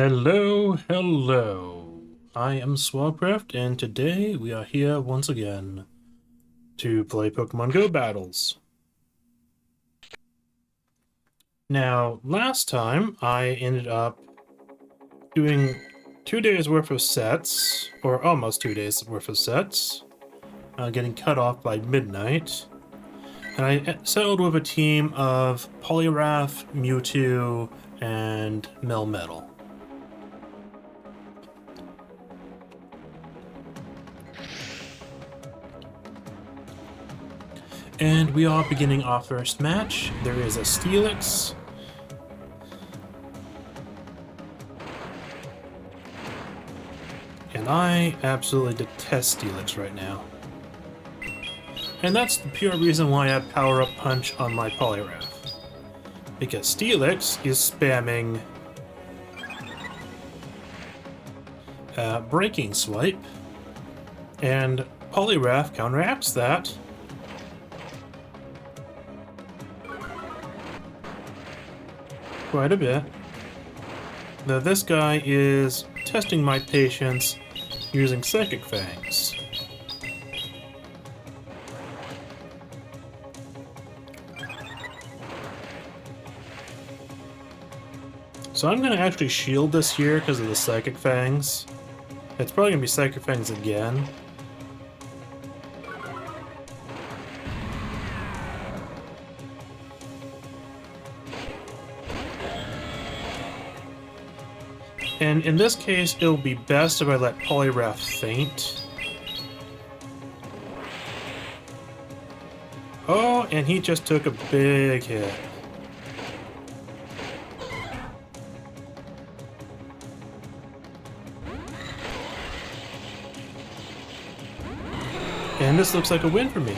Hello, hello. I am Swabcraft, and today we are here once again to play Pokemon Go battles. Now, last time I ended up doing 2 days worth of sets, or almost 2 days worth of sets, getting cut off by midnight, and I settled with a team of Poliwrath, Mewtwo, and Melmetal. And we are beginning our first match. There is a Steelix. And I absolutely detest Steelix right now. And that's the pure reason why I have Power Up Punch on my Poliwrath. Because Steelix is spamming Breaking Swipe, and Poliwrath counteracts that. Quite a bit. Though this guy is testing my patience using Psychic Fangs. So I'm going to actually shield this here because of the Psychic Fangs. It's probably going to be Psychic Fangs again. And in this case, it'll be best if I let Poliwrath faint. Oh, and he just took a big hit. And this looks like a win for me.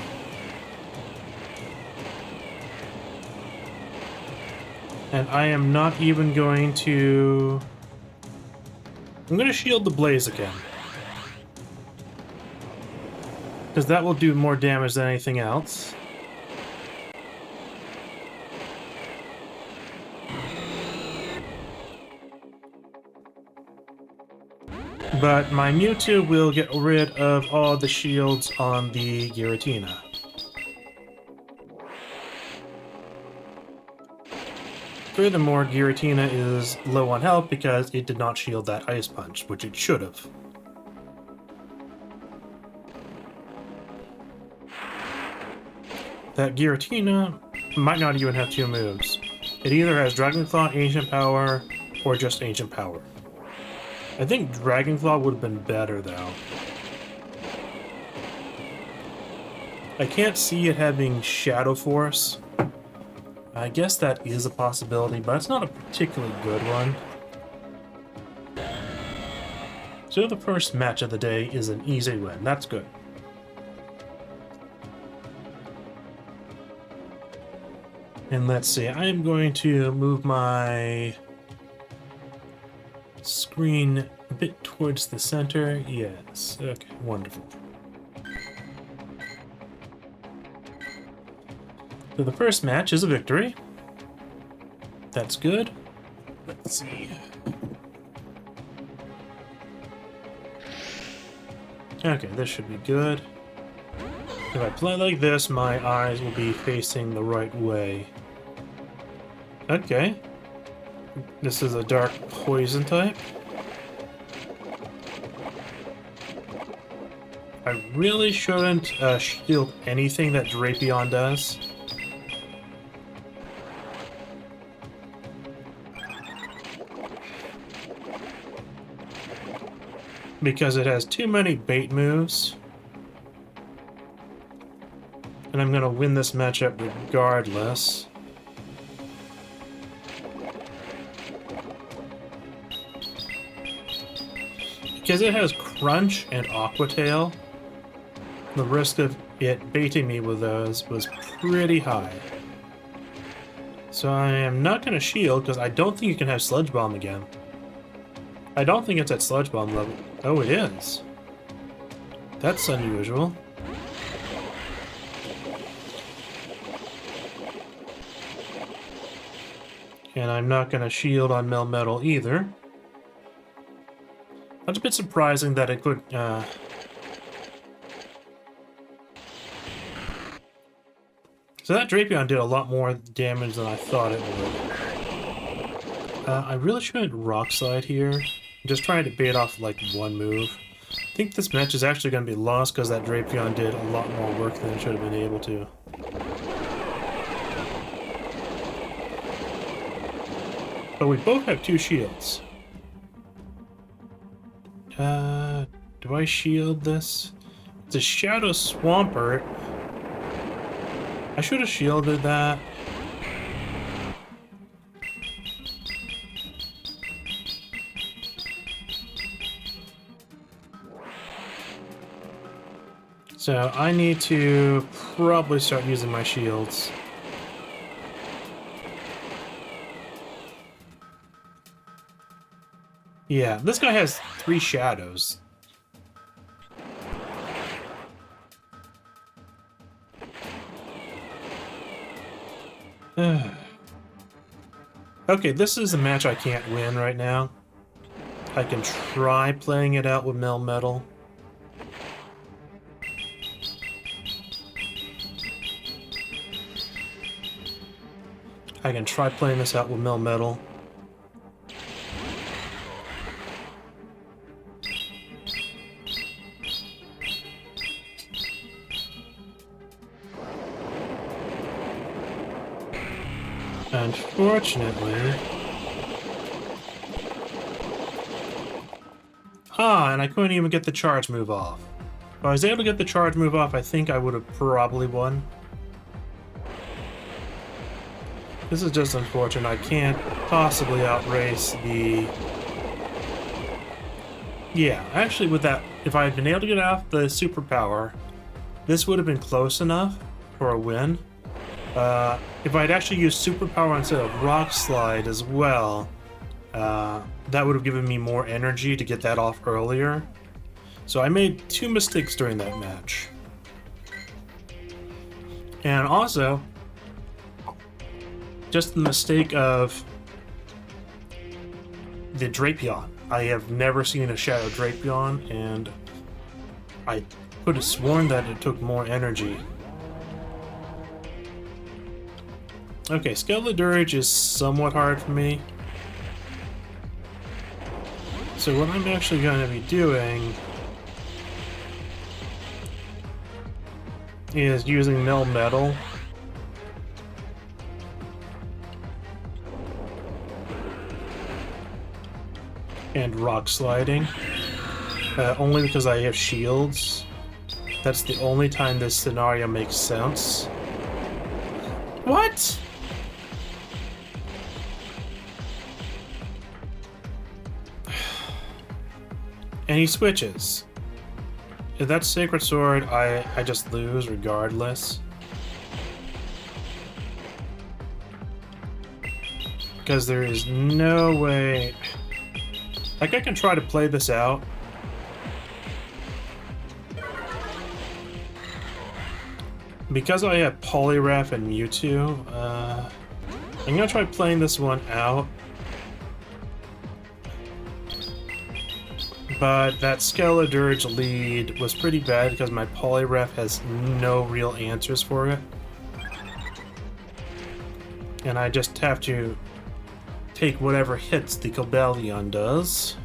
And I am not even going to... I'm going to shield the Blaziken, because that will do more damage than anything else. But my Mewtwo will get rid of all the shields on the Giratina. Furthermore, Giratina is low on health because it did not shield that Ice Punch, which it should have. That Giratina might not even have two moves. It either has Dragon Claw, Ancient Power, or just Ancient Power. I think Dragon Claw would have been better, though. I can't see it having Shadow Force. I guess that is a possibility, but it's not a particularly good one. So the first match of the day is an easy win. That's good. And let's see, I am going to move my screen a bit towards the center. Yes, okay, wonderful. So the first match is a victory. That's good. Let's see. Okay, this should be good. If I play like this, my eyes will be facing the right way. Okay. This is a dark poison type. I really shouldn't shield anything that Drapion does. Because it has too many bait moves. And I'm going to win this matchup regardless. Because it has Crunch and Aqua Tail, the risk of it baiting me with those was pretty high. So I am not going to shield because I don't think you can have Sludge Bomb again. I don't think it's at Sludge Bomb level. Oh, it is. That's unusual. And I'm not going to shield on Melmetal either. That's a bit surprising that it could, So that Drapion did a lot more damage than I thought it would. I really shouldn't Rock Slide here. I'm just trying to bait off, like, one move. I think this match is actually going to be lost because that Drapion did a lot more work than it should have been able to. But we both have 2 shields. Do I shield this? It's a Shadow Swampert. I should have shielded that. So I need to probably start using my shields. Yeah, this guy has 3 shadows. Okay, this is a match I can't win right now. I can try playing it out with Melmetal. I can try playing this out with Melmetal. Unfortunately... and I couldn't even get the charge move off. If I was able to get the charge move off, I think I would have probably won. This is just unfortunate. I can't possibly outrace the... Yeah, actually with that, if I had been able to get off the superpower, this would have been close enough for a win. If I'd actually used superpower instead of Rock Slide as well, that would have given me more energy to get that off earlier. So I made 2 mistakes during that match. And also, just the mistake of the Drapion. I have never seen a Shadow Drapion, and I could have sworn that it took more energy. Okay, Skeledirge is somewhat hard for me. So what I'm actually going to be doing is using Melmetal. And Rock Sliding. Only because I have shields. That's the only time this scenario makes sense. What? And he switches. If that's Sacred Sword, I just lose regardless. Because there is no way... Like, I can try to play this out. Because I have Poliwrath and Mewtwo, I'm gonna try playing this one out. But that Skeledirge lead was pretty bad because my Poliwrath has no real answers for it. And I just have to take whatever hits the Cobalion does.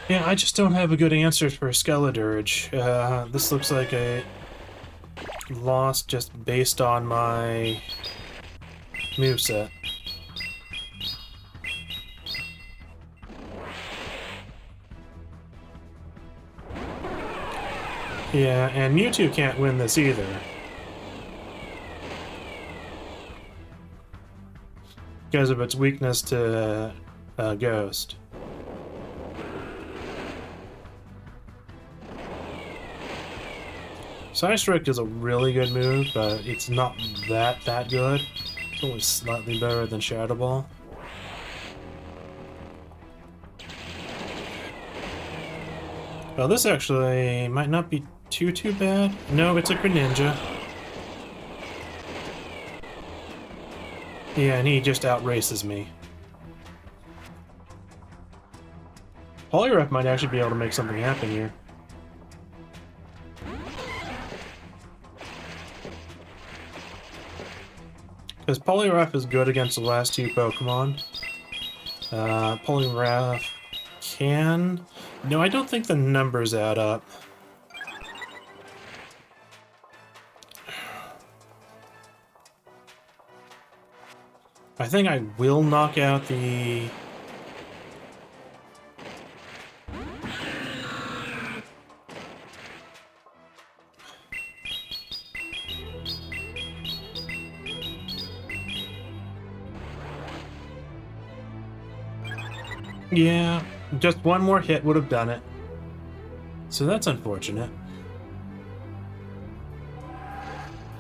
Yeah, I just don't have a good answer for Skeledirge. This looks like a loss just based on my moveset. Yeah, and Mewtwo can't win this either. Because of its weakness to Ghost. Psystrike is a really good move, but it's not that good. It's only slightly better than Shadow Ball. Well, this actually might not be too bad? No, it's a Greninja. Yeah, and he just outraces me. Poliwrath might actually be able to make something happen here. Because Poliwrath is good against the last two Pokemon. Poliwrath can... No, I don't think the numbers add up. I think I will knock out the... Yeah, just one more hit would have done it. So that's unfortunate.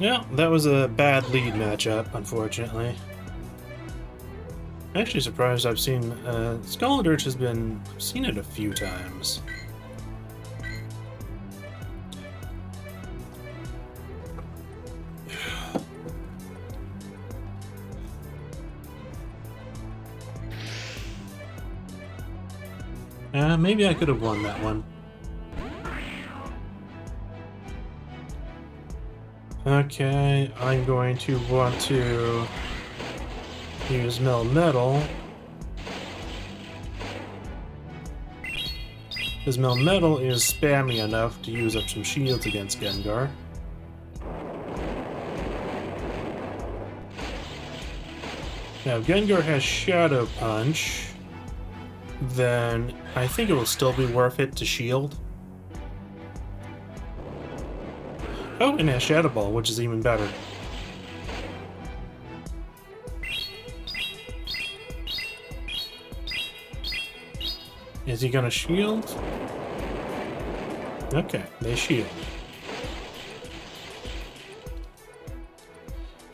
Yeah, that was a bad lead matchup, unfortunately. Actually surprised I've seen... Scaldurge has been... I've seen it a few times. Maybe I could have won that one. Okay, I'm going to want to use Melmetal. Because Melmetal is spammy enough to use up some shields against Gengar. Now, if Gengar has Shadow Punch, then I think it will still be worth it to shield. Oh, and it has Shadow Ball, which is even better. Is he gonna shield? Okay, they shield.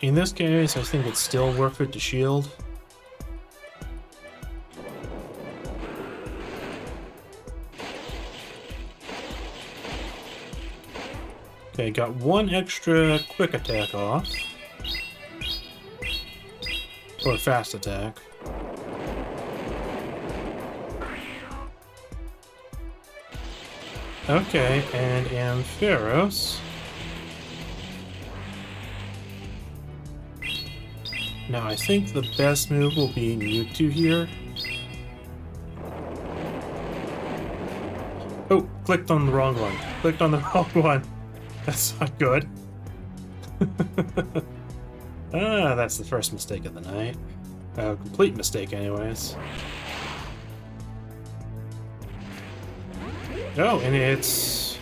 In this case, I think it's still worth it to shield. Okay, got one extra quick attack off. Or fast attack. Okay, and Ampharos. Now I think the best move will be Mewtwo here. Oh, clicked on the wrong one. Clicked on the wrong one. That's not good. That's the first mistake of the night. Complete mistake, anyways. Oh, and it's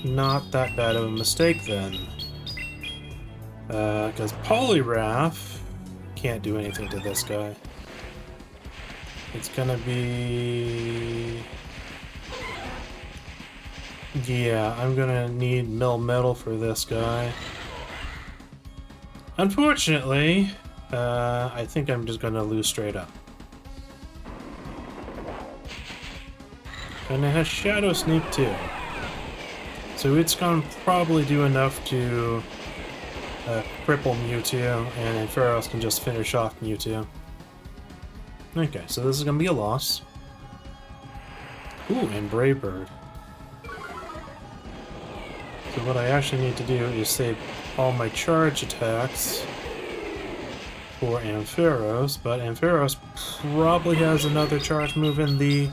not that bad of a mistake then. Because Poliwrath can't do anything to this guy. It's gonna be... Yeah, I'm gonna need Melmetal for this guy. Unfortunately, I think I'm just gonna lose straight up. And it has Shadow Sneak too. So it's gonna probably do enough to cripple Mewtwo, and Ampharos can just finish off Mewtwo. Okay, so this is gonna be a loss. Ooh, and Brave Bird. So what I actually need to do is save all my charge attacks for Ampharos, but Ampharos probably has another charge move in the...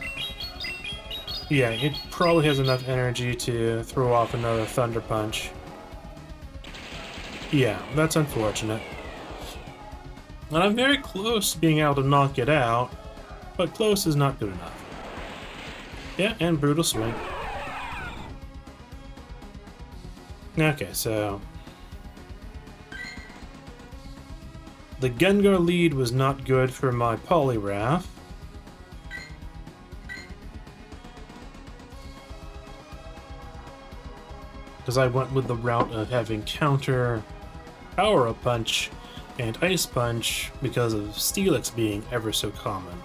Yeah, it probably has enough energy to throw off another Thunder Punch. Yeah, that's unfortunate. And I'm very close to being able to knock it out, but close is not good enough. Yeah, and Brutal Swing. Okay, so... The Gengar lead was not good for my Poliwrath. Because I went with the route of having counter Power-Up Punch and Ice Punch because of Steelix being ever so common.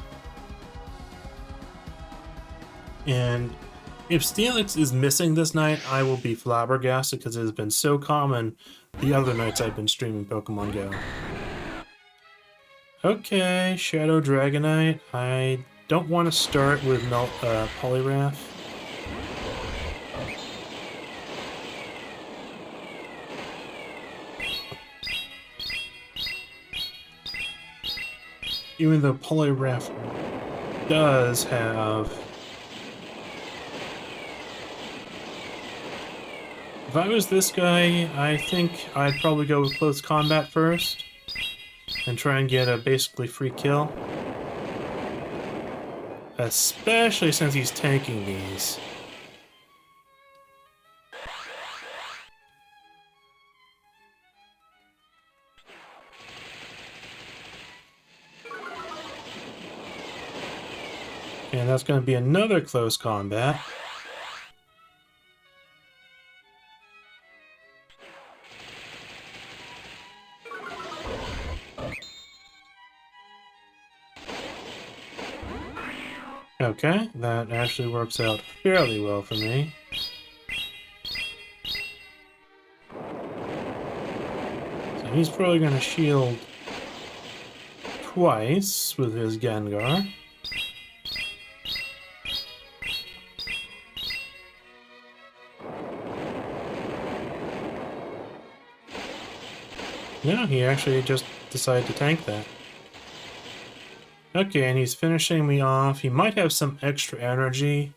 And If Steelix is missing this night, I will be flabbergasted because it has been so common the other nights I've been streaming Pokemon Go. Okay, Shadow Dragonite. I don't want to start with Poliwrath. Even though Poliwrath does have... If I was this guy, I think I'd probably go with close combat first and try and get a basically free kill. Especially since he's tanking these. And that's going to be another close combat. Okay, that actually works out fairly well for me. So he's probably going to shield twice with his Gengar. No, he actually just decided to tank that. Okay, and he's finishing me off. He might have some extra energy.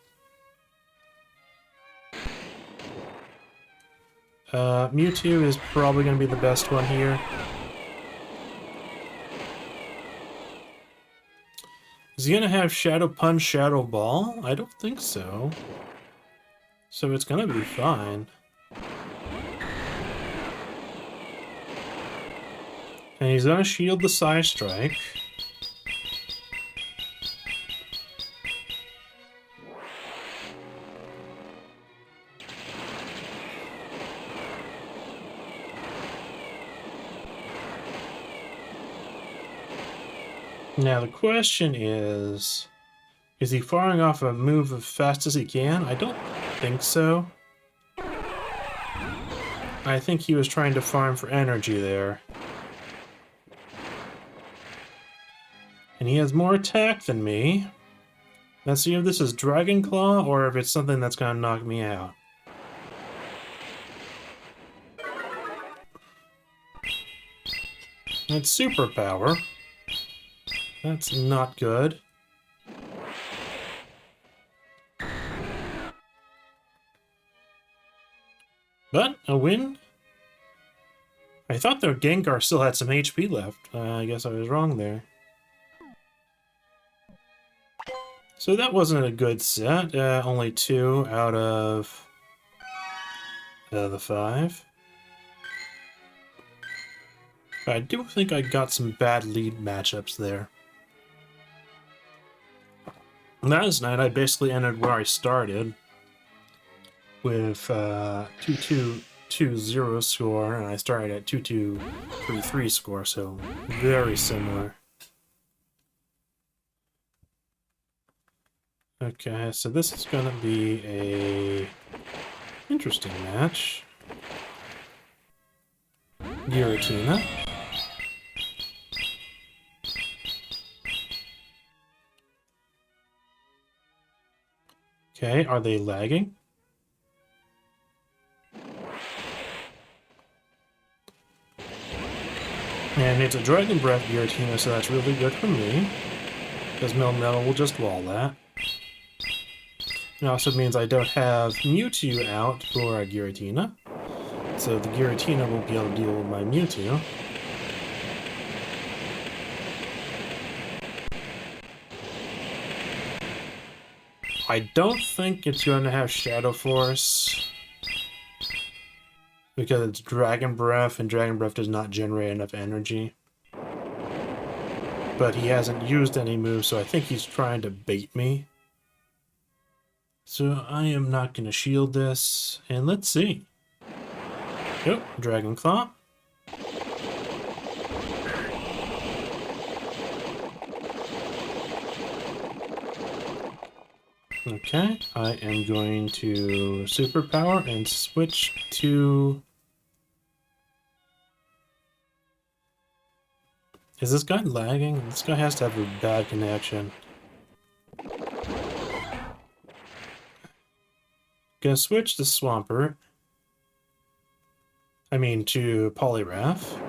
Mewtwo is probably going to be the best one here. Is he going to have Shadow Punch, Shadow Ball? I don't think so. So it's going to be fine. And he's going to shield the Psy Strike. Now the question is he firing off a move as fast as he can? I don't think so. I think he was trying to farm for energy there. And he has more attack than me. Let's see if this is Dragon Claw or if it's something that's going to knock me out. It's Superpower. That's not good. But a win? I thought their Gengar still had some HP left. I guess I was wrong there. So that wasn't a good set. Only 2 out of the 5. I do think I got some bad lead matchups there. Last night, I basically ended where I started with 2-2-2-0 score, and I started at 2-2-3-3 score, so very similar. Okay, so this is going to be a interesting match. Giratina. Okay, are they lagging? And it's a Dragon Breath Giratina, so that's really good for me. Because Melmetal will just wall that. It also means I don't have Mewtwo out for a Giratina. So the Giratina won't be able to deal with my Mewtwo. I don't think it's going to have Shadow Force. Because it's Dragon Breath, and Dragon Breath does not generate enough energy. But he hasn't used any moves, so I think he's trying to bait me. So I am not going to shield this, and let's see. Yep, Dragon Claw. Okay, I am going to superpower and switch to... Is this guy lagging? This guy has to have a bad connection. Gonna switch to Swampert. I mean, to Poliwrath.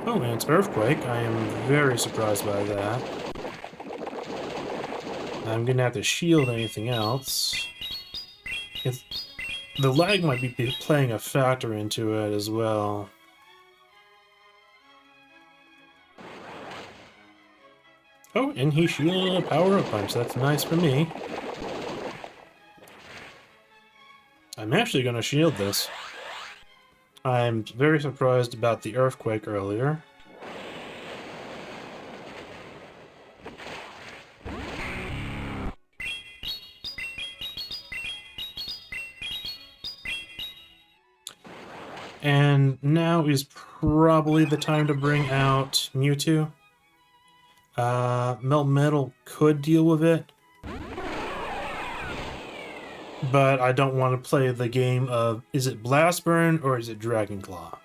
Oh, and it's Earthquake. I am very surprised by that. I'm gonna have to shield anything else. The lag might be playing a factor into it as well. Oh, and he shielded a power-up punch. That's nice for me. I'm actually gonna shield this. I'm very surprised about the Earthquake earlier. And now is probably the time to bring out Mewtwo. Melmetal could deal with it. But I don't want to play the game of, is it Blast Burn or is it Dragon Claw?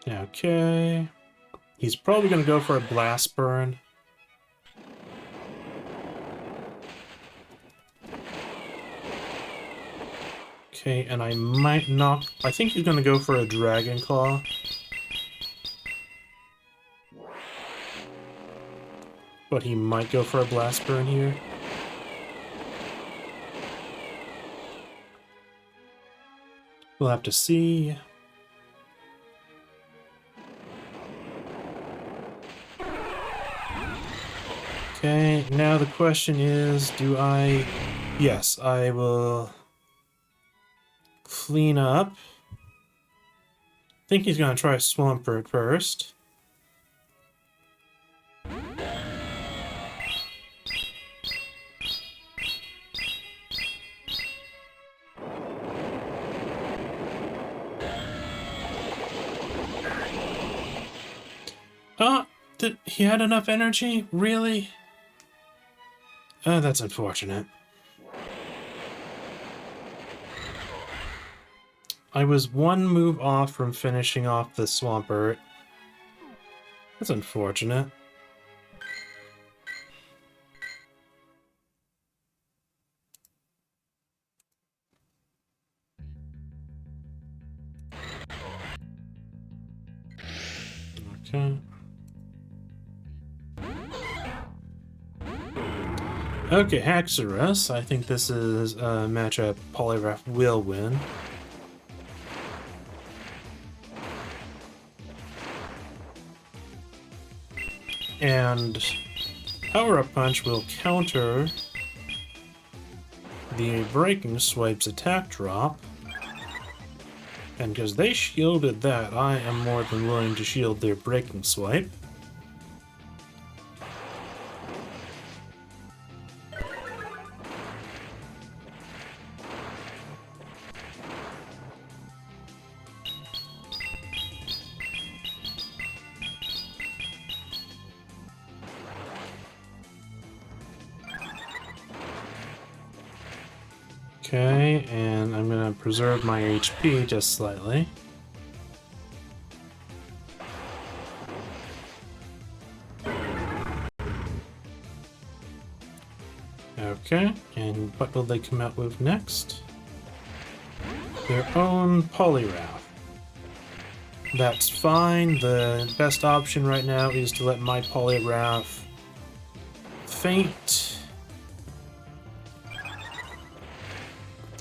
Okay. He's probably going to go for a Blast Burn. Okay, and I might not... I think he's going to go for a Dragon Claw. But he might go for a Blast Burn here. We'll have to see. Okay, now the question is, do I... Yes, I will clean up. I think he's going to try Swampert first. He had enough energy? Really? Oh, that's unfortunate. I was one move off from finishing off the Swampert. That's unfortunate. Okay. Okay, Haxorus. I think this is a matchup Poliwrath will win. And Power-Up Punch will counter the Breaking Swipe's attack drop. And because they shielded that, I am more than willing to shield their Breaking Swipe. Okay, and I'm gonna preserve my HP just slightly. Okay, and what will they come out with next? Their own Poliwrath. That's fine. The best option right now is to let my Poliwrath faint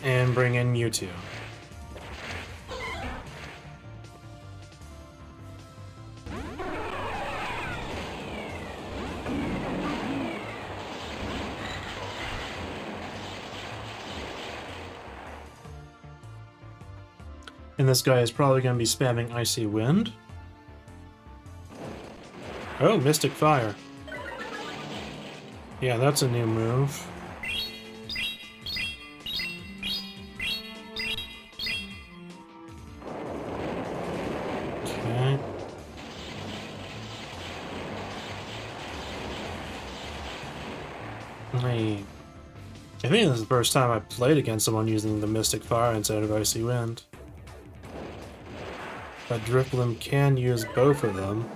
and bring in Mewtwo. And this guy is probably going to be spamming Icy Wind. Oh, Mystic Fire. Yeah, that's a new move. I think this is the first time I've played against someone using the Mystic Fire instead of Icy Wind. But Drifloon can use both of them.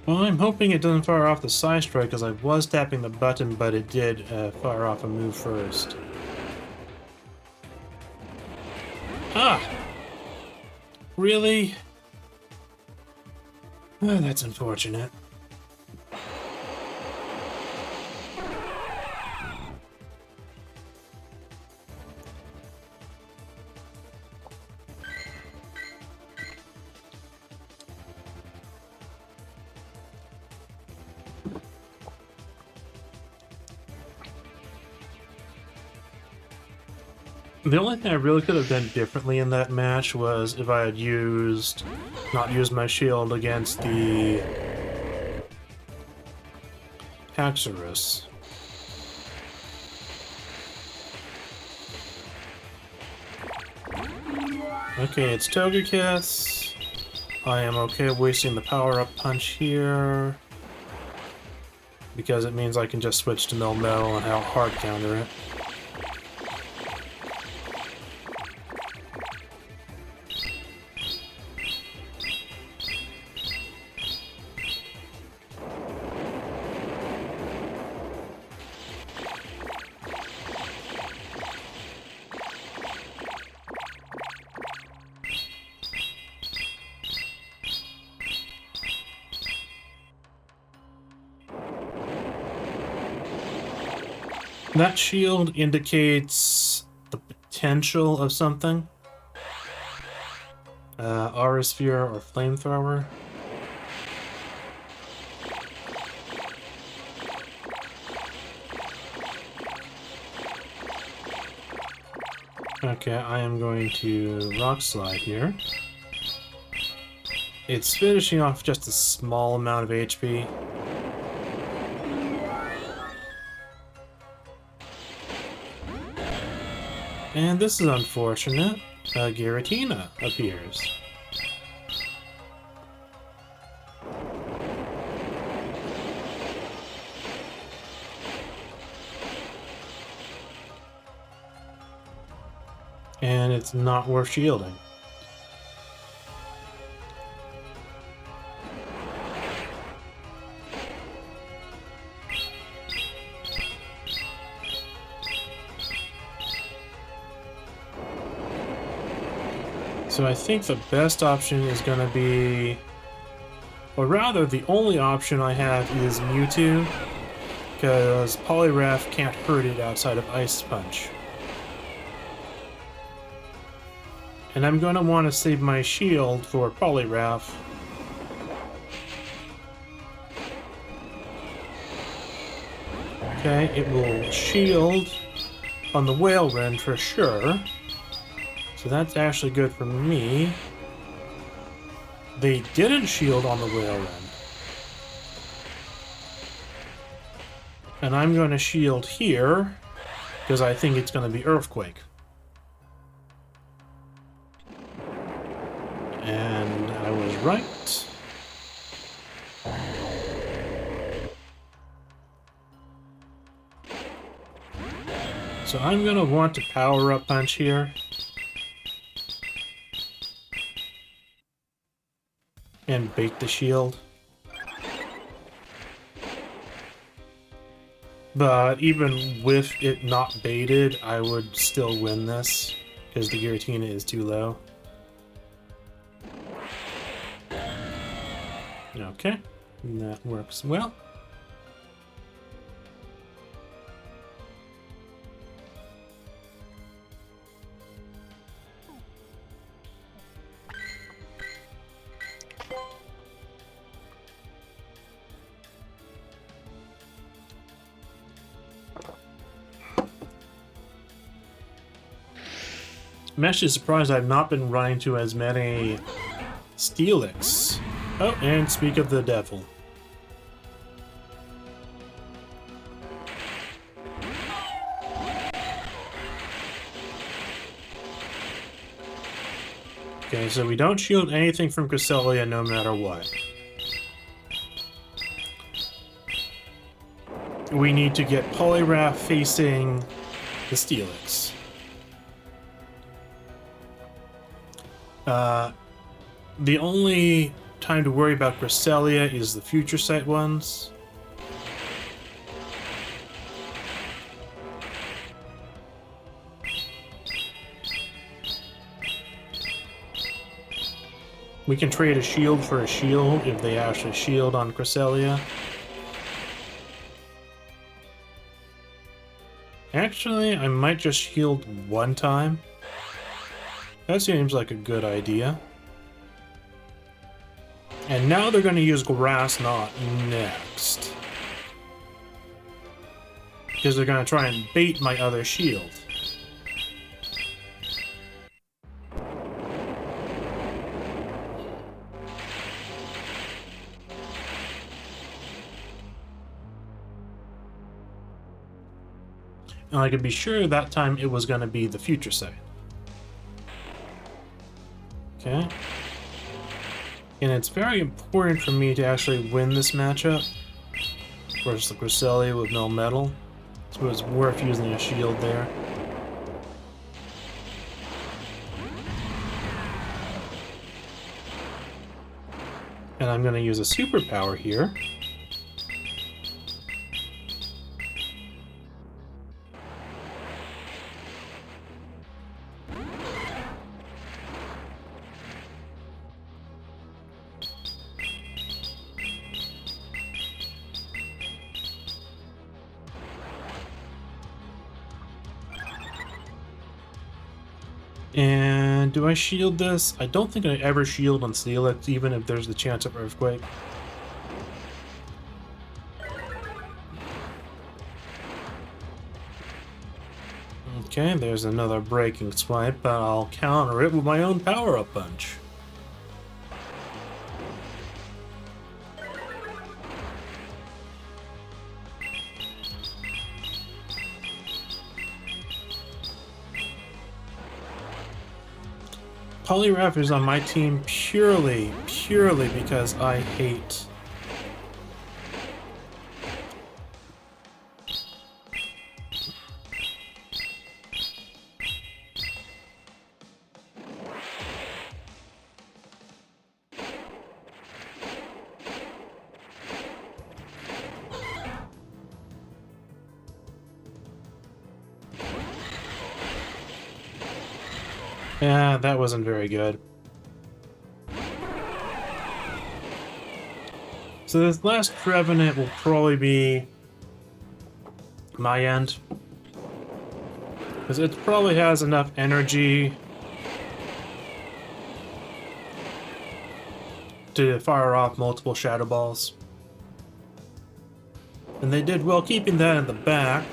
Well, I'm hoping it doesn't fire off the side strike because I was tapping the button, but it did fire off a move first. Ah! Really? Oh, that's unfortunate. The only thing I really could have done differently in that match was if I had not used my shield against the Haxorus. Okay, it's Togekiss. I am okay wasting the power-up punch here, because it means I can just switch to Melmetal and hard counter it. That shield indicates the potential of something. Aura Sphere or Flamethrower. Okay, I am going to Rock Slide here. It's finishing off just a small amount of HP. And this is unfortunate. Giratina appears. And it's not worth shielding. So I think the best option is going to be, or rather the only option I have is Mewtwo, because Poliwrath can't hurt it outside of Ice Punch. And I'm going to want to save my shield for Poliwrath. Okay, it will shield on the Whalewren for sure. So that's actually good for me. They didn't shield on the Whalewren. And I'm going to shield here, because I think it's going to be Earthquake. And I was right. So I'm going to want to power-up punch here. And bait the shield. But even with it not baited, I would still win this, because the Giratina is too low. Okay, that works well. I'm actually surprised I've not been running to as many Steelix Oh, and speak of the devil. Okay, so we don't shield anything from Cresselia no matter what. We need to get Poliwrath facing the Steelix. The only time to worry about Cresselia is the future sight ones. We can trade a shield for a shield if they actually shield on Cresselia. Actually, I might just shield one time. That seems like a good idea. And now they're going to use Grass Knot next. Because they're going to try and bait my other shield. And I could be sure that time it was going to be the future sight. Okay. And it's very important for me to actually win this matchup versus the Cresselia with no metal. So it's worth using a shield there. And I'm going to use a superpower here. And do I shield this? I don't think I ever shield on Steelix, even if there's the chance of Earthquake. Okay, there's another Breaking Swipe, but I'll counter it with my own Power-Up Punch. Poliwrath is on my team purely because I hate Yeah, that wasn't very good. So this last Trevenant will probably be my end. Because it probably has enough energy to fire off multiple Shadow Balls. And they did well keeping that in the back.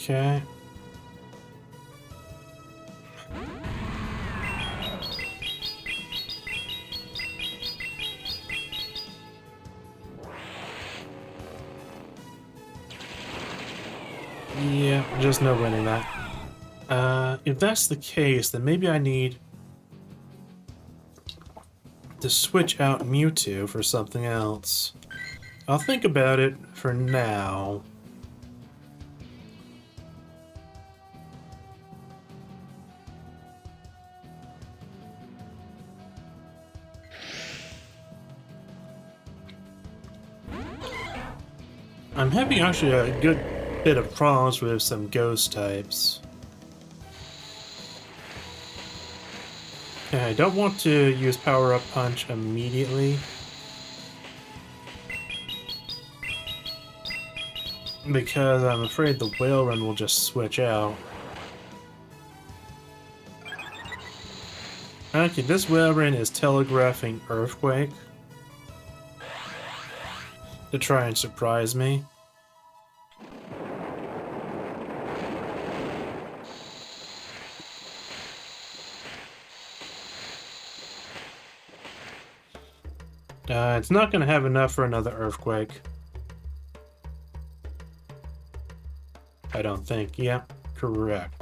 Okay. Yeah, just no winning that. If that's the case, then maybe I need to switch out Mewtwo for something else. I'll think about it for now. I'm having actually a good bit of problems with some ghost types. Okay, I don't want to use Power-Up Punch immediately. Because I'm afraid the Whale Run will just switch out. Okay, this Whale Run is telegraphing Earthquake to try and surprise me. it's not going to have enough for another earthquake. I don't think. Yeah, correct.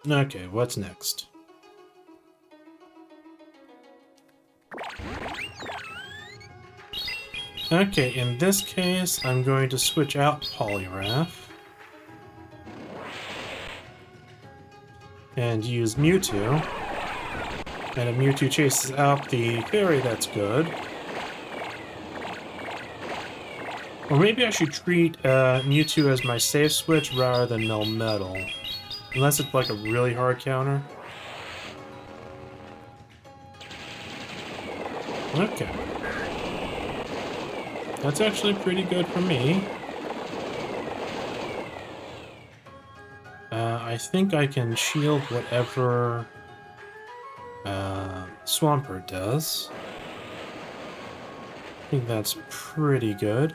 Okay, what's next? Okay, in this case, I'm going to switch out Polyrath and use Mewtwo. And if Mewtwo chases out the fairy, that's good. Or maybe I should treat Mewtwo as my safe switch rather than Melmetal. Unless it's like a really hard counter. Okay. That's actually pretty good for me. I think I can shield whatever Swampert does. I think that's pretty good.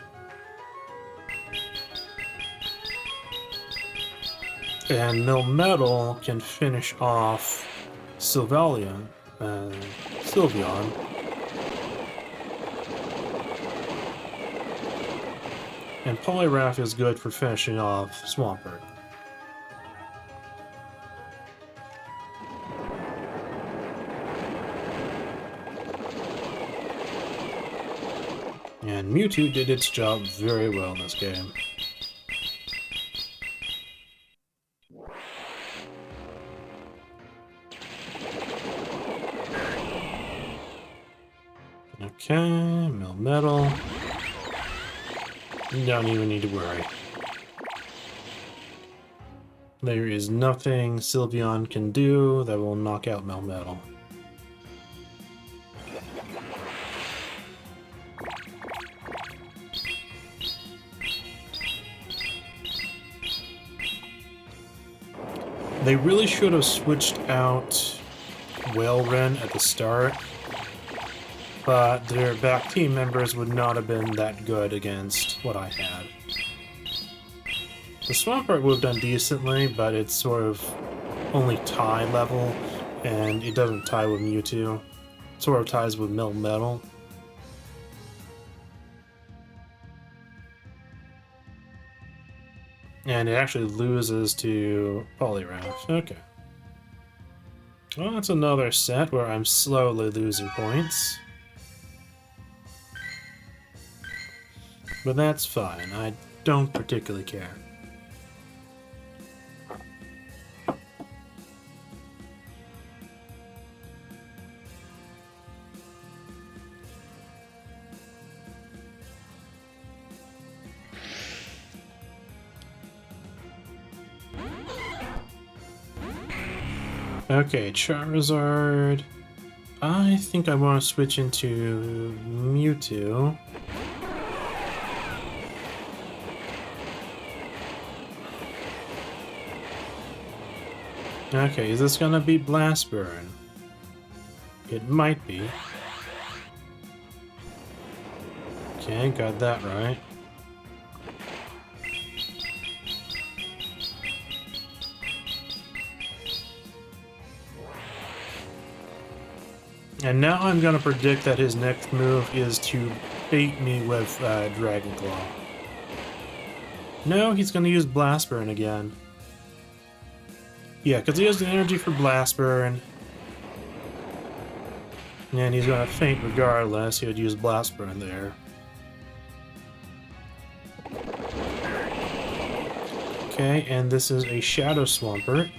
And Melmetal can finish off Sylveon. And Polyrath is good for finishing off Swampert. And Mewtwo did its job very well in this game. Okay, Melmetal. You don't even need to worry. There is nothing Sylveon can do that will knock out Melmetal. They really should have switched out Whaleren at the start, but their back team members would not have been that good against what I had. The Swampert would have done decently, but it's sort of only tie level, and it doesn't tie with Mewtwo. It sort of ties with Melmetal. And it actually loses to Polyrath. Okay. Well, that's another set where I'm slowly losing points. But that's fine. I don't particularly care. Okay, Charizard. I think I want to switch into Mewtwo. Okay, is this gonna be Blast Burn? It might be. Okay, got that right. And now I'm gonna predict that his next move is to bait me with Dragon Claw. No, he's gonna use Blast Burn again. Yeah, because he has the energy for Blast Burn. And he's gonna faint regardless. He would use Blast Burn there. Okay, and this is a Shadow Swampert.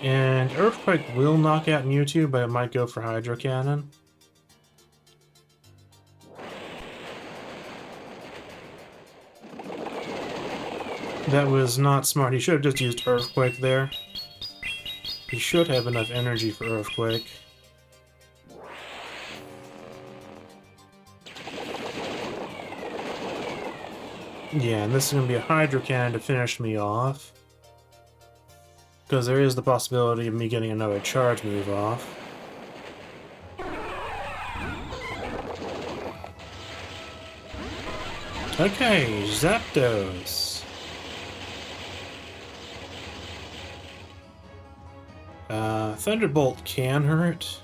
And Earthquake will knock out Mewtwo, but it might go for Hydro Cannon. That was not smart. He should have just used Earthquake there. He should have enough energy for Earthquake. Yeah, and this is going to be a Hydro Cannon to finish me off. Because there is the possibility of me getting another charge move off. Okay, Zapdos. Thunderbolt can hurt.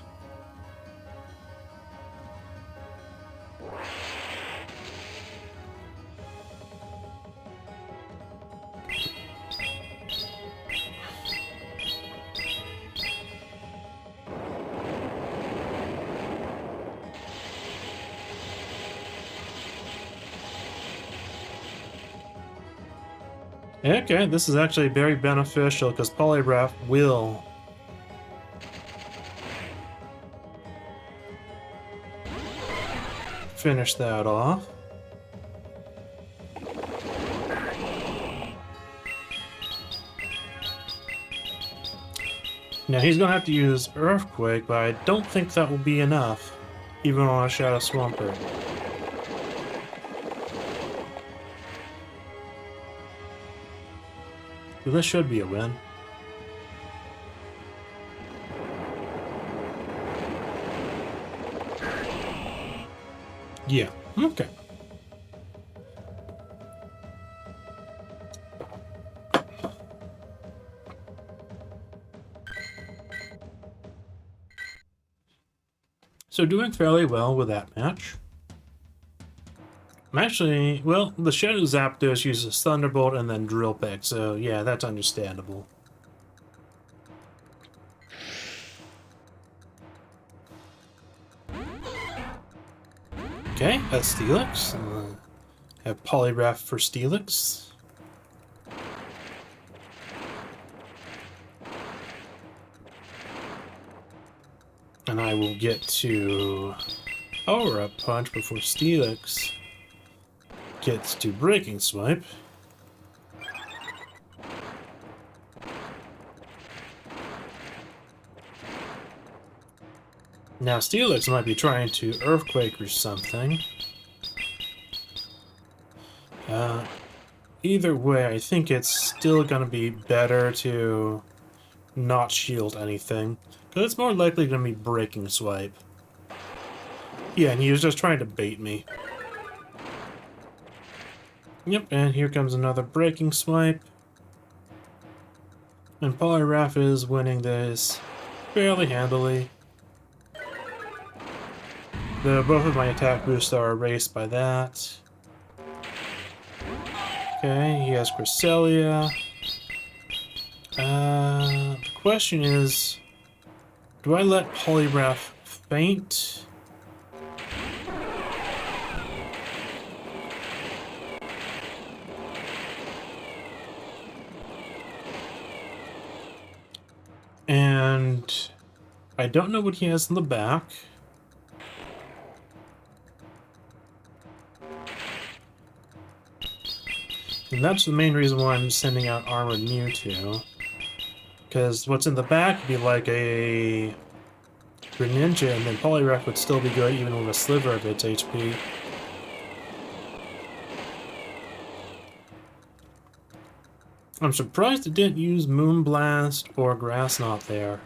Okay, this is actually very beneficial because Poliwrath will finish that off. Now he's gonna have to use Earthquake, but I don't think that will be enough, even on a Shadow Swampert. So this should be a win. Yeah, okay. So doing fairly well with that match. I'm actually, well, the Shadow Zapdos uses Thunderbolt and then Drill Peck, so yeah, that's understandable. Okay, that's Steelix. Have Poliwrath for Steelix. And I will get to Power Up Punch before Steelix gets to Breaking Swipe. Now Steelix might be trying to Earthquake or something. Either way, I think it's still going to be better to not shield anything, because it's more likely going to be Breaking Swipe. Yeah, and he was just trying to bait me. Yep, and here comes another Breaking Swipe. And Poliwrath is winning this fairly handily. Though both of my attack boosts are erased by that. Okay, he has Cresselia. The question is, do I let Poliwrath faint? And I don't know what he has in the back. And that's the main reason why I'm sending out Armored Mewtwo. Because what's in the back would be like a Greninja, and then Poliwrath would still be good even with a sliver of its HP. I'm surprised it didn't use Moonblast or Grass Knot there.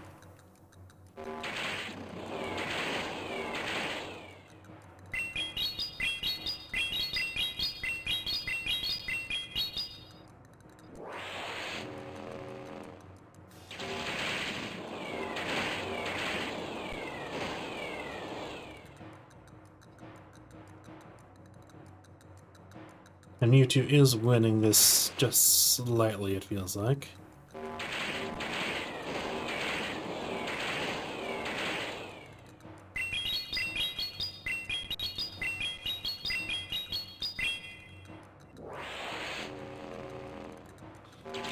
And Mewtwo is winning this just slightly, it feels like.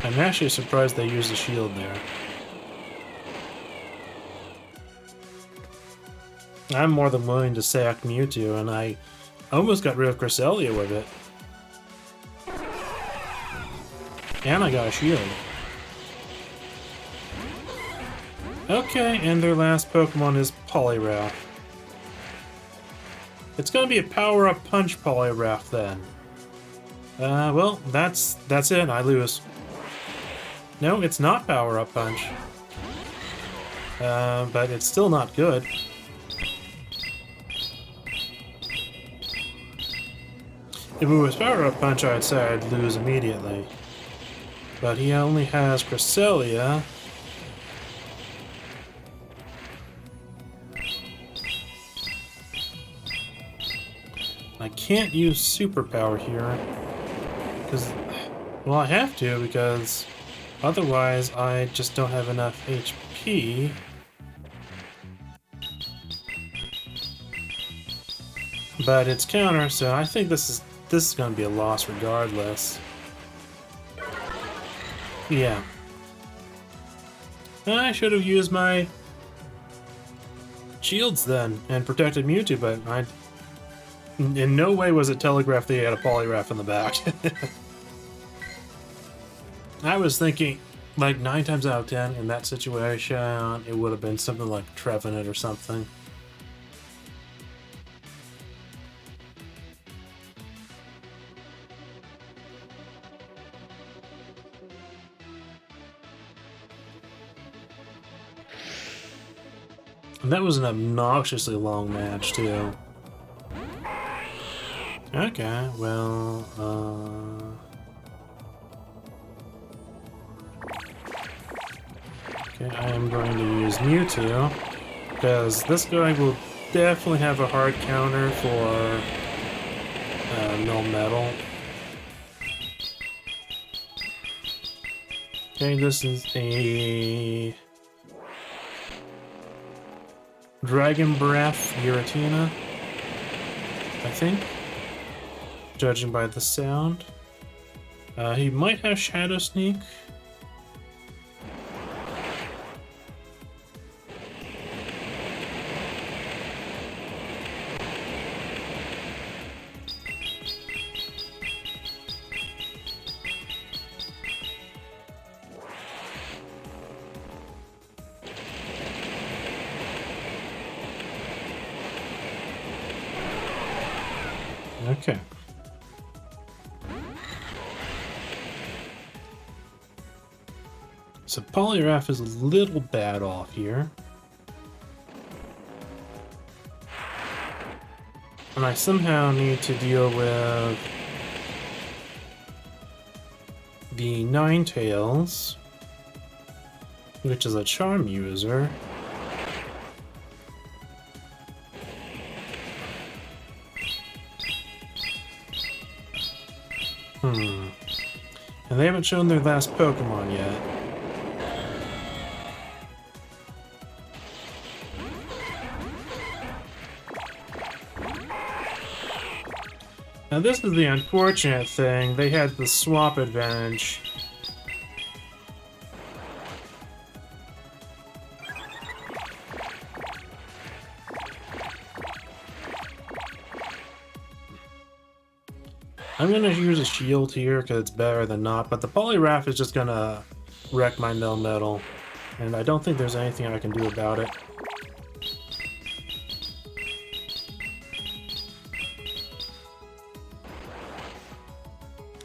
I'm actually surprised they used a shield there. I'm more than willing to sack Mewtwo, and I almost got rid of Cresselia with it. And I got a shield. Okay, and their last Pokemon is Poliwrath. It's gonna be a power-up punch Poliwrath then. Well, that's it, I lose. No, it's not power-up punch. But it's still not good. If it was Power Up Punch, I'd say I'd lose immediately. But he only has Cresselia. I can't use Superpower here. Because, well, I have to, because otherwise I just don't have enough HP. But it's counter, so I think this is going to be a loss regardless. Yeah. I should have used my shields then and protected Mewtwo, but in no way was it telegraphed that he had a Poliwrath in the back. I was thinking, like 9 times out of 10 in that situation, it would have been something like Trevenant or something. And that was an obnoxiously long match, too. Okay, well, okay, I am going to use Mewtwo, because this guy will definitely have a hard counter for no metal. Okay, this is a Dragon Breath Giratina, I think, judging by the sound. He might have Shadow Sneak. Okay. So Poliwrath is a little bad off here. And I somehow need to deal with the Ninetales, which is a Charm user. And they haven't shown their last Pokemon yet. Now this is the unfortunate thing, they had the swap advantage. I'm gonna use a shield here because it's better than not, but the Poliwrath is just gonna wreck my Melmetal, and I don't think there's anything I can do about it.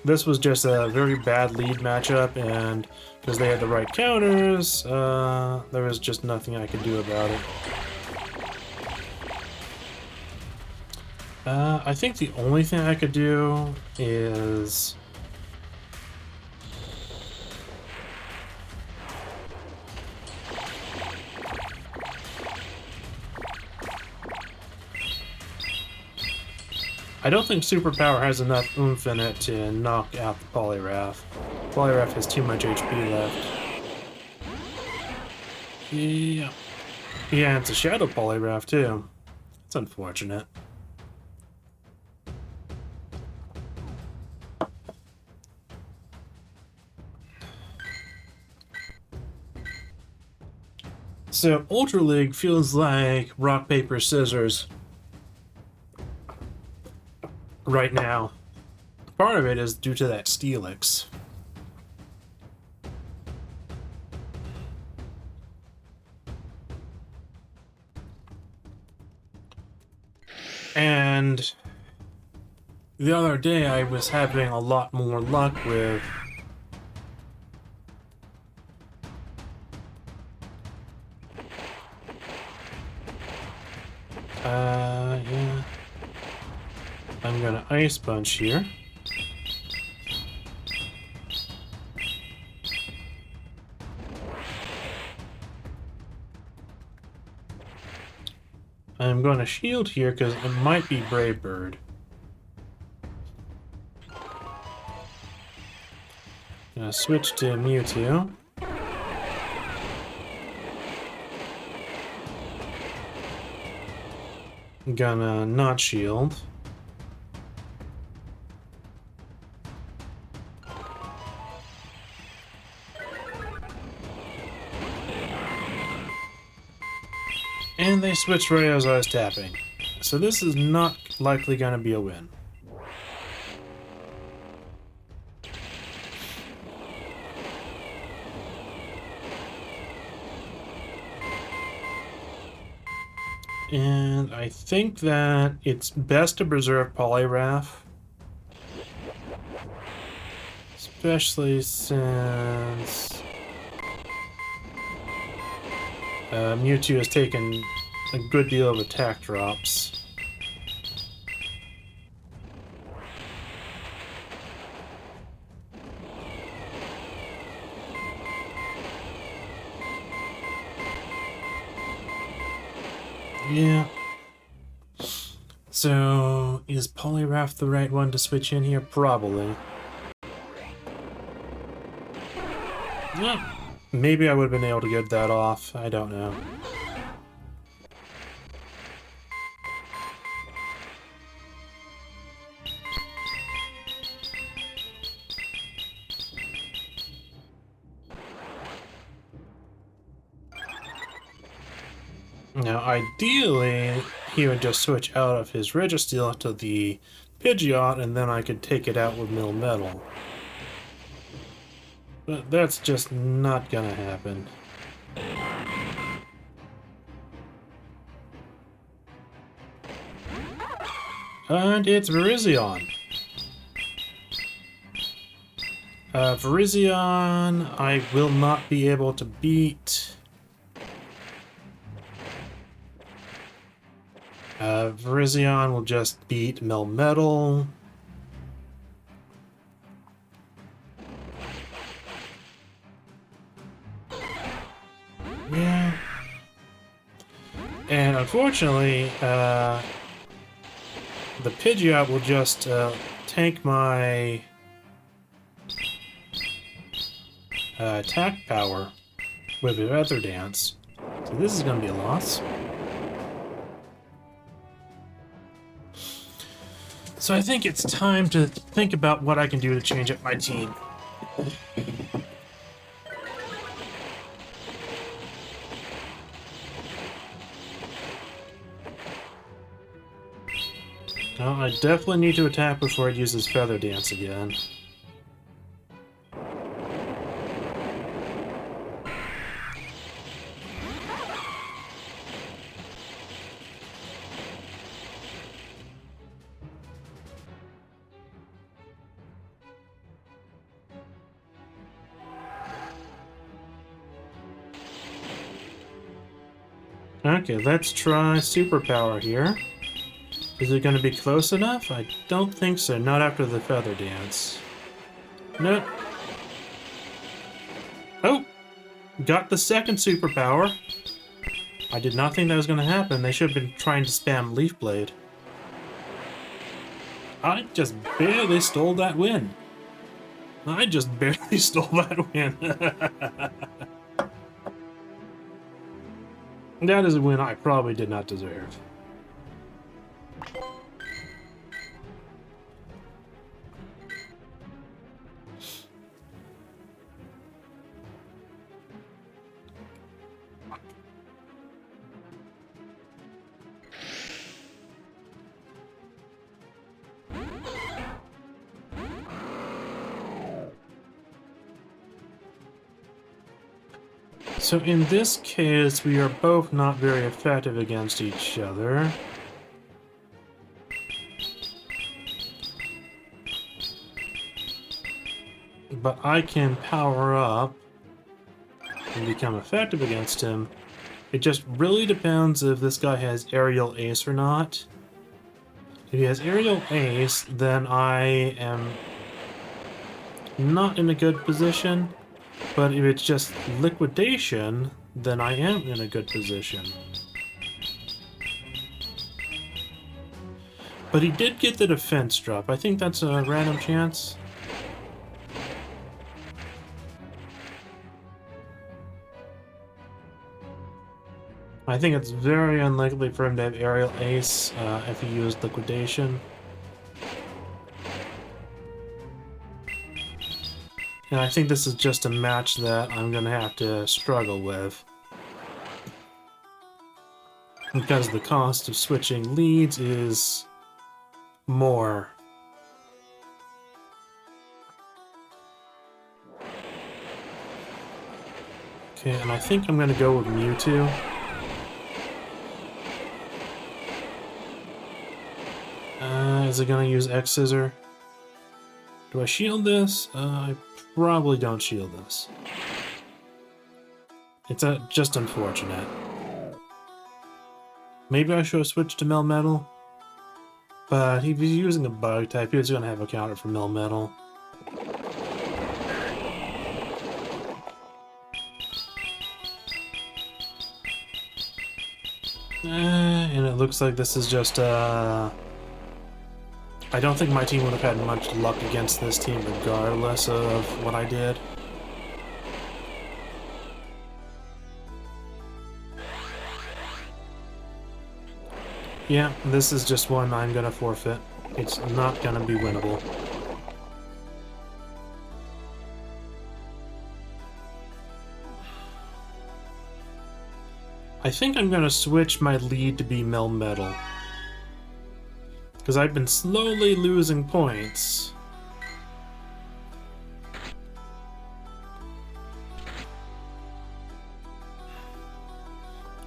This was just a very bad lead matchup, and because they had the right counters, there was just nothing I could do about it. I think the only thing I could do is... I don't think Superpower has enough oomph in it to knock out the Poliwrath. Poliwrath has too much HP left. Yeah. Yeah, it's a Shadow Poliwrath too. It's unfortunate. So, Ultra League feels like rock, paper, scissors right now. Part of it is due to that Steelix. And the other day I was having a lot more luck with yeah. I'm gonna Ice Punch here. I'm going to shield here because it might be Brave Bird. Gonna switch to Mewtwo. Gonna not shield. And they switched right as I was tapping. So this is not likely gonna be a win. And I think that it's best to preserve Poliwrath. Especially since Mewtwo has taken a good deal of attack drops. Yeah. So, is Poliwrath the right one to switch in here? Probably. Yeah. Maybe I would have been able to get that off. I don't know. Now, ideally, he would just switch out of his Registeel to the Pidgeot, and then I could take it out with Metal. But that's just not gonna happen. And it's Virizion. Virizion, I will not be able to beat. Virizion will just beat Melmetal. Yeah. And unfortunately, the Pidgeot will just tank my attack power with the Feather Dance. So this is going to be a loss. So I think it's time to think about what I can do to change up my team. Well, I definitely need to attack before it uses Feather Dance again. Okay, let's try Superpower here. Is it going to be close enough? I don't think so. Not after the Feather Dance. Nope. Oh! Got the second Superpower. I did not think that was going to happen. They should have been trying to spam Leaf Blade. I just barely stole that win. I just barely stole that win. That is a win I probably did not deserve. So in this case, we are both not very effective against each other. But I can power up and become effective against him. It just really depends if this guy has Aerial Ace or not. If he has aerial ace, then I am not in a good position. But if it's just liquidation, then I am in a good position. But he did get the defense drop. I think that's a random chance. I think it's very unlikely for him to have aerial ace if he used liquidation. And I think this is just a match that I'm going to have to struggle with. Because the cost of switching leads is more. Okay, and I think I'm going to go with Mewtwo. Is it going to use X Scissor? Do I shield this? I probably don't shield this. It's just unfortunate. Maybe I should have switched to Melmetal. But if he's using a bug type, he's going to have a counter for Melmetal. And it looks like this is just I don't think my team would have had much luck against this team regardless of what I did. Yeah, this is just one I'm gonna forfeit. It's not gonna be winnable. I think I'm gonna switch my lead to be Melmetal. Because I've been slowly losing points.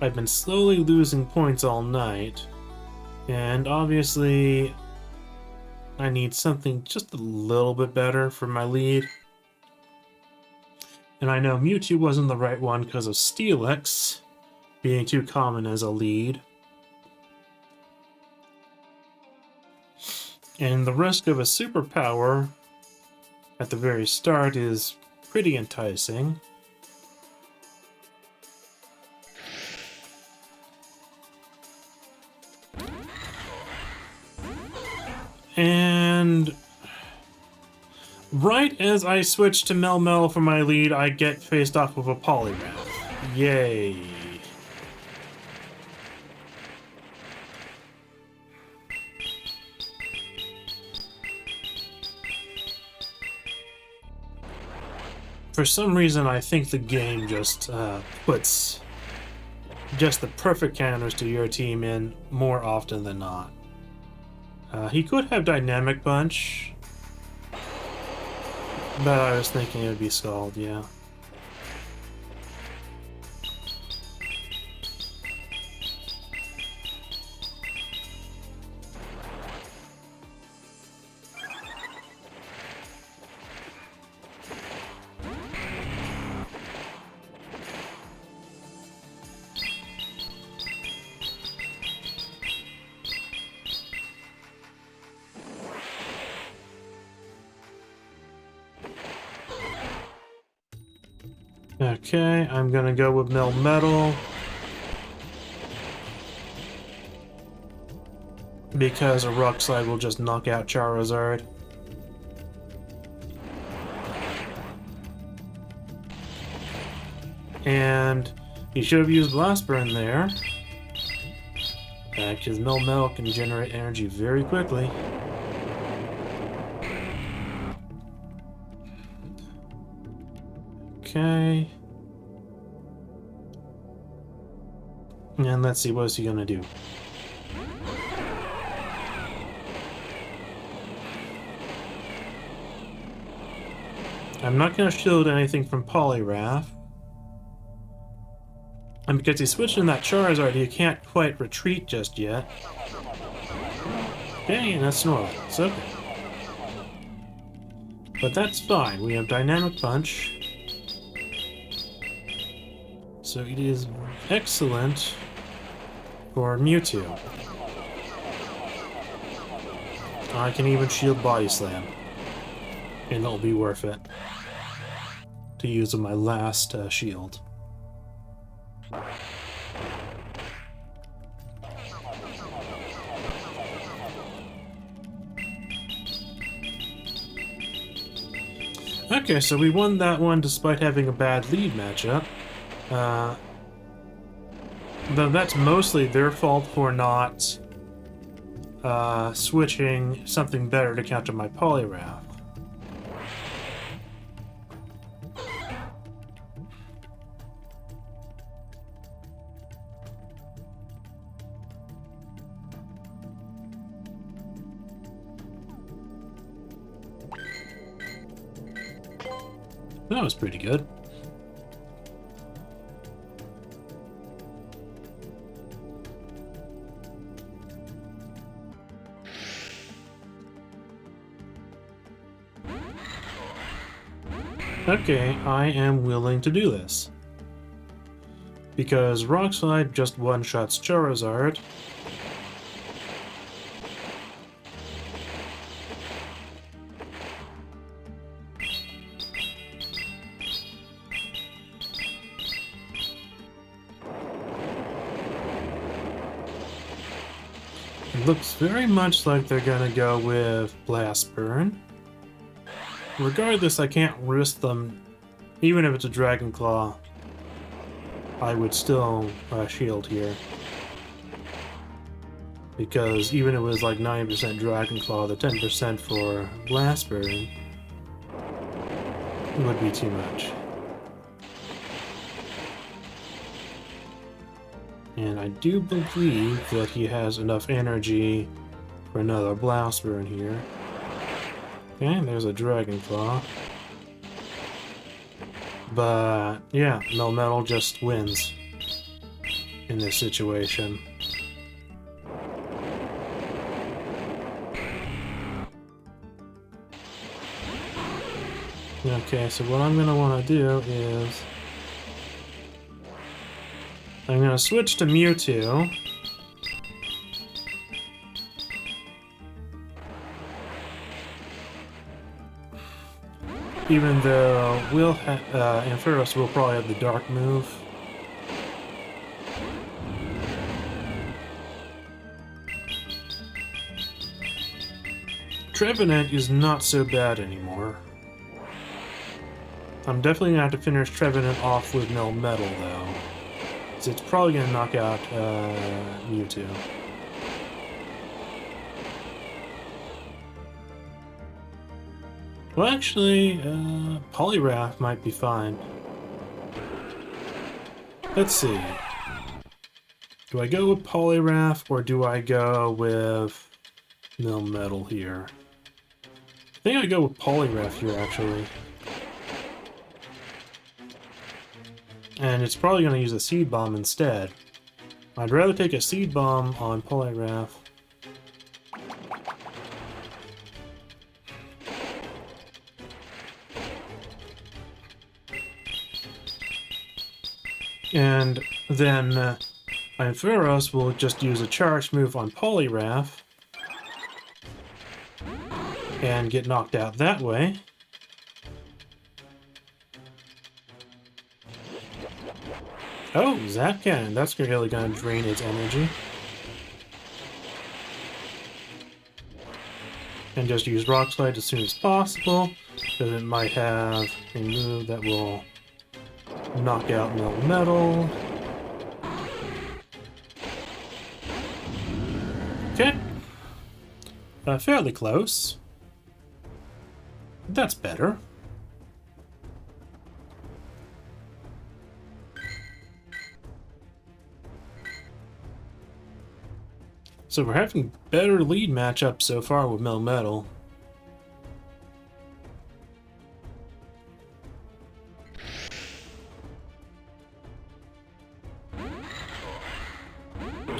I've been slowly losing points all night. And obviously, I need something just a little bit better for my lead. And I know Mewtwo wasn't the right one because of Steelix being too common as a lead. And the risk of a superpower at the very start is pretty enticing. And right as I switch to Melmetal for my lead, I get faced off with a Poliwrath. Yay. For some reason, I think the game just puts just the perfect counters to your team in more often than not. He could have Dynamic Punch, but I was thinking it would be Scald, yeah. Okay, I'm gonna go with Melmetal. Because a Rock Slide will just knock out Charizard. And he should have used Blast Burn there. Because Melmetal can generate energy very quickly. Okay. And let's see, what is he gonna do? I'm not gonna shield anything from Poliwrath. And because he switched in that Charizard, he can't quite retreat just yet. Okay, and that's Snorlax. Okay. But that's fine. We have Dynamic Punch. So it is excellent for Mewtwo. I can even shield body slam. And it'll be worth it to use on my last shield. Okay, so we won that one despite having a bad lead matchup. Though that's mostly their fault for not switching something better to counter my Poliwrath. That was pretty good. Okay, I am willing to do this. Because Rock Slide just one-shots Charizard. It looks very much like they're gonna go with Blast Burn. Regardless, I can't risk them. Even if it's a Dragon Claw, I would still shield here. Because even if it was like 90% Dragon Claw, the 10% for Blast Burn would be too much. And I do believe that he has enough energy for another Blast Burn here. Okay, there's a Dragon Claw. But yeah, Melmetal just wins in this situation. Okay, so what I'm going to want to do is I'm going to switch to Mewtwo. Even though Ampharos will probably have the Dark move. Trevenant is not so bad anymore. I'm definitely gonna have to finish Trevenant off with Melmetal though. So it's probably gonna knock out Mewtwo. Well, actually, Poliwrath might be fine. Let's see. Do I go with Poliwrath or do I go with Melmetal here? I think I go with Poliwrath here, actually. And it's probably going to use a Seed Bomb instead. I'd rather take a Seed Bomb on Poliwrath. And then Ampharos will just use a charge move on Poliwrath and get knocked out that way. Oh, Zap Cannon. That's really going to drain its energy. And just use Rock Slide as soon as possible, because it might have a move that will knock out Melmetal. Okay. Fairly close. That's better. So we're having better lead matchups so far with Melmetal.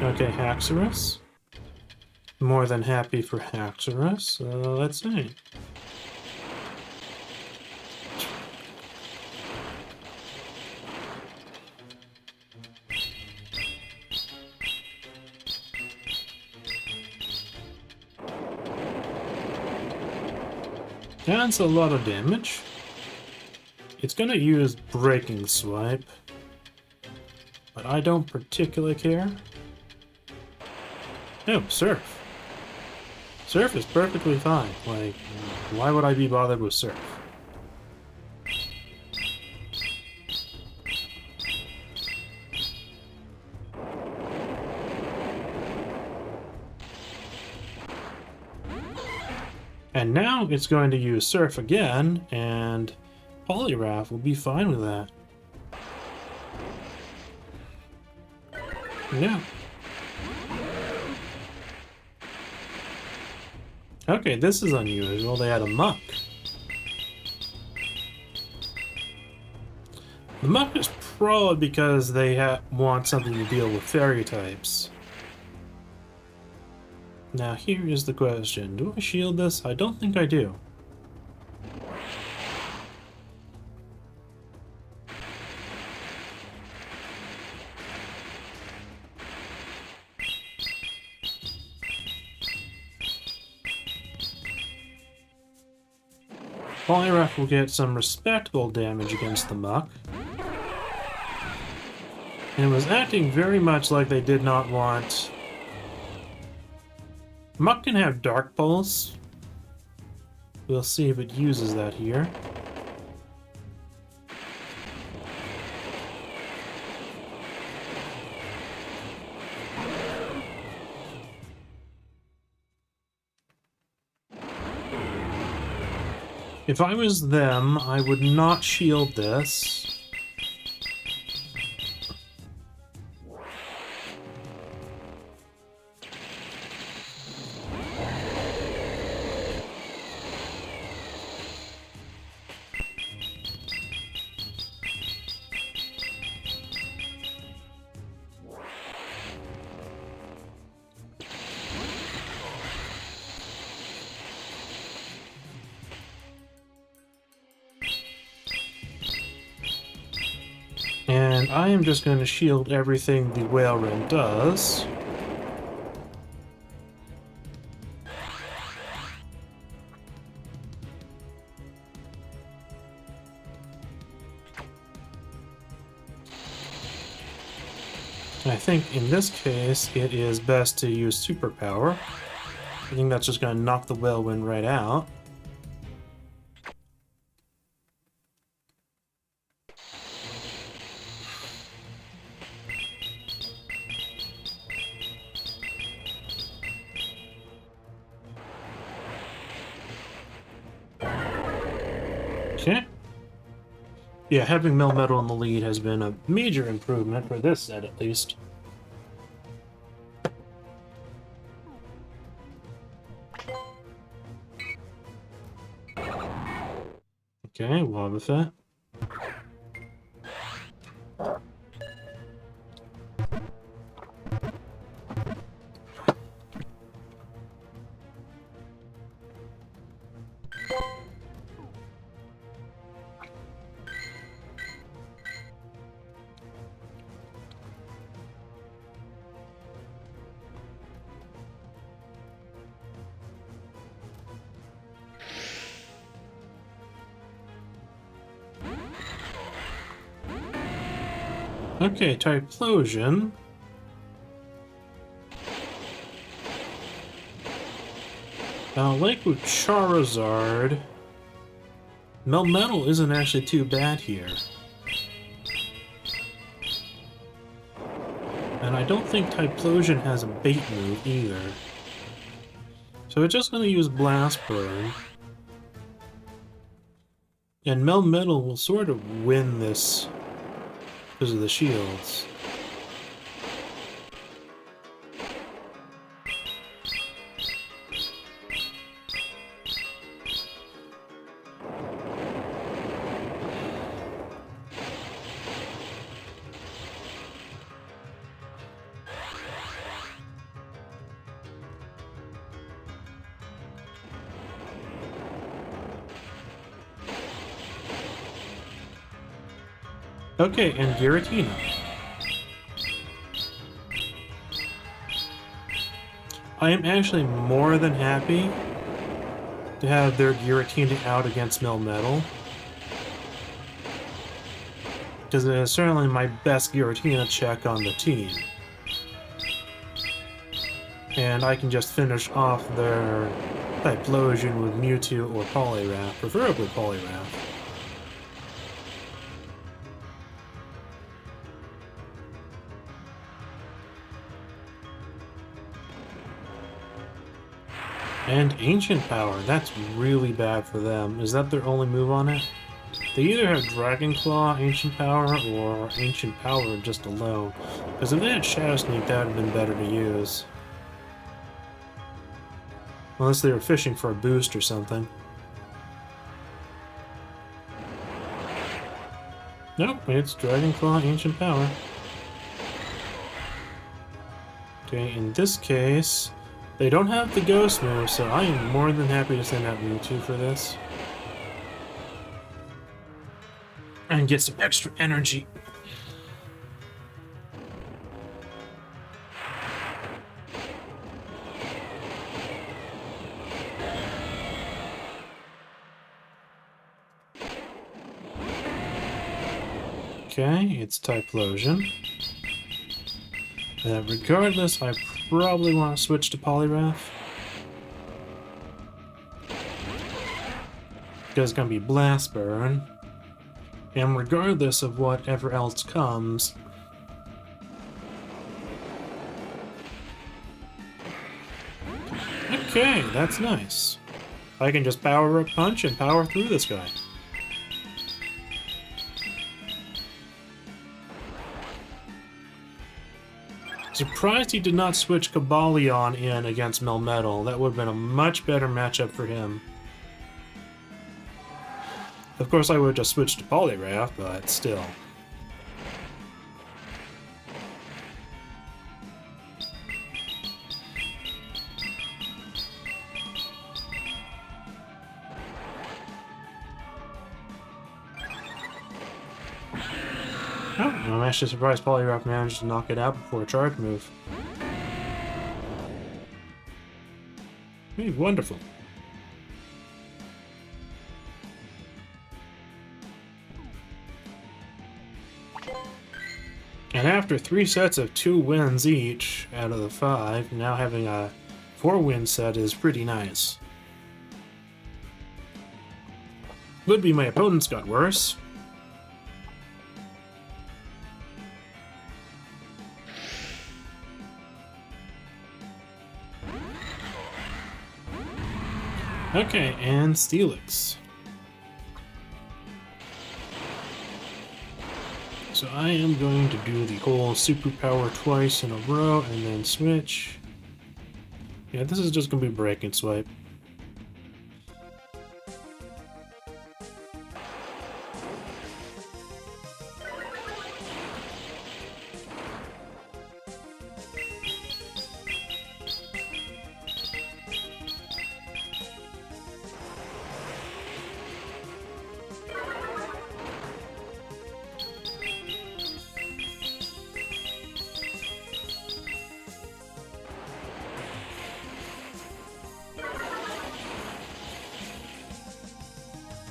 Okay, Haxorus. More than happy for Haxorus. Let's see. That's a lot of damage. It's gonna use Breaking Swipe, but I don't particularly care. No, Surf. Surf is perfectly fine. Like, why would I be bothered with Surf? And now it's going to use Surf again, and Polyrath will be fine with that. Yeah. Okay, this is unusual. They had a Muck. The Muck is probably because they want something to deal with fairy types. Now here is the question. Do I shield this? I don't think I do. Polyrath will get some respectable damage against the Muck. And it was acting very much like they did not want... Muck can have Dark Pulse. We'll see if it uses that here. If I was them, I would not shield this. And I am just going to shield everything the Whale Ren does. I think in this case it is best to use Superpower. I think that's just going to knock the Whale Ren right out. Okay. Yeah, having Melmetal in the lead has been a major improvement for this set, at least. Okay, Wobbuffet. Okay, Typhlosion. Now, like with Charizard, Melmetal isn't actually too bad here. And I don't think Typhlosion has a bait move either. So it's just going to use Blast Burn. And Melmetal will sort of win this because of the shields. Okay, and Giratina. I am actually more than happy to have their Giratina out against Melmetal, because it is certainly my best Giratina check on the team. And I can just finish off their Typhlosion with Mewtwo or Poliwrath, preferably Poliwrath. And Ancient Power, that's really bad for them. Is that their only move on it? They either have Dragon Claw, Ancient Power, or Ancient Power just alone. Because if they had Shadow Sneak, that would have been better to use. Unless they were fishing for a boost or something. Nope, it's Dragon Claw, Ancient Power. Okay, in this case, they don't have the Ghost move, so I am more than happy to send out Mewtwo for this. And get some extra energy. Okay, it's Typhlosion. Regardless, I probably want to switch to Poliwrath. Because it's going to be Blast Burn. And regardless of whatever else comes... Okay, that's nice. I can just Power Up Punch and power through this guy. Surprised he did not switch Cobalion in against Melmetal. That would have been a much better matchup for him. Of course, I would have just switched to Poliwrath, but still. Oh, I'm actually surprised Poliwrath managed to knock it out before a charge move. Hey, wonderful. And after 3 sets of 2 wins each out of the 5, now having a 4-win set is pretty nice. Would be my opponents got worse. Okay, and Steelix. So I am going to do the whole superpower twice in a row and then switch. Yeah, this is just going to be break and swipe.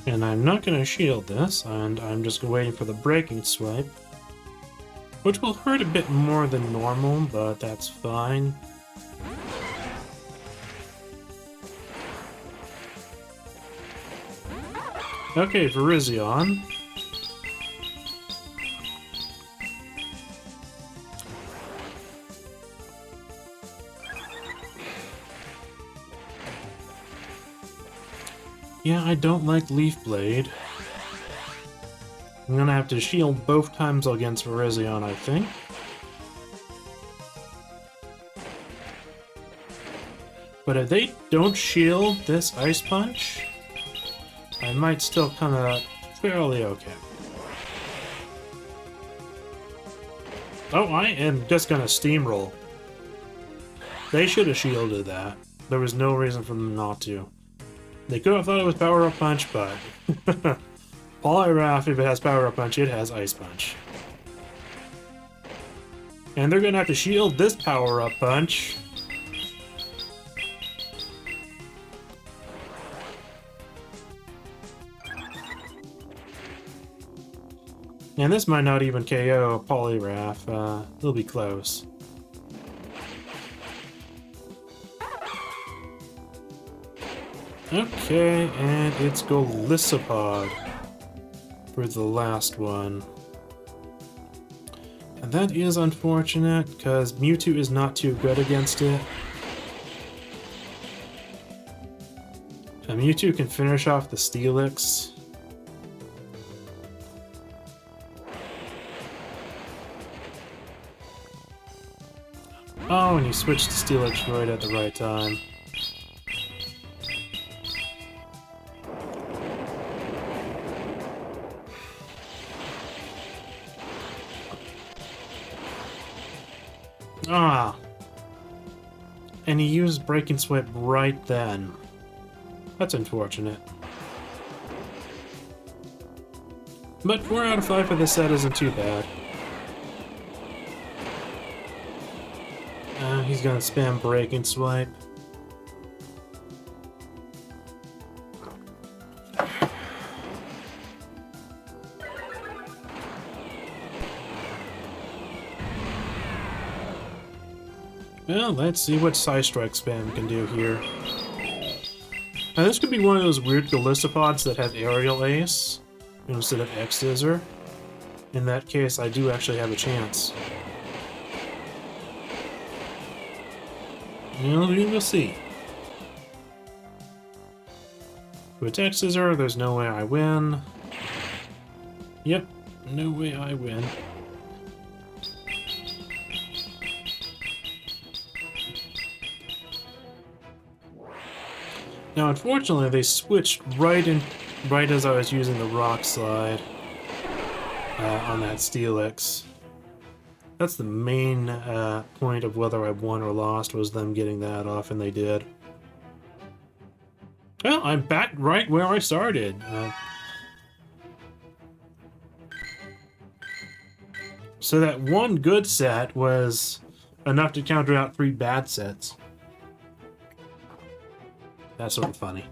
And I'm not going to shield this, and I'm just waiting for the breaking swipe. Which will hurt a bit more than normal, but that's fine. Okay, Virizion. Yeah, I don't like Leaf Blade. I'm gonna have to shield both times against Virizion, I think. But if they don't shield this Ice Punch, I might still come out fairly okay. Oh, I am just gonna Steamroll. They should have shielded that. There was no reason for them not to. They could have thought it was Power Up Punch, but... Poliwrath, if it has Power Up Punch, it has Ice Punch. And they're gonna have to shield this Power Up Punch. And this might not even KO Poliwrath. It'll be close. Okay, and it's Golisopod for the last one. And that is unfortunate, because Mewtwo is not too good against it. And Mewtwo can finish off the Steelix. Oh, and he switched to Steelix right at the right time. Ah! And he used Breaking Swipe right then. That's unfortunate. But 4 out of 5 for this set isn't too bad. He's gonna spam Breaking Swipe. Well, let's see what Psystrike spam can do here. Now this could be one of those weird Galisopods that have Aerial Ace instead of X-Scissor. In that case, I do actually have a chance. Well, we will see. With X-Scissor, there's no way I win. Yep, no way I win. Now, unfortunately, they switched right as I was using the Rock Slide on that Steelix. That's the main point of whether I won or lost, was them getting that off, and they did. Well, I'm back right where I started. So that one good set was enough to counter out 3 bad sets. That's sort of funny.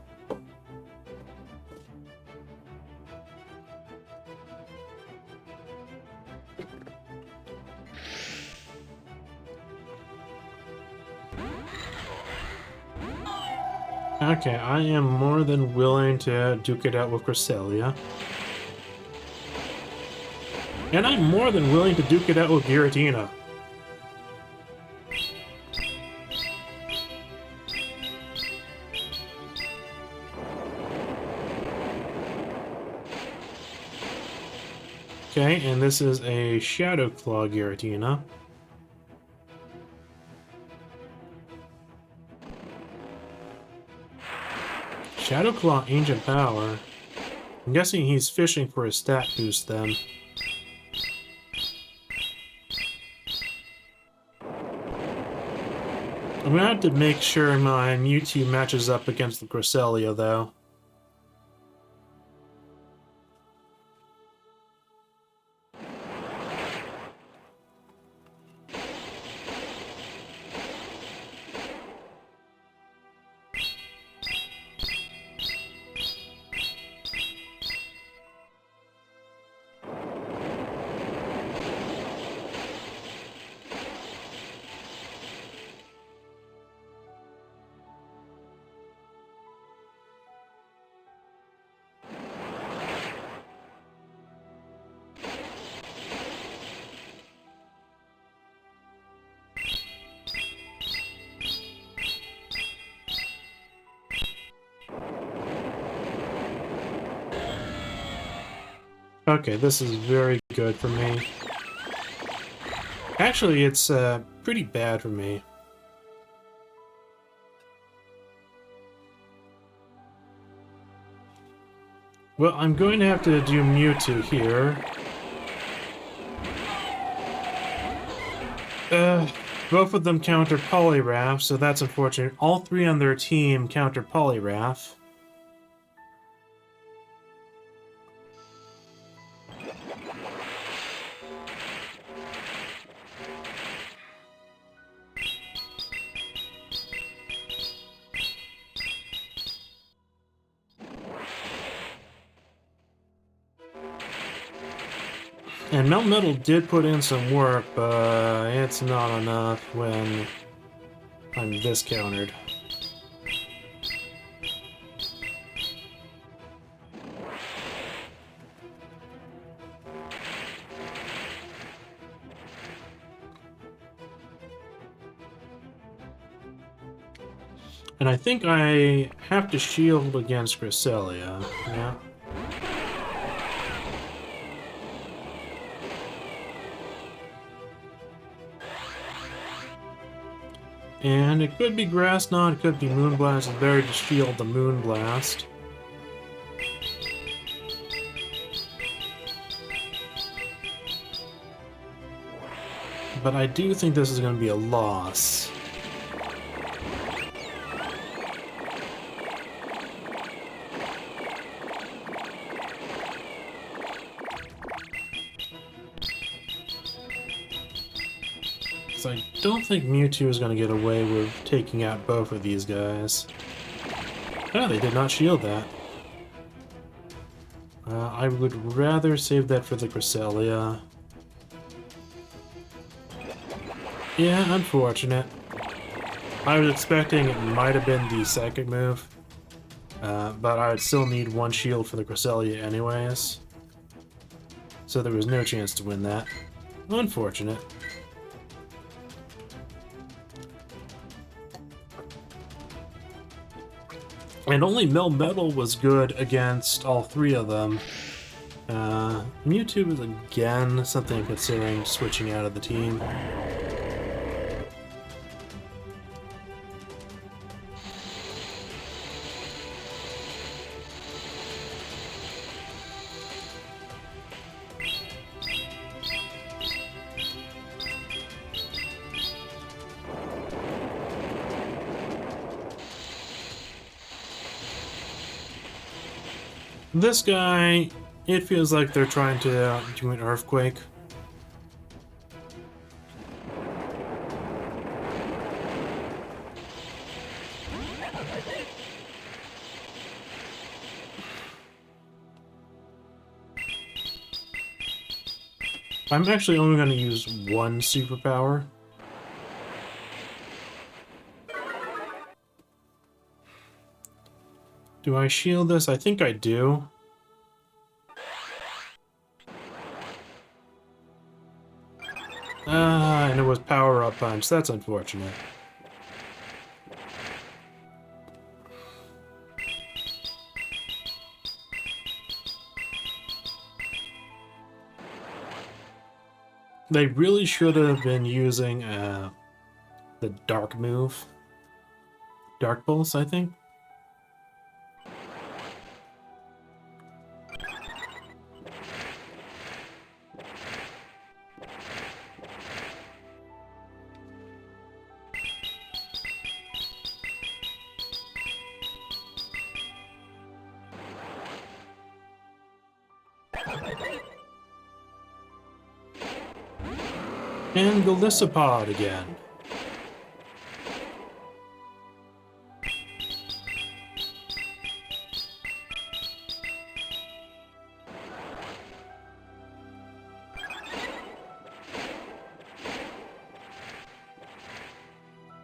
Okay, I am more than willing to duke it out with Cresselia. And I'm more than willing to duke it out with Giratina. Okay, and this is a Shadow Claw Giratina. Shadow Claw Ancient Power. I'm guessing he's fishing for a stat boost then. I'm gonna have to make sure my Mewtwo matches up against the Cresselia though. Okay, this is very good for me. Actually, it's pretty bad for me. Well, I'm going to have to do Mewtwo here. Both of them counter Poliwrath, so that's unfortunate. All 3 on their team counter Poliwrath. And Melt Metal did put in some work, but it's not enough when I'm this countered. And I think I have to shield against Cresselia, yeah. And it could be Grass Knot, it could be Moonblast. It's better to shield the Moonblast. But I do think this is going to be a loss. So I don't think Mewtwo is going to get away with taking out both of these guys. Oh, they did not shield that. I would rather save that for the Cresselia. Yeah, unfortunate. I was expecting it might have been the second move, but I would still need one shield for the Cresselia anyways. So there was no chance to win that. Unfortunate. And only Melmetal was good against all three of them. Mewtwo is again something I'm considering switching out of the team. This guy, it feels like they're trying to do an earthquake. I'm actually only going to use one superpower. Do I shield this? I think I do. And it was power-up punch. That's unfortunate. They really should have been using the Dark move. Dark Pulse, I think. And Golisopod again.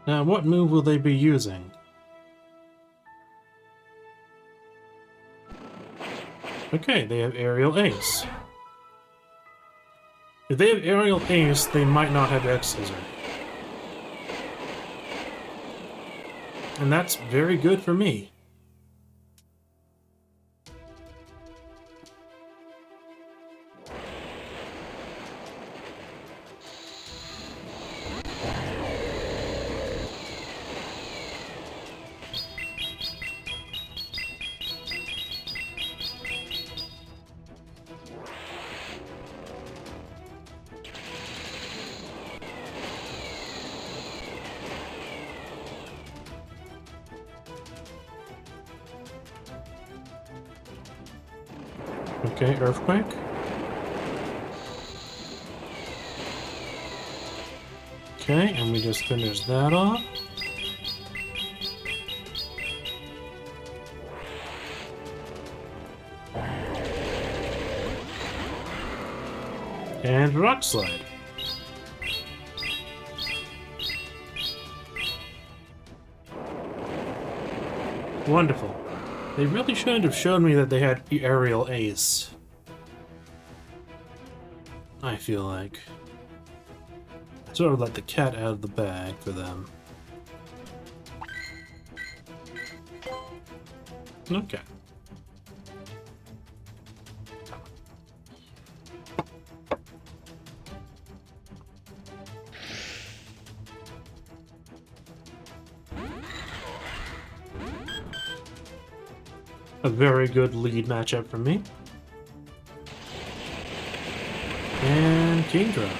Now, what move will they be using? Okay, they have Aerial Ace. If they have Aerial Ace, they might not have X-Scissor. And that's very good for me. Okay, Earthquake. Okay, and we just finished that off. And rock slide. Wonderful. They really shouldn't have shown me that they had aerial ace. I feel like. Sort of let the cat out of the bag for them. Okay. A very good lead matchup for me. And king drop.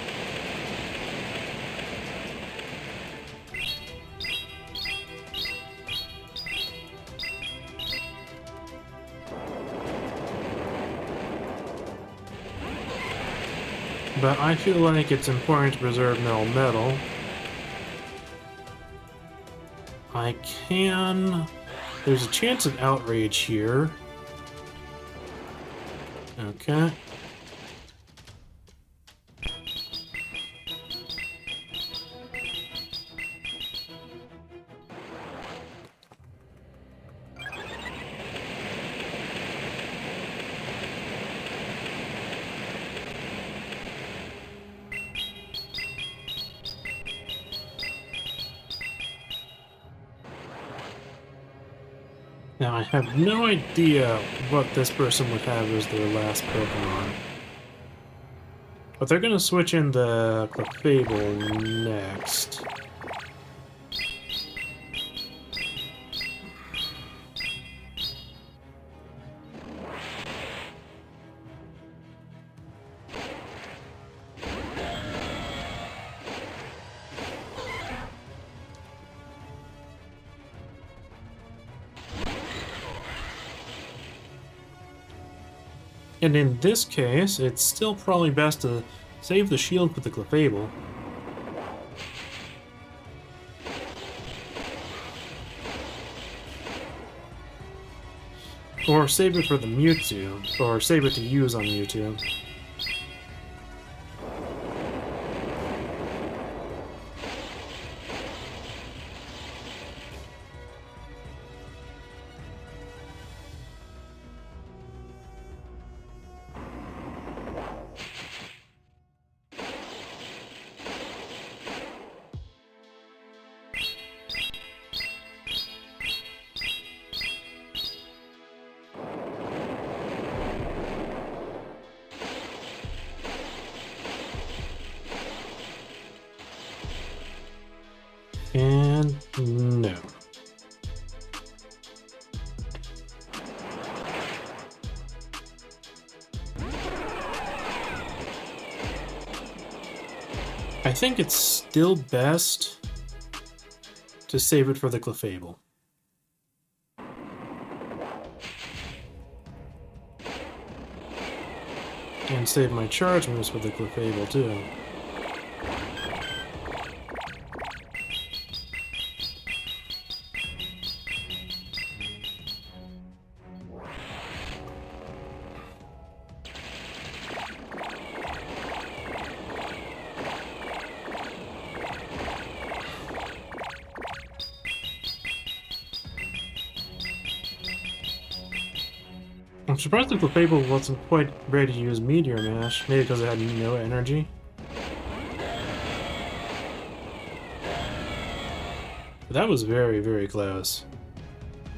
But I feel like it's important to preserve metal. I can... There's a chance of outrage here. Okay. Now, I have no idea what this person would have as their last Pokemon. But they're gonna switch in the Clefable next. And in this case, it's still probably best to save the shield with the Clefable. Or save it for the Mewtwo, or save it to use on Mewtwo. And no. I think it's still best to save it for the Clefable. And save my charge moves for the Clefable too. I'm surprised the Clefable wasn't quite ready to use Meteor Mash, maybe because it had no energy. But that was very, very close.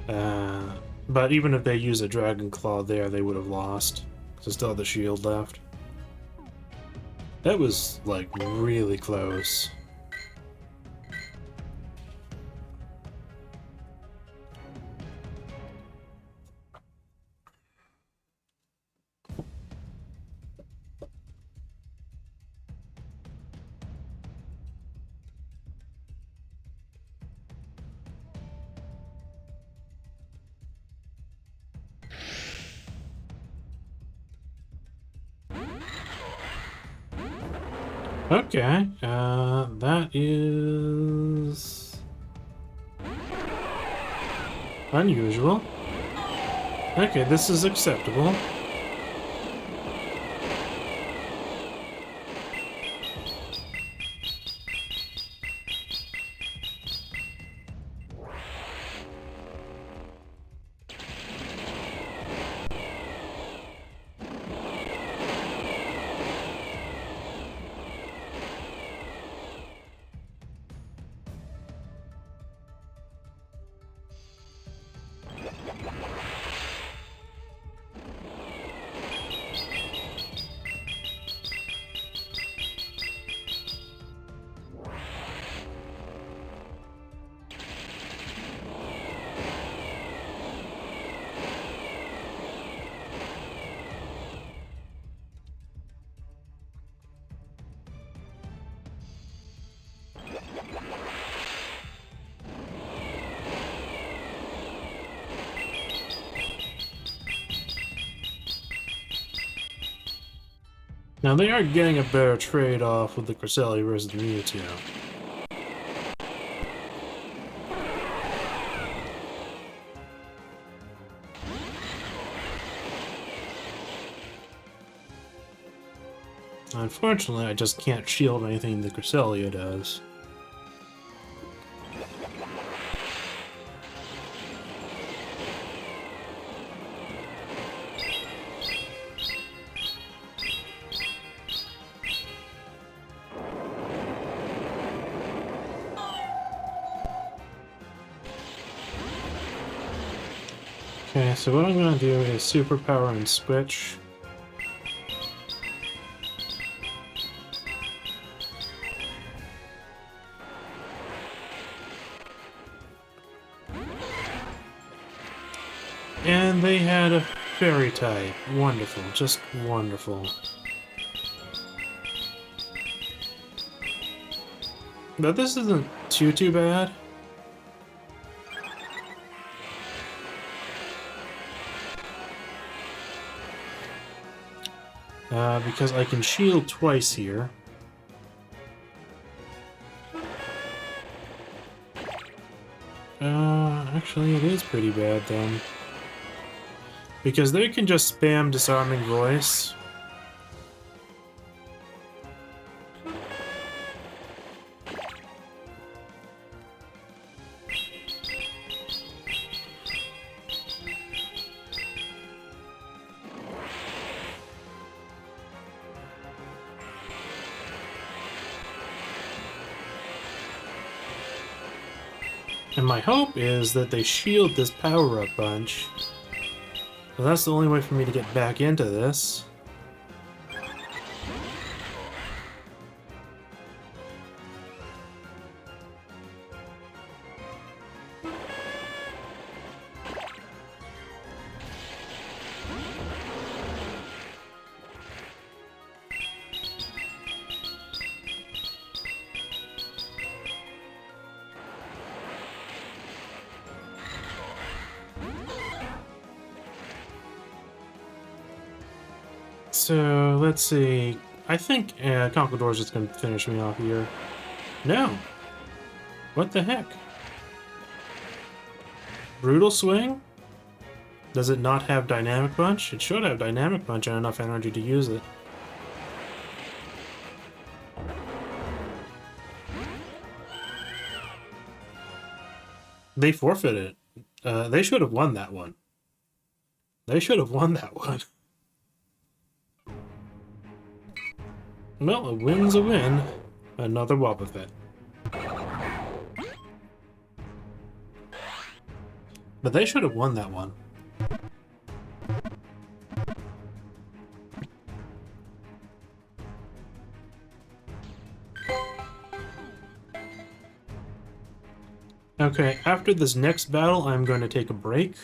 But even if they used a Dragon Claw there, they would have lost. So still had the shield left. That was, like, really close. Okay, that is unusual. Okay, this is acceptable. Now they are getting a better trade-off with the Cresselia versus the Mewtwo. Unfortunately, I just can't shield anything the Cresselia does. Okay, so what I'm going to do is superpower and switch. And they had a fairy type. Wonderful, just wonderful. But this isn't too bad. Because I can shield twice here. Actually it is pretty bad then. Because they can just spam Disarming Voice. And my hope is that they shield this power-up bunch. So that's the only way for me to get back into this. So, let's see. I think Conquador's just gonna finish me off here. No! What the heck? Brutal Swing? Does it not have Dynamic Punch? It should have Dynamic Punch and enough energy to use it. They forfeited. They should have won that one. They should have won that one. Well, a win's a win. Another Wobbuffet. But they should have won that one. Okay, after this next battle, I'm going to take a break.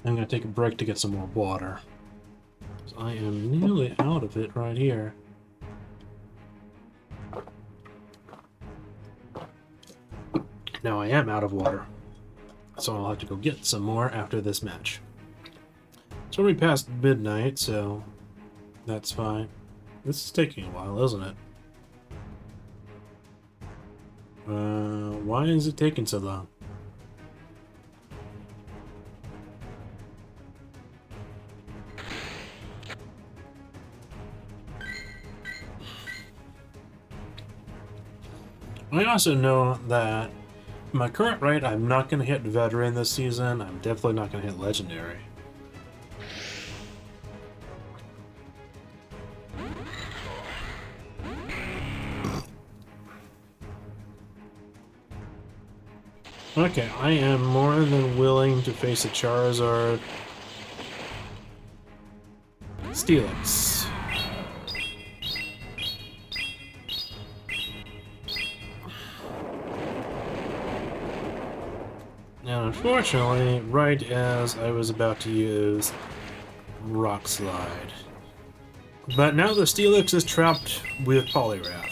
I'm going to take a break to get some more water. I am nearly out of it right here. Now I am out of water, so I'll have to go get some more after this match. It's already past midnight, so that's fine. This is taking a while, isn't it? Why is it taking so long? I also know that my current rate, I'm not going to hit Veteran this season. I'm definitely not going to hit Legendary. Okay, I am more than willing to face a Charizard. Steelix. And unfortunately, right as I was about to use rock slide. But now the Steelix is trapped with Poliwrath,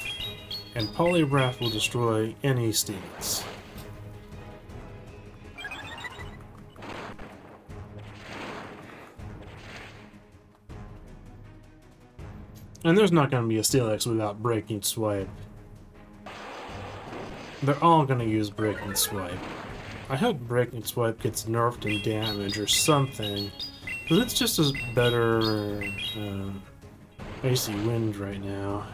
and Poliwrath will destroy any Steelix. And there's not going to be a Steelix without Breaking Swipe. They're all going to use Breaking Swipe. I hope Breaking Swipe gets nerfed in damage or something, because it's just a better icy wind right now.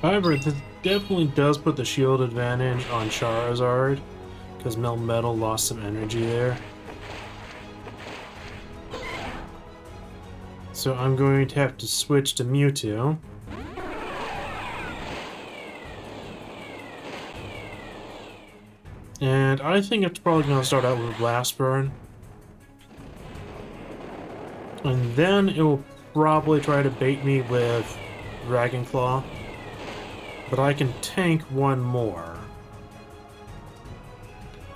However, this definitely does put the shield advantage on Charizard, because Melmetal lost some energy there. So I'm going to have to switch to Mewtwo. And I think it's probably going to start out with Blast Burn. And then it will probably try to bait me with Dragon Claw. But I can tank one more.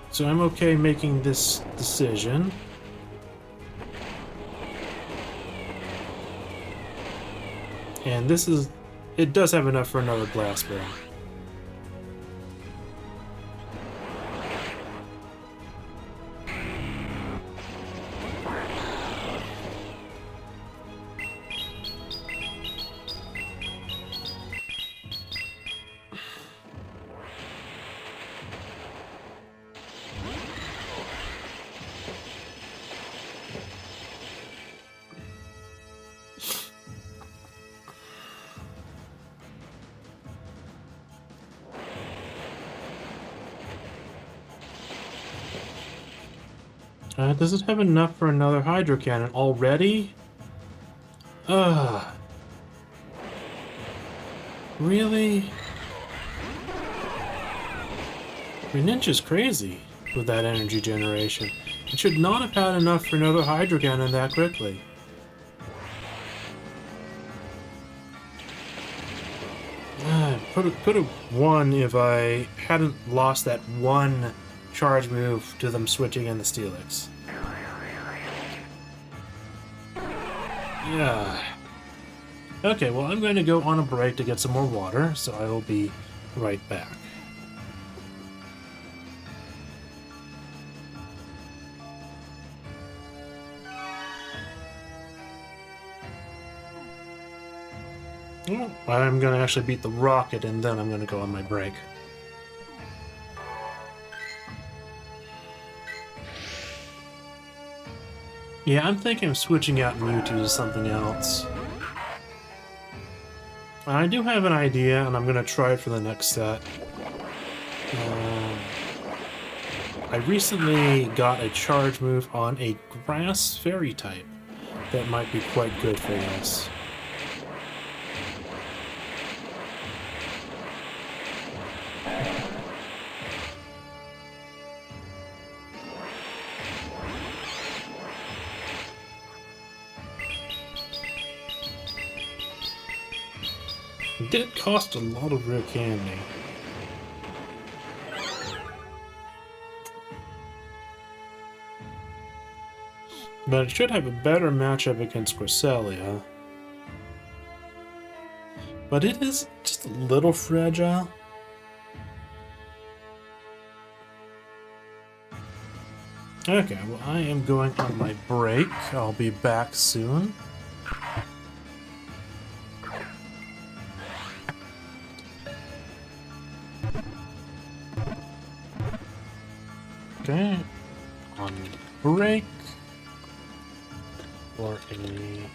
So I'm okay making this decision. And this is... it does have enough for another Blast Burn. Does it have enough for another Hydro Cannon already? Ugh. Really? Greninja's crazy with that energy generation. It should not have had enough for another Hydro Cannon that quickly. Could have won if I hadn't lost that one charge move to them switching in the Steelix. Yeah. Okay, well, I'm going to go on a break to get some more water, so I will be right back. Well, I'm going to actually beat the rocket, and then I'm going to go on my break. Yeah, I'm thinking of switching out Mewtwo to something else. I do have an idea, and I'm going to try it for the next set. I recently got a charge move on a grass fairy type that might be quite good for this. It did cost a lot of rare candy. But it should have a better matchup against Cresselia. But it is just a little fragile. Okay, well, I am going on my break. I'll be back soon. Okay, on break. Or any...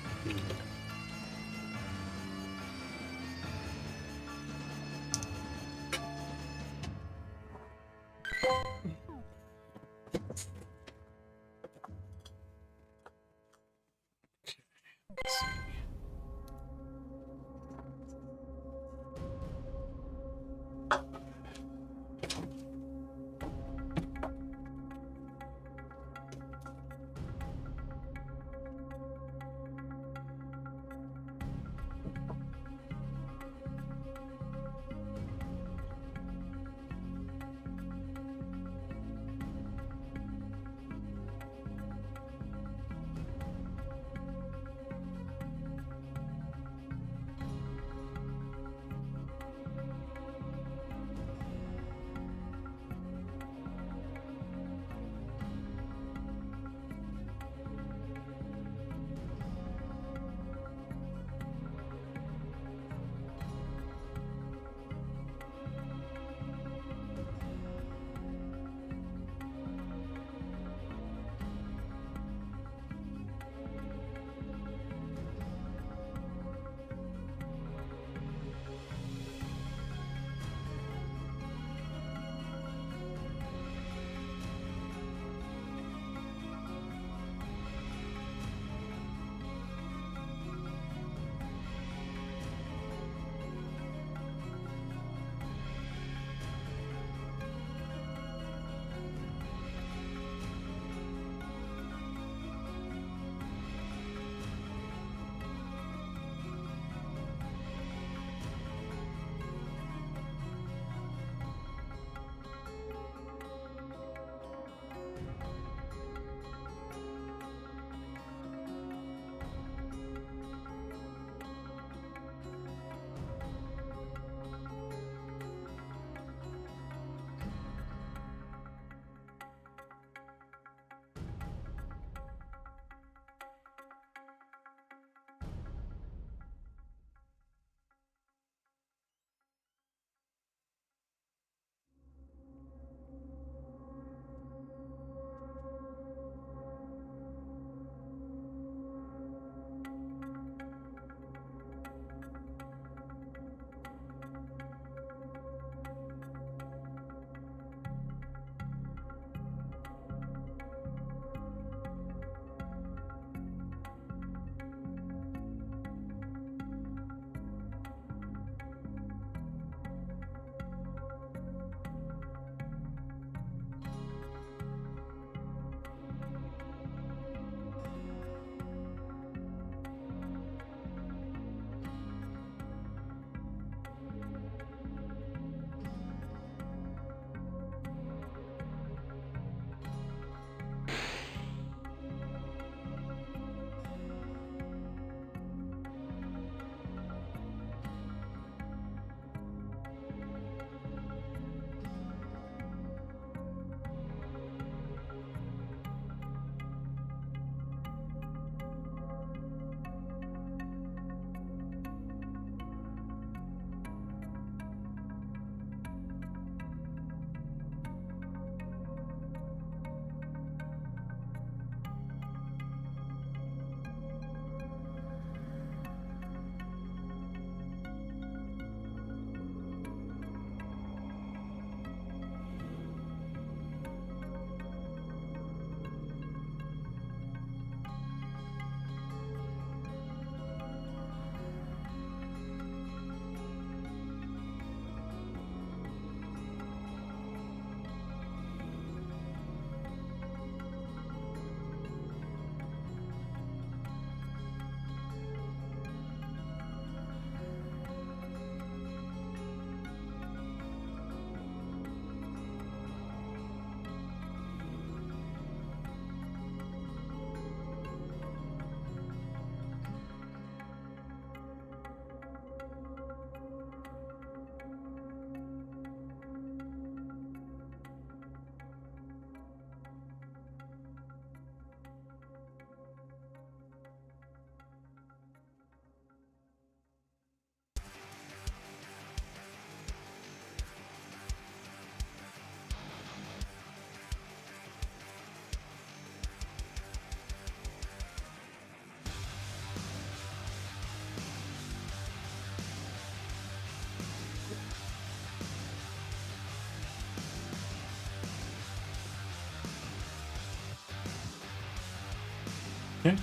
Okay.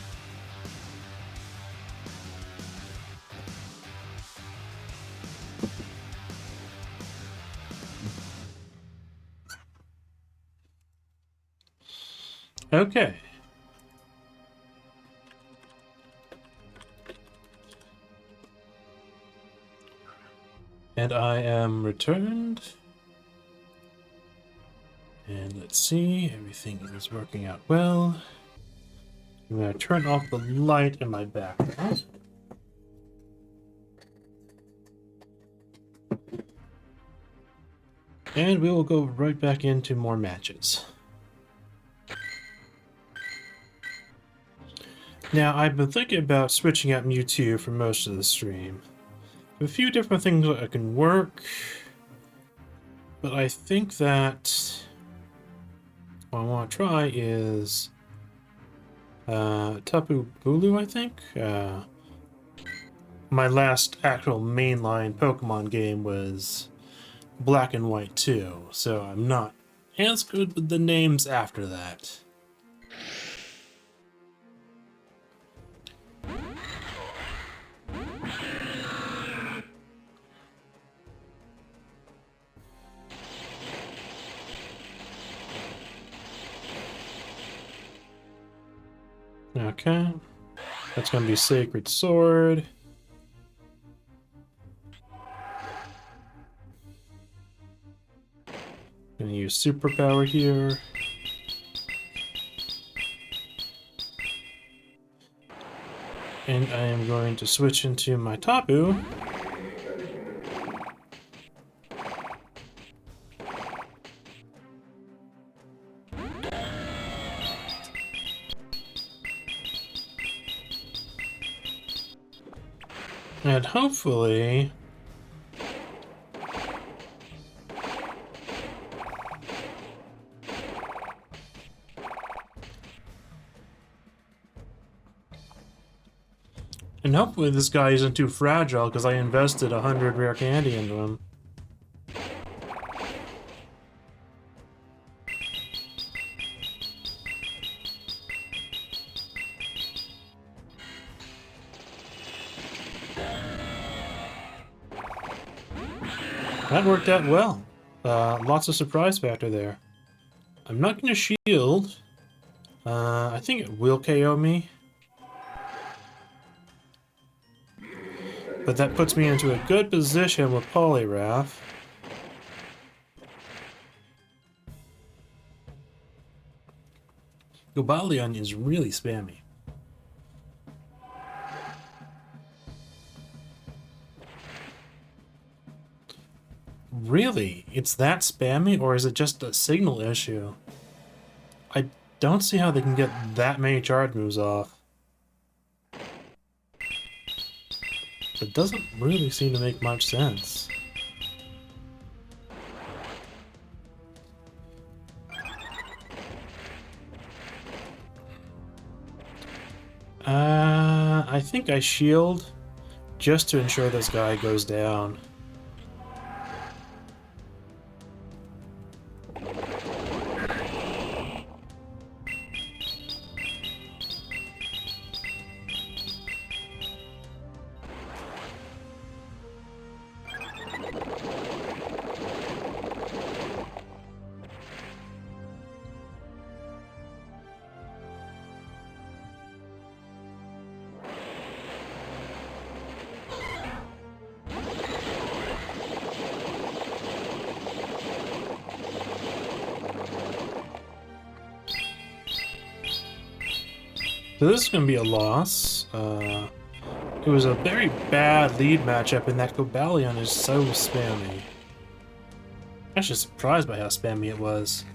Okay. And I am returned. And let's see, everything is working out well. I'm going to turn off the light in my background. And we will go right back into more matches. Now, I've been thinking about switching out Mewtwo for most of the stream. A few different things that can work, but I think that what I want to try is Tapu Bulu, I think. My last actual mainline Pokemon game was Black and White 2, so I'm not as good with the names after that. Okay, that's going to be Sacred Sword. Gonna use Superpower here. And I am going to switch into my Tapu. And hopefully this guy isn't too fragile because I invested 100 rare candy into him. That worked out well. Lots of surprise factor there. I'm not going to shield. I think it will KO me. But that puts me into a good position with Poliwrath. Gobalion is really spammy. Really? It's that spammy, or is it just a signal issue? I don't see how they can get that many charge moves off. It doesn't really seem to make much sense. I think I shield just to ensure this guy goes down. So this is going to be a loss. It was a very bad lead matchup, and that Gobalion is so spammy. Actually surprised by how spammy it was.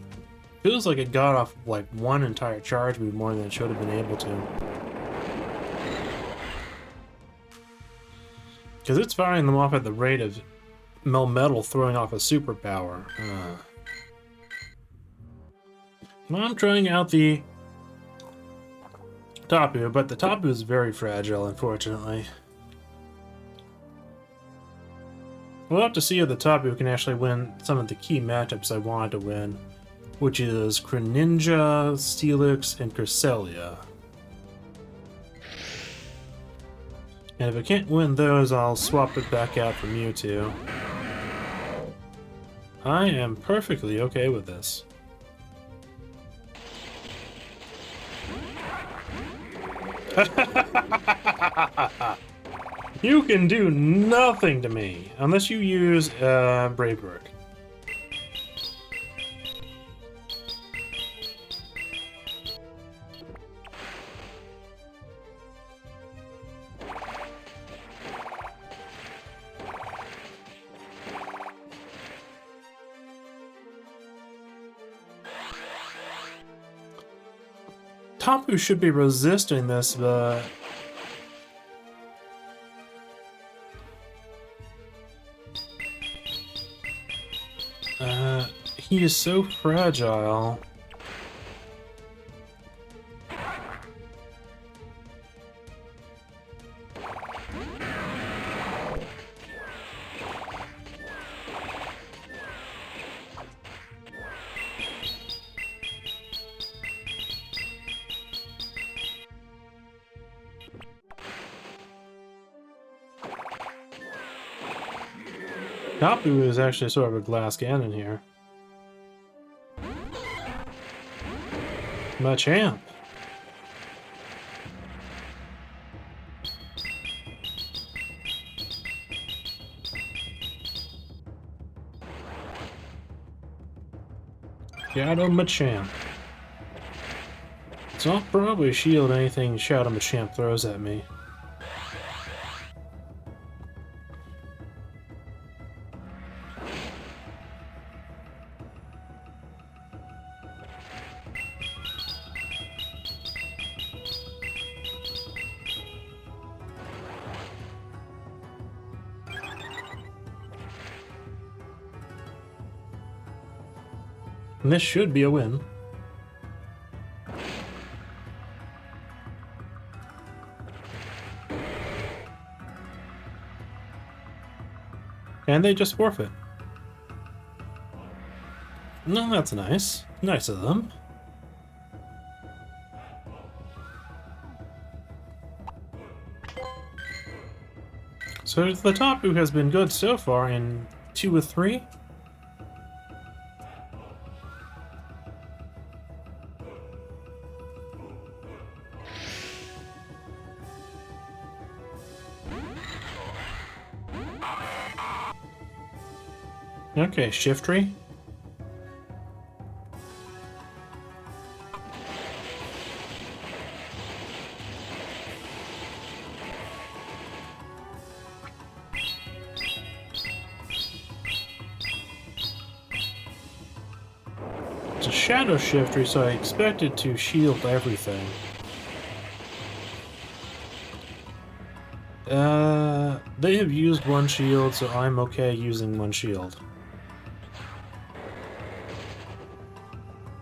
Feels like it got off like one entire charge move more than it should have been able to. Because it's firing them off at the rate of Melmetal throwing off a superpower. Well, I'm trying out the Tapu, but the Tapu is very fragile, unfortunately. We'll have to see if the Tapu can actually win some of the key matchups I wanted to win, which is Greninja, Steelix, and Cresselia. And if I can't win those, I'll swap it back out for Mewtwo. I am perfectly okay with this. You can do nothing to me unless you use Brave Bird. Tapu should be resisting this, but he is so fragile. Tapu is actually sort of a glass cannon here. Machamp. Shadow Machamp. So I'll probably shield anything Shadow Machamp throws at me. And this should be a win. And they just forfeit. No, that's nice. Nice of them. So the Tapu has been good so far in 2 of 3. Okay, Shiftry. It's a Shadow Shiftry, so I expected to shield everything. They have used one shield, so I'm okay using one shield.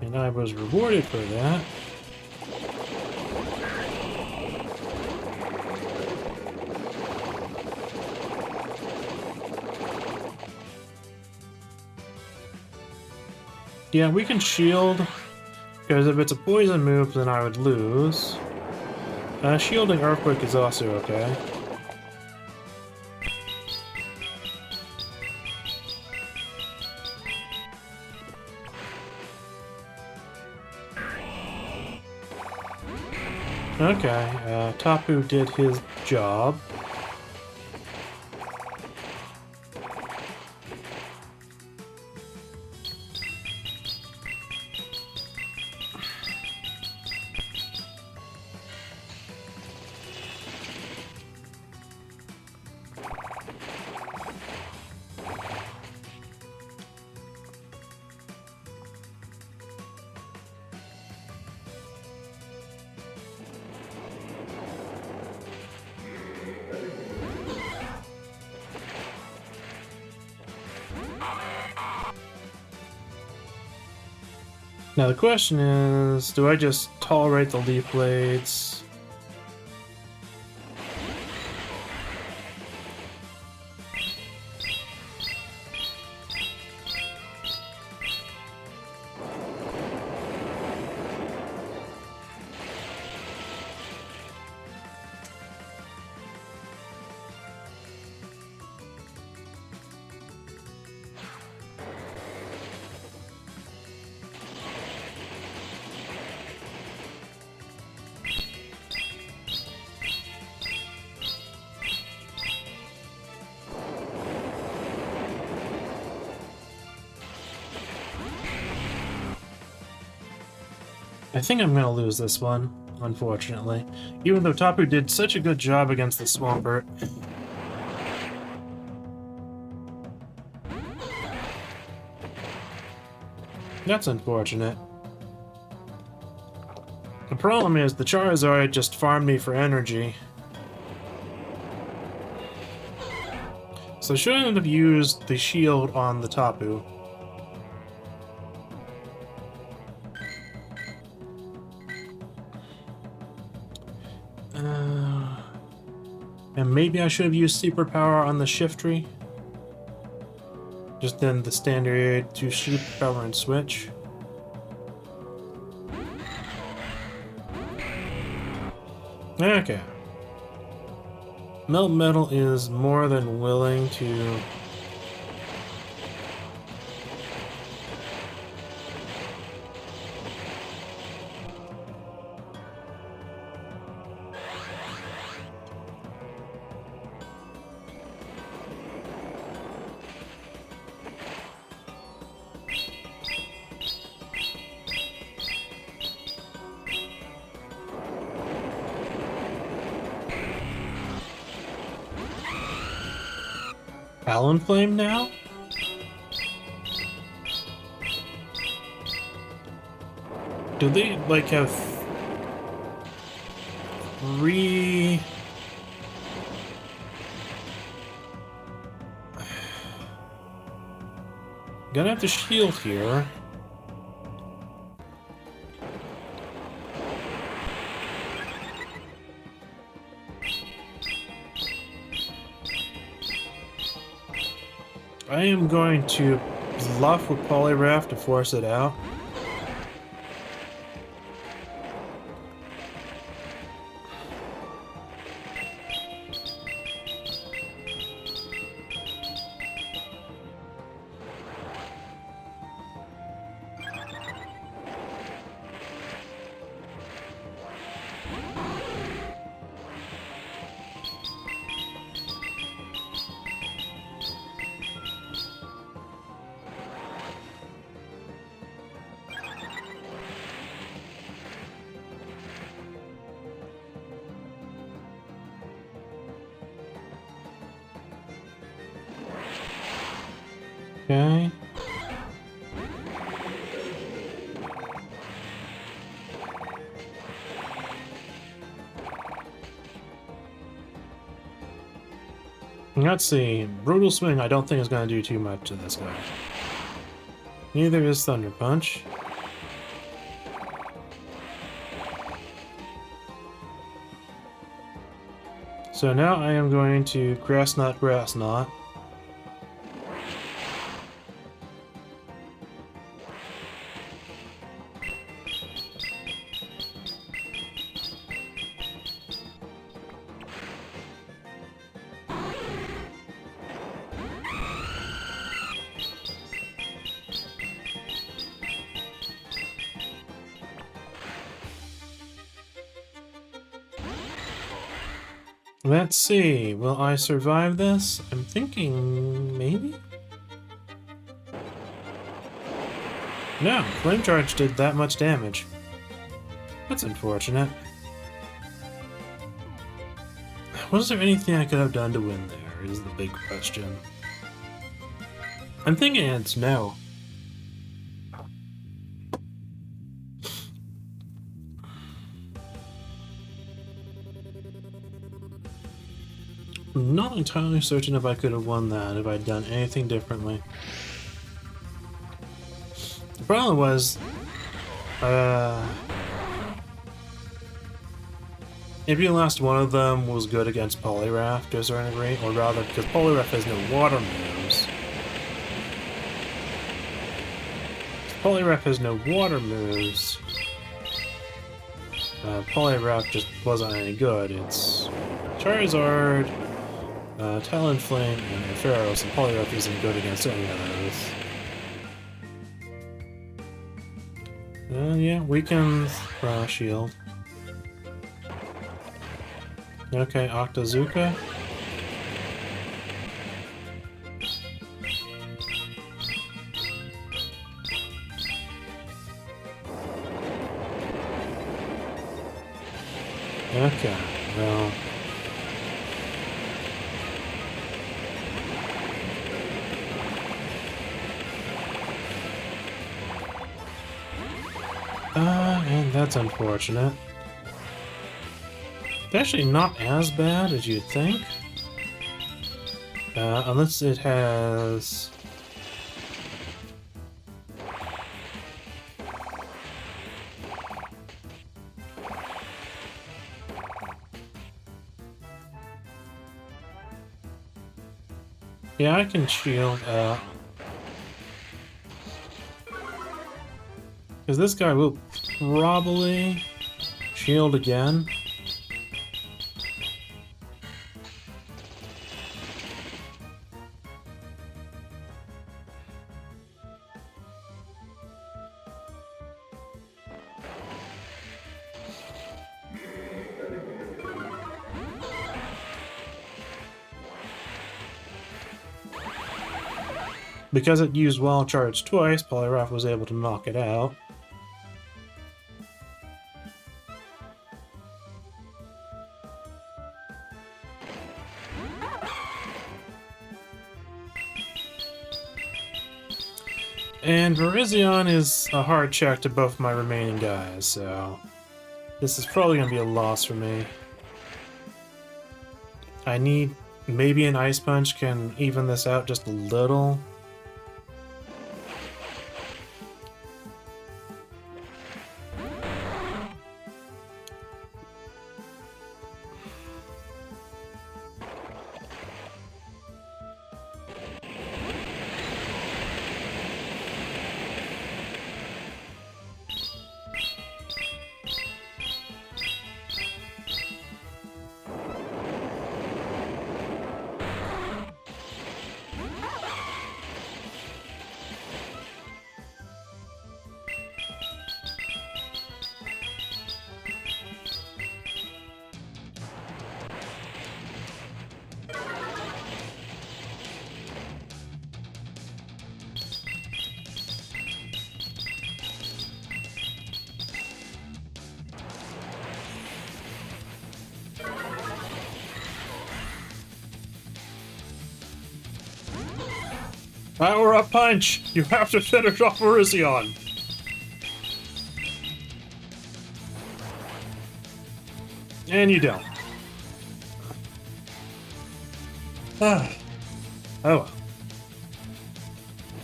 And I was rewarded for that. Yeah, we can shield, because if it's a poison move, then I would lose. Shielding Earthquake is also okay. Okay, Tapu did his job. Now the question is, do I just tolerate the Leaf Blades? I think I'm gonna lose this one, unfortunately. Even though Tapu did such a good job against the Swampert. That's unfortunate. The problem is the Charizard just farmed me for energy. So I shouldn't have used the shield on the Tapu. And maybe I should have used Superpower on the Shiftry. Just then the standard to Superpower and switch. Okay. Melt Metal is more than willing to... Talonflame now? Do they, like, have... three... Gonna have to shield here. I am going to bluff with Poliwrath to force it out. Okay. Let's see. Brutal Swing I don't think is going to do too much to this guy. Neither is Thunder Punch. So now I am going to Grass Knot, Grass Knot. Let's see, will I survive this? I'm thinking maybe? No, Flame Charge did that much damage. That's unfortunate. Was there anything I could have done to win there, is the big question. I'm thinking it's no. I'm not entirely certain if I could have won that if I'd done anything differently. The problem was, maybe the last one of them was good against Poliwrath to a certain degree, or rather because Poliwrath has no water moves. Poliwrath has no water moves. Poliwrath just wasn't any good. It's Charizard, Talonflame, and Ampharos, and Poliwrath isn't good against any of those. Yeah, weakens Shield. Okay, Octazooka. Okay, well... and that's unfortunate. It's actually not as bad as you'd think. Unless it has... Yeah, I can shield, because this guy will probably shield again. Because it used Wild Charge twice, Polygraph was able to knock it out. And Virizion is a hard check to both my remaining guys, so this is probably going to be a loss for me. I need... maybe an Ice Punch can even this out just a little. Power Up Punch! You have to finish off Virizion! And you don't. Oh well.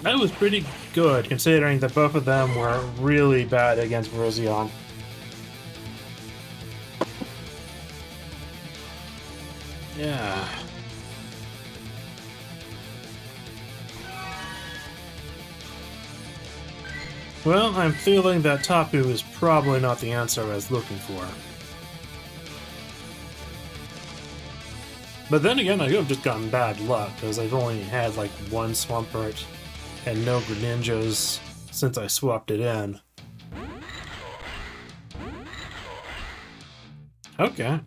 That was pretty good, considering that both of them were really bad against Virizion. Yeah. Well, I'm feeling that Tapu is probably not the answer I was looking for. But then again, I could have just gotten bad luck, because I've only had like one Swampert and no Greninjas since I swapped it in. Okay.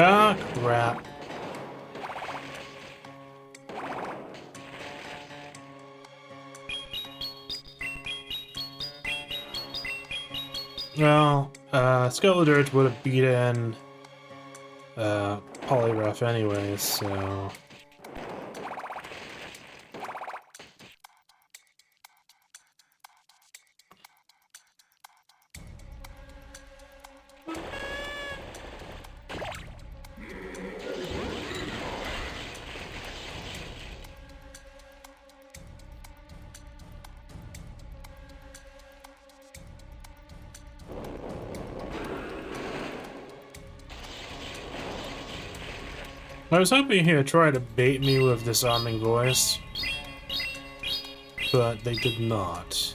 Ah, crap. Well, Skeledirge would have beaten Polygraph anyways, so... I was hoping he would try to bait me with disarming voice, but they did not.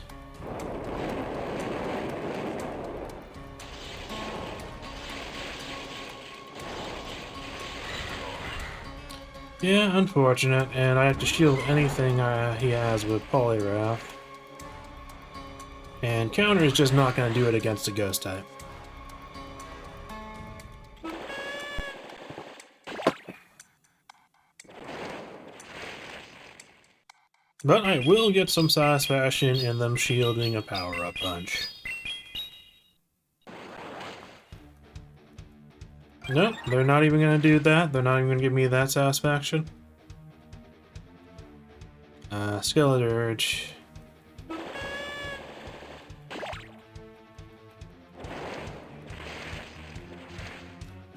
Yeah, unfortunate, and I have to shield anything he has with Polygraph. And counter is just not going to do it against a ghost type. But I will get some satisfaction in them shielding a power-up punch. Nope, they're not even going to do that. They're not even going to give me that satisfaction. Skeleturge.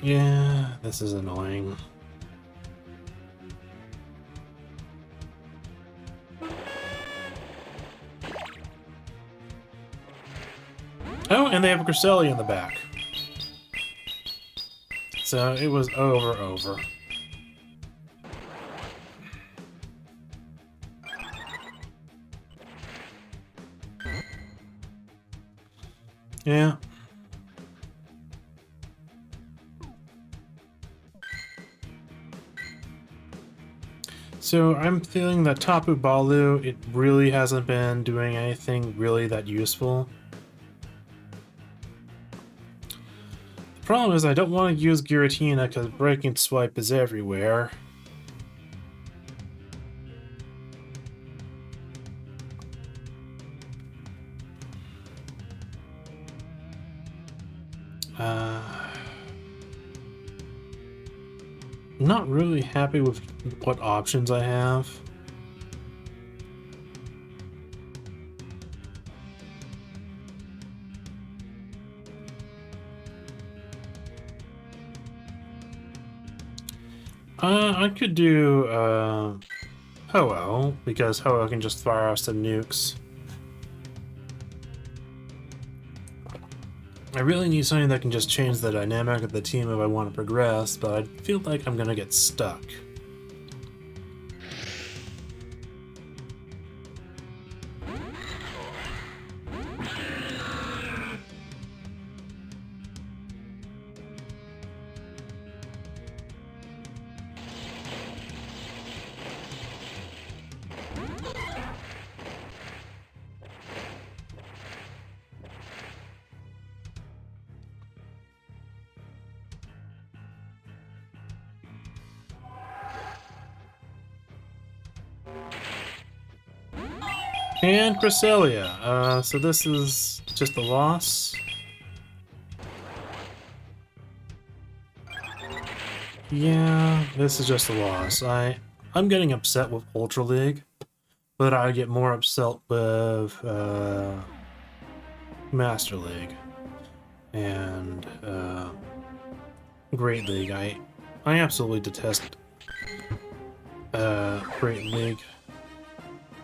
Yeah, this is annoying. Oh, and they have a Cresselia in the back. So it was over. Yeah. So I'm feeling that Tapu Balu, it really hasn't been doing anything really that useful. The problem is I don't want to use Giratina because Breaking Swipe is everywhere. Not really happy with what options I have. I could do Ho-Oh, because Ho-Oh can just fire off some nukes. I really need something that can just change the dynamic of the team if I want to progress, but I feel like I'm gonna get stuck. And Cresselia. So this is just a loss. Yeah, this is just a loss. I'm getting upset with Ultra League, but I get more upset with Master League and Great League. I absolutely detest Great League.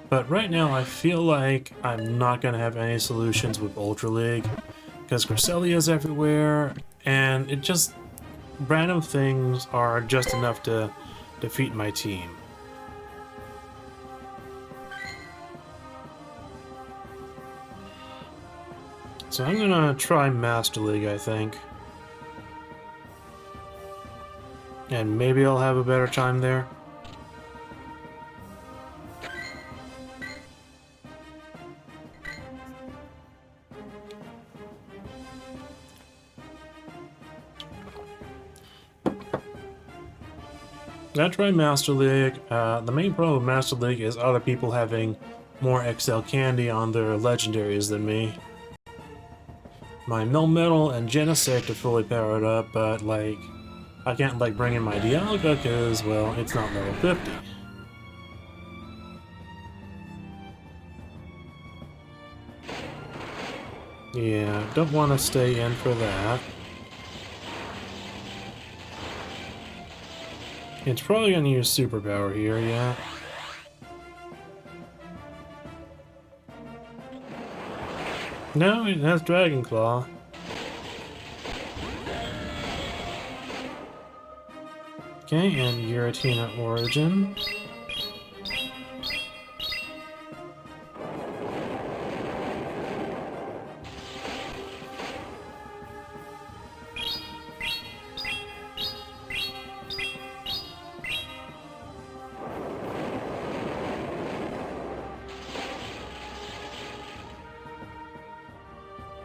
But right now, I feel like I'm not going to have any solutions with Ultra League, because Cresselia is everywhere, and it just... random things are just enough to defeat my team. So I'm gonna try Master League, I think. And maybe I'll have a better time there. I tried Master League. The main problem with Master League is other people having more XL candy on their legendaries than me. My Melmetal and Genesect are fully powered up, but like, I can't like bring in my Dialga because, well, it's not level 50. Yeah, don't want to stay in for that. It's probably going to use Superpower here, yeah. No, it has Dragon Claw. Okay, and Giratina Origin.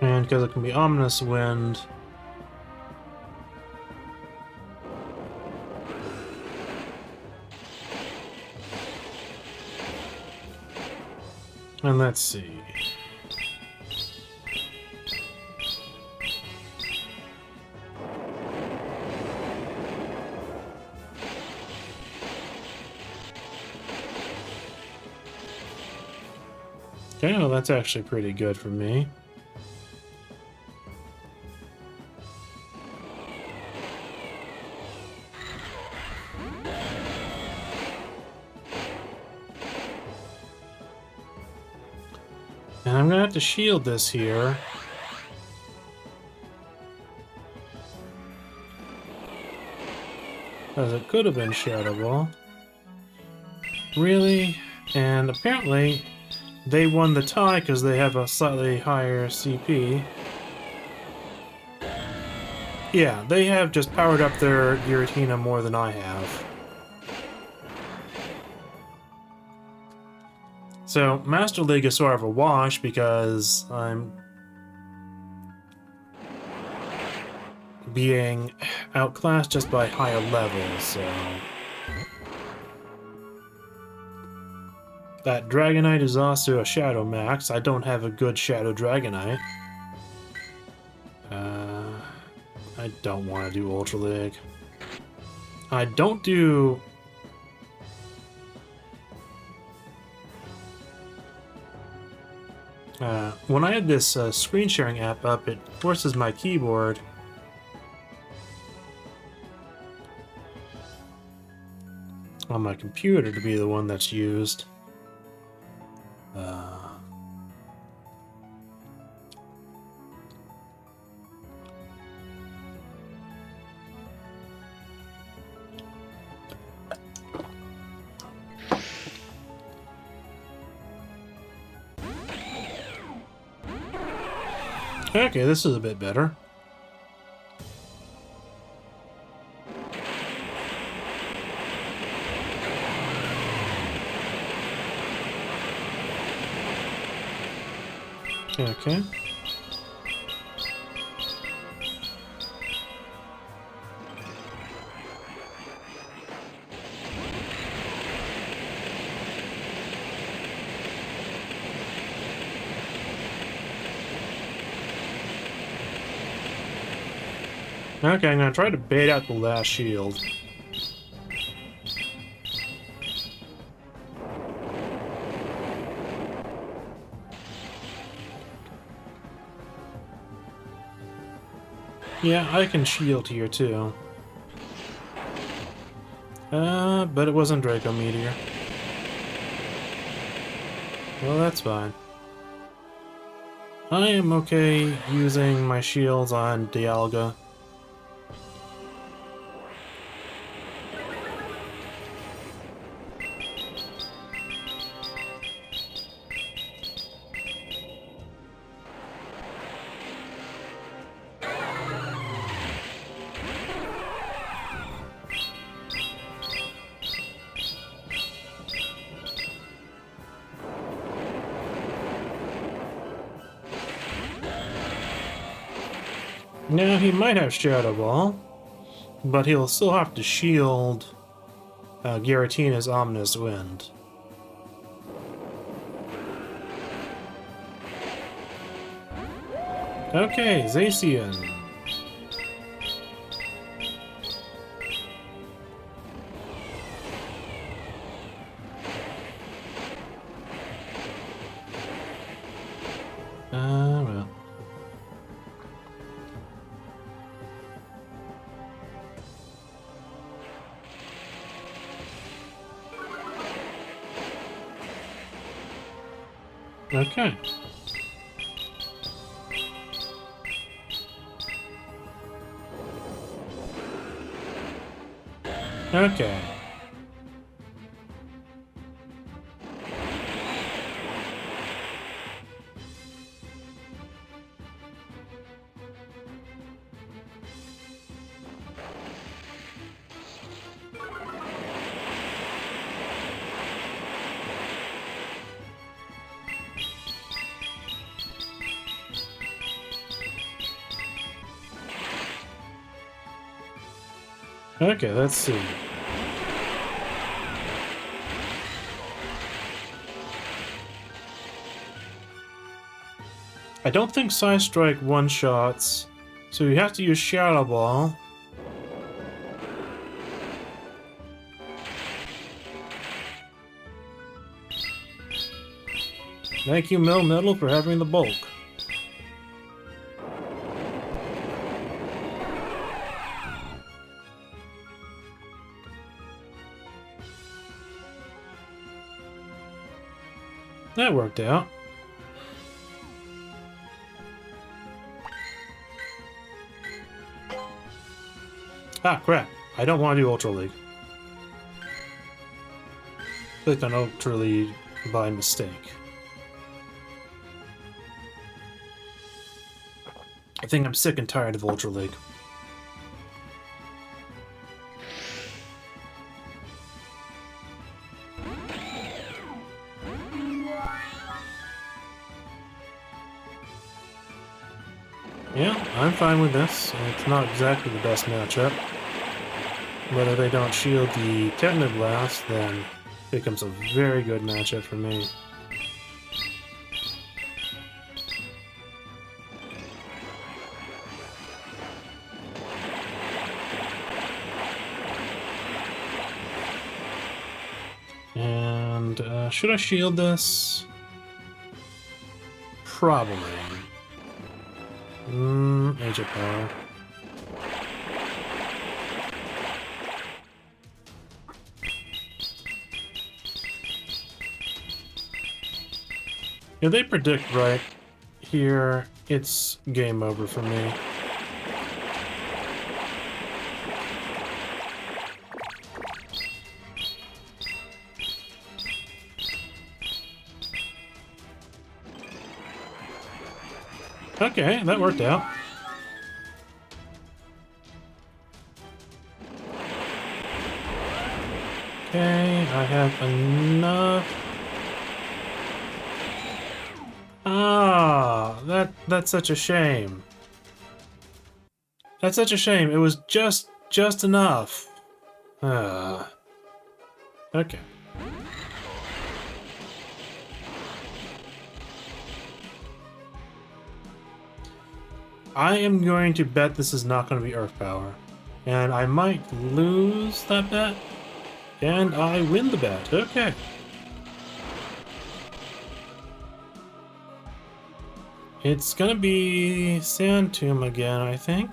And because it can be Ominous Wind, and let's see. Okay, well that's actually pretty good for me. And I'm gonna have to shield this here. Because it could have been Shadow Ball. Really? And apparently they won the tie because they have a slightly higher CP. Yeah, they have just powered up their Giratina more than I have. So, Master League is sort of a wash because I'm being outclassed just by higher levels, so... That Dragonite is also a Shadow Max. I don't have a good Shadow Dragonite. I don't want to do Ultra League. I don't do... when I had this screen sharing app up, it forces my keyboard on my computer to be the one that's used. Okay, this is a bit better. Okay. Okay, I'm gonna try to bait out the last shield. Yeah, I can shield here too. But it wasn't Draco Meteor. Well, that's fine. I am okay using my shields on Dialga. Now, he might have Shadow Ball, but he'll still have to shield Giratina's Ominous Wind. Okay, Zacian. Well. Okay. Okay. Okay, let's see. I don't think Side Strike one-shots, so you have to use Shadow Ball. Thank you, Mill Metal, for having the bulk. That worked out. Ah, crap. I don't want to do Ultra League. Clicked on Ultra League by mistake. I think I'm sick and tired of Ultra League. Yeah, I'm fine with this. It's not exactly the best matchup. But if they don't shield the Technoblast, then it becomes a very good matchup for me. And should I shield this? Probably. Agent Power. If they predict right here, it's game over for me. Okay, that worked out. Okay, I have enough. Ah, that's such a shame. That's such a shame. It was just enough. Okay. I am going to bet this is not going to be Earth Power. And I might lose that bet. And I win the bet. Okay. It's gonna be Sand Tomb again, I think.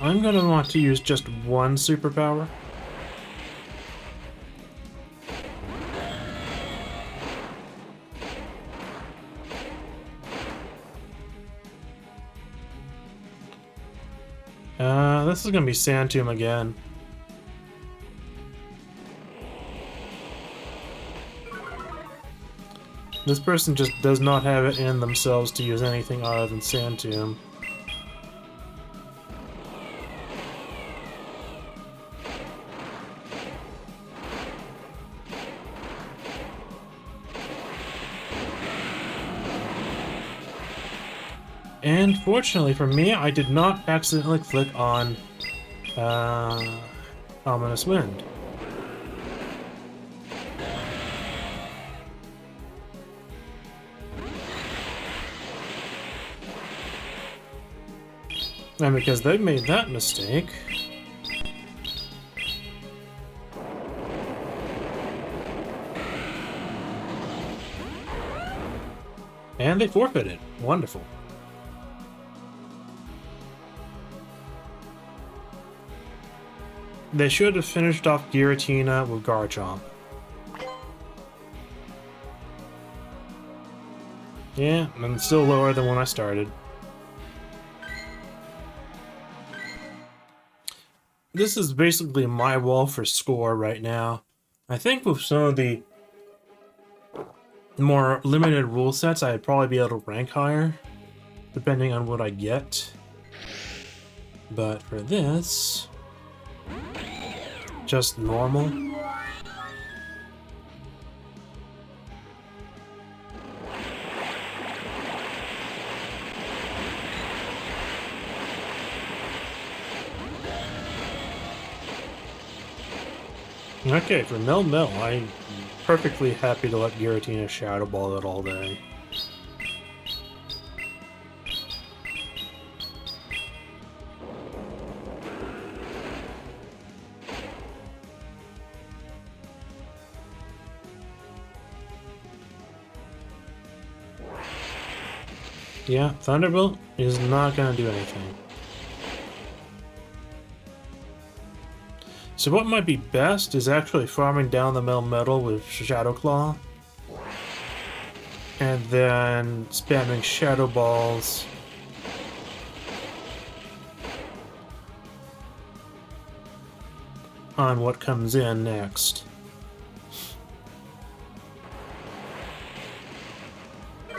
I'm gonna want to use just one superpower. This is gonna be Sand Tomb again. This person just does not have it in themselves to use anything other than Sand Tomb. And fortunately for me, I did not accidentally click on Ominous Wind. And because they made that mistake, and they forfeited. Wonderful. They should have finished off Giratina with Garchomp. Yeah, I'm still lower than when I started. This is basically my wall for score right now. I think with some of the more limited rule sets, I'd probably be able to rank higher, depending on what I get. But for this, just normal. Okay, for Mel, I'm perfectly happy to let Giratina Shadow Ball it all day. Yeah, Thunderbolt is not going to do anything. So what might be best is actually farming down the Melmetal with Shadow Claw. And then spamming Shadow Balls. On what comes in next.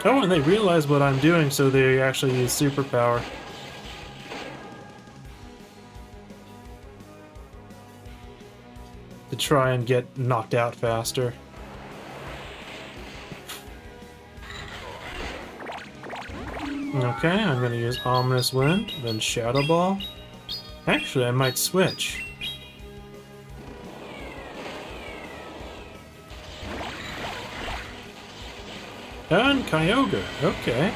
Oh, and they realize what I'm doing, so they actually use Superpower. To try and get knocked out faster. Okay, I'm gonna use Ominous Wind, then Shadow Ball. Actually, I might switch. And Kyogre, okay.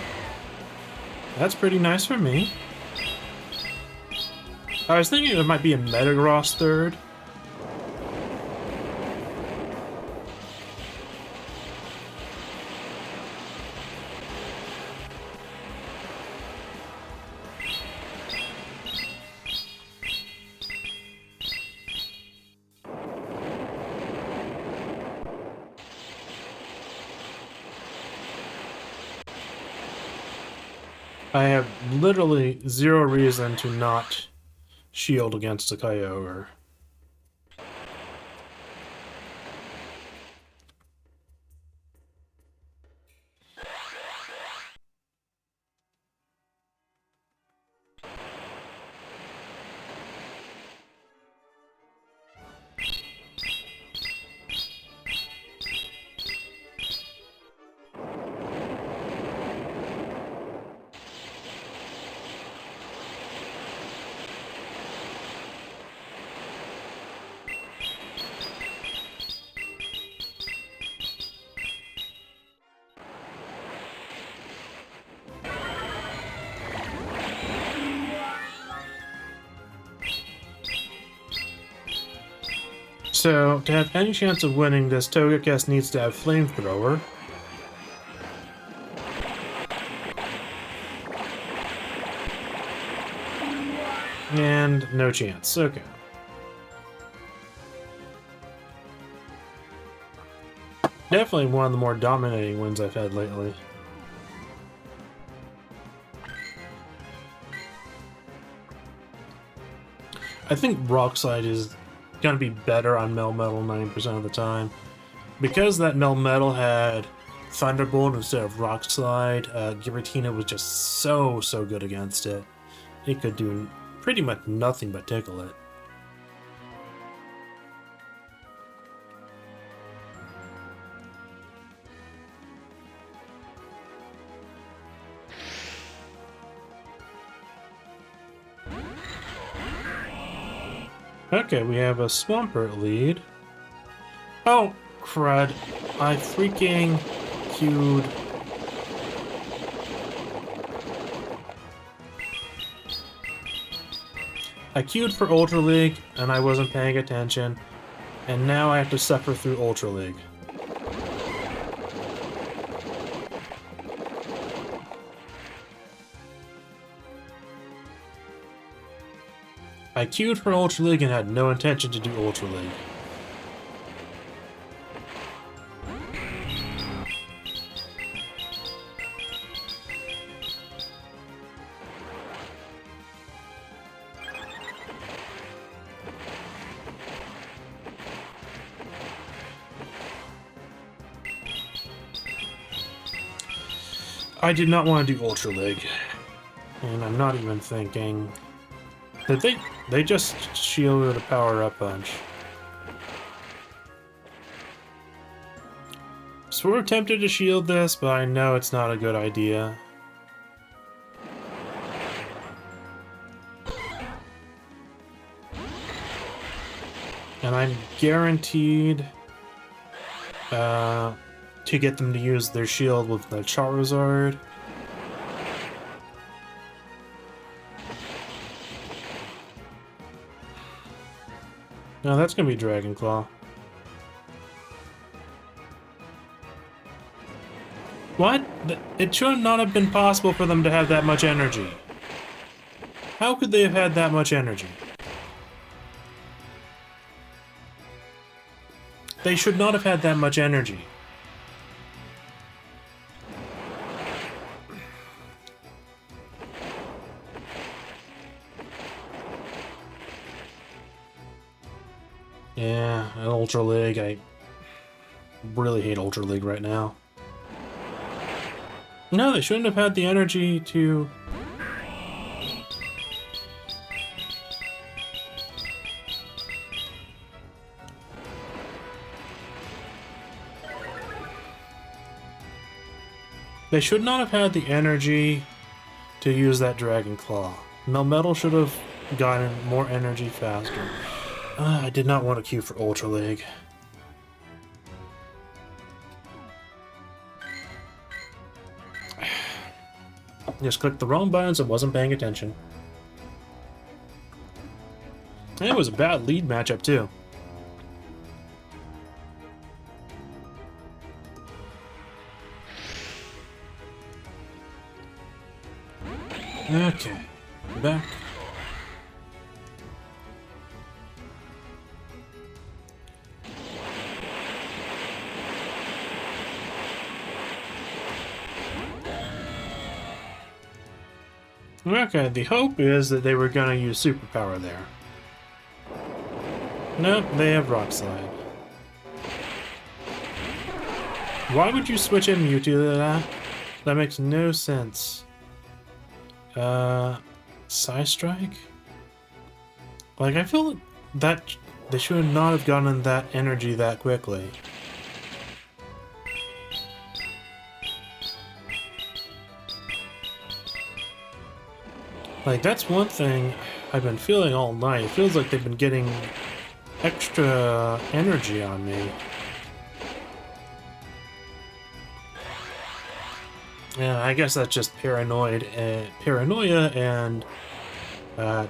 That's pretty nice for me. I was thinking it might be a Metagross third. I have literally zero reason to not shield against a Kyogre. So, to have any chance of winning, this Togekiss needs to have Flamethrower. And no chance. Okay. Definitely one of the more dominating wins I've had lately. I think Rock Slide is gonna be better on Melmetal 90% of the time. Because that Melmetal had Thunderbolt instead of Rock Slide, Giratina was just so good against it. It could do pretty much nothing but tickle it. Okay, we have a Swampert lead. Oh, crud. I freaking queued. I queued for Ultra League, and I wasn't paying attention, and now I have to suffer through Ultra League. I queued for Ultra League and had no intention to do Ultra League. I did not want to do Ultra League. And I'm not even thinking that they just shielded a power-up punch. So we're tempted to shield this, but I know it's not a good idea. And I'm guaranteed to get them to use their shield with the Charizard. No, that's gonna be Dragon Claw. What? It should not have been possible for them to have that much energy. How could they have had that much energy? They should not have had that much energy. Yeah, Ultra League. I really hate Ultra League right now. No, they shouldn't have had the energy to... They should not have had the energy to use that Dragon Claw. Melmetal should have gotten more energy faster. I did not want to queue for Ultra League. Just clicked the wrong buttons and wasn't paying attention. And it was a bad lead matchup too. Okay, back. Okay, the hope is that they were gonna use Superpower there. Nope, they have Rock Slide. Why would you switch in Mewtwo to that? That makes no sense. Psy Strike? Like, I feel that they should not have gotten that energy that quickly. Like, that's one thing I've been feeling all night. It feels like they've been getting extra energy on me. Yeah, I guess that's just paranoia and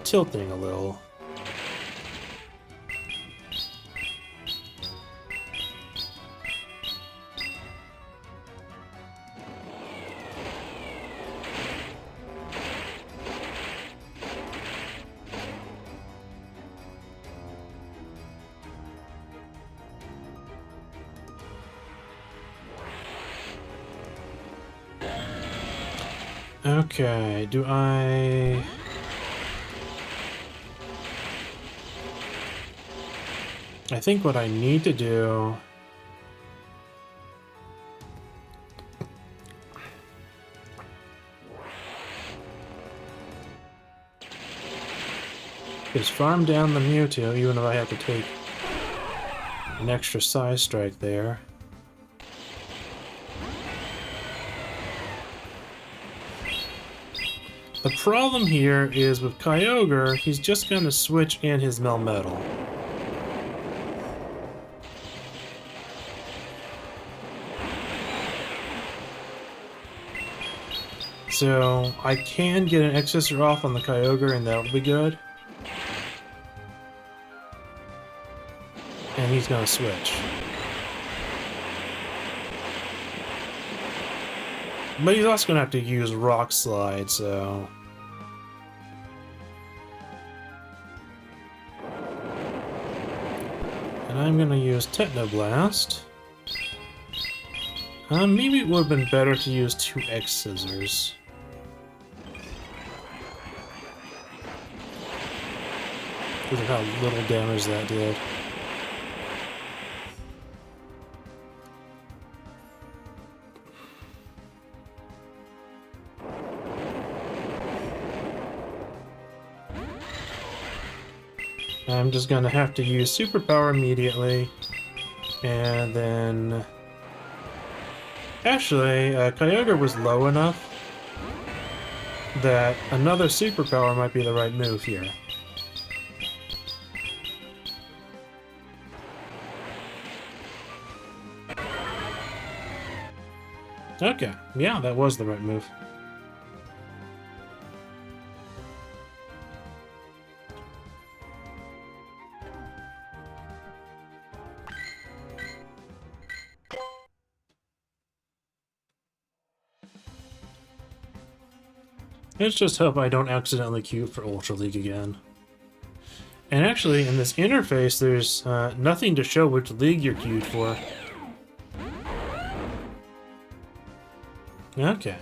tilting a little. Okay, do I... I think what I need to do... is farm down the Mewtwo, even if I have to take an extra Psy Strike there. The problem here is with Kyogre, he's just going to switch in his Melmetal. So I can get an X-Scissor off on the Kyogre and that'll be good. And he's going to switch. But he's also going to have to use Rock Slide, so... And I'm going to use Technoblast. Maybe it would have been better to use 2 X-Scissors. Look at how little damage that did. I'm just gonna have to use superpower immediately, and then... Actually, Kyogre was low enough that another superpower might be the right move here. Okay, yeah, that was the right move. Let's just hope I don't accidentally queue for Ultra League again. And actually, in this interface, there's nothing to show which league you're queued for. Okay.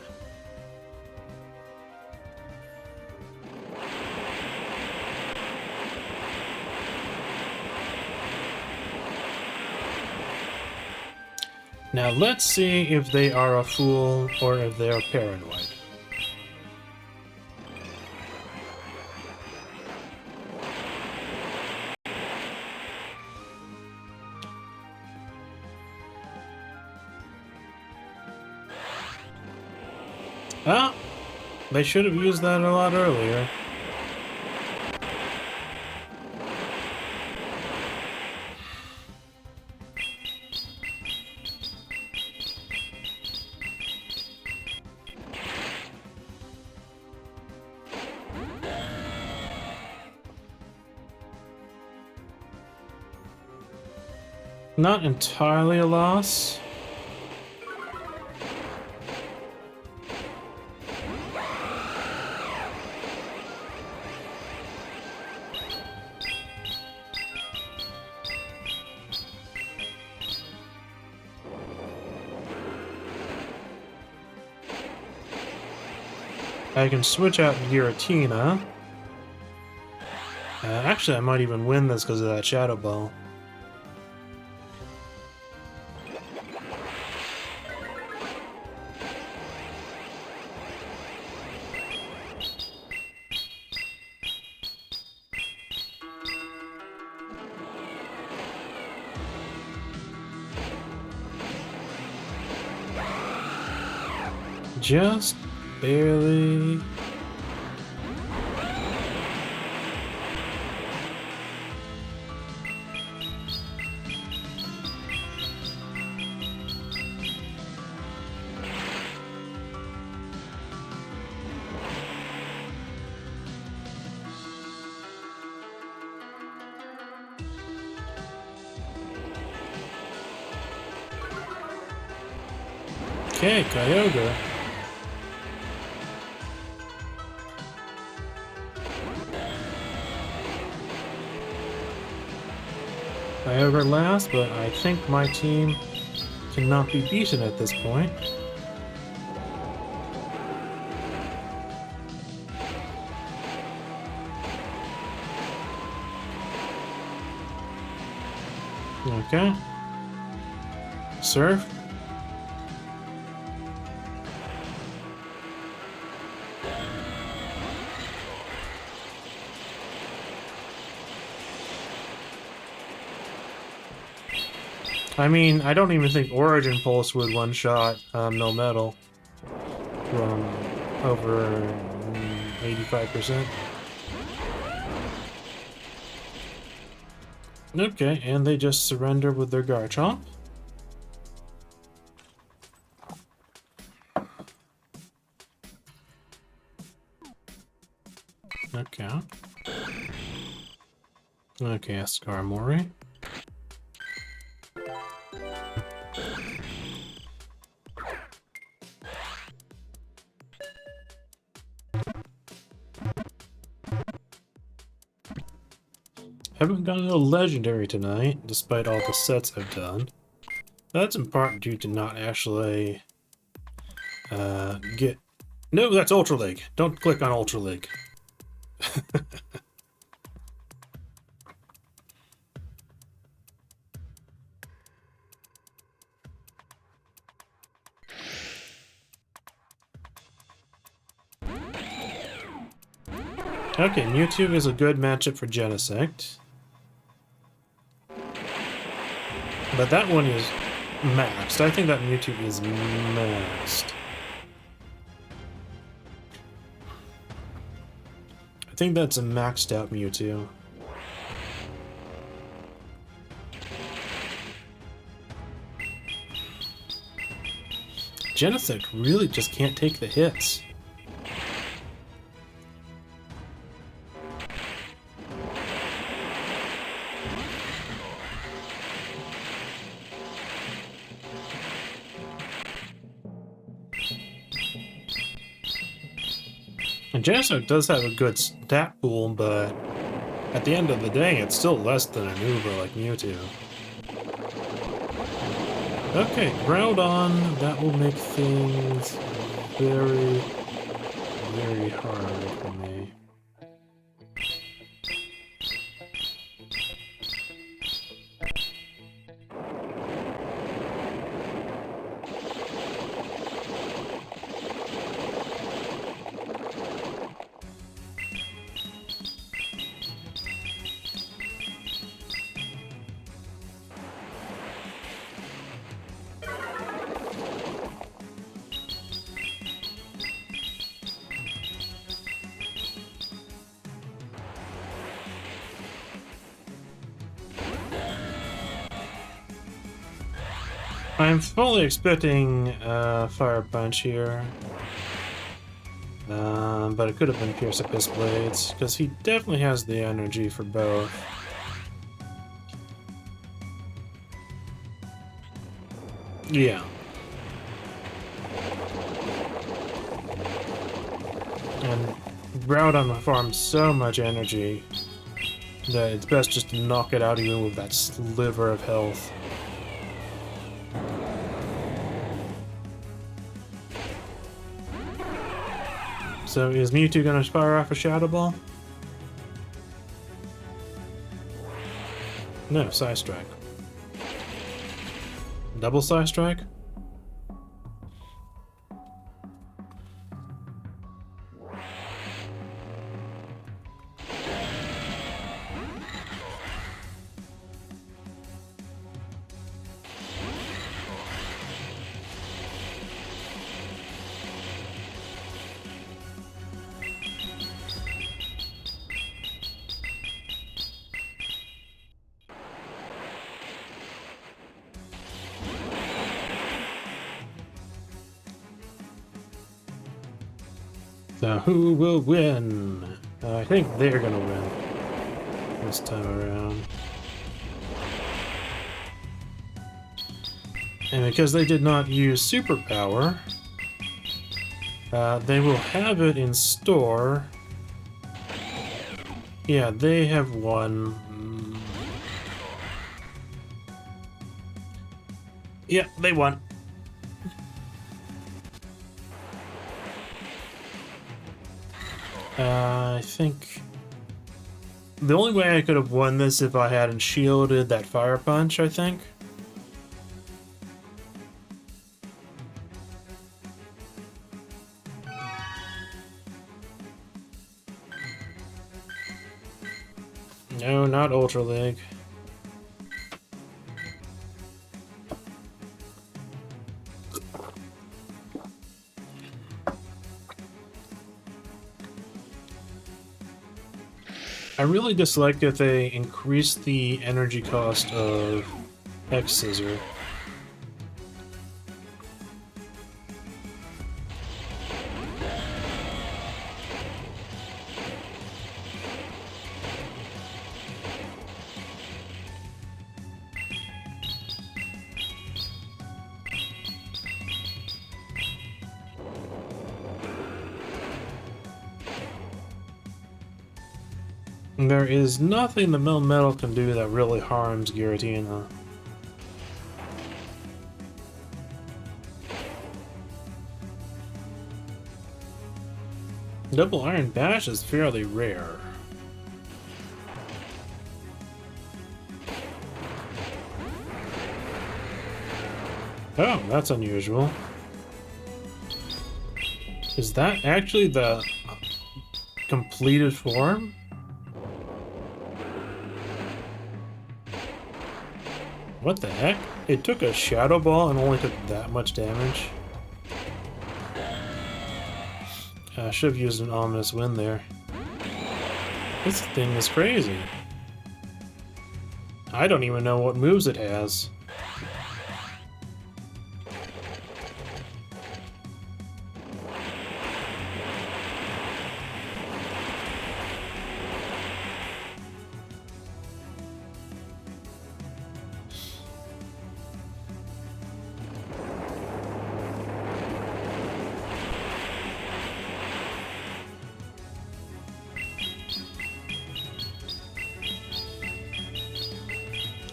Now let's see if they are a fool or if they are paranoid. Ah! They should have used that a lot earlier. Not entirely a loss. I can switch out Giratina. Actually, I might even win this because of that Shadow Ball. Just barely. Okay, Kyogre. Kyogre last, but I think my team cannot be beaten at this point. Okay. Surf. I mean, I don't even think Origin Pulse would one-shot Melmetal from over 85%. Okay, and they just surrender with their Garchomp. Okay. Okay, Skarmory. Haven't gotten a legendary tonight, despite all the sets I've done. That's in part due to not actually get... No, that's Ultra League. Don't click on Ultra League. Okay, Mewtwo is a good matchup for Genesect. But that one is maxed. I think that Mewtwo is maxed. I think that's a maxed out Mewtwo. Genesect really just can't take the hits. And Genesect does have a good stat pool, but at the end of the day, it's still less than an Uber like Mewtwo. Okay, Groudon, that will make things very, very hard for me. I'm fully expecting Fire Punch here, but it could have been Pierce Abyss Blades, because he definitely has the energy for both. Yeah. And Groudon farms so much energy that it's best just to knock it out even with that sliver of health. So is Mewtwo gonna fire off a Shadow Ball? No, Psy Strike. Double Psy Strike? So who will win? I think they're gonna win this time around. And because they did not use Superpower, they will have it in store. Yeah, they have won. Yeah, they won. I think the only way I could have won this if I hadn't shielded that Fire Punch, I think. No, not Ultra League. I really dislike that they increased the energy cost of X-Scissor. There is nothing the Melmetal can do that really harms Giratina. Double Iron Bash is fairly rare. Oh, that's unusual. Is that actually the completed form? What the heck? It took a Shadow Ball and only took that much damage? I should have used an Ominous Wind there. This thing is crazy. I don't even know what moves it has.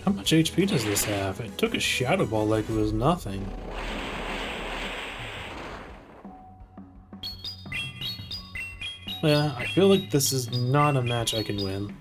How much HP does this have? It took a Shadow Ball like it was nothing. Yeah, I feel like this is not a match I can win.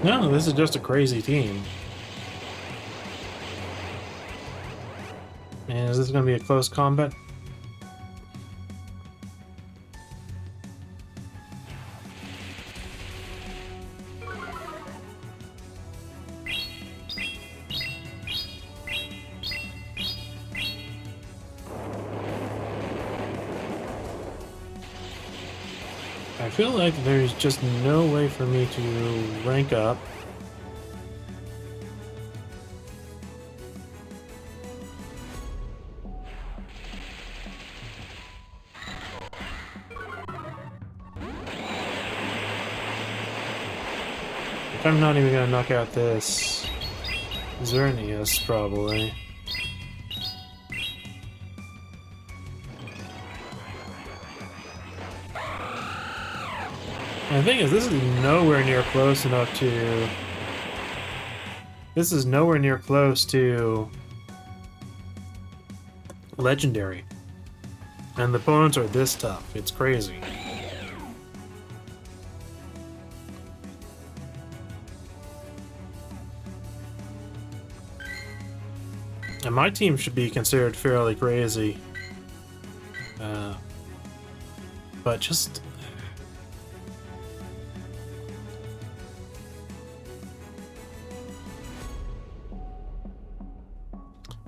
No, this is just a crazy team. And is this going to be a close combat? I feel like there's just no way for me to rank up. I'm not even gonna knock out this Xerneas, probably. And the thing is, this is nowhere near close enough to... This is nowhere near close to... Legendary. And the opponents are this tough. It's crazy. And my team should be considered fairly crazy. But just...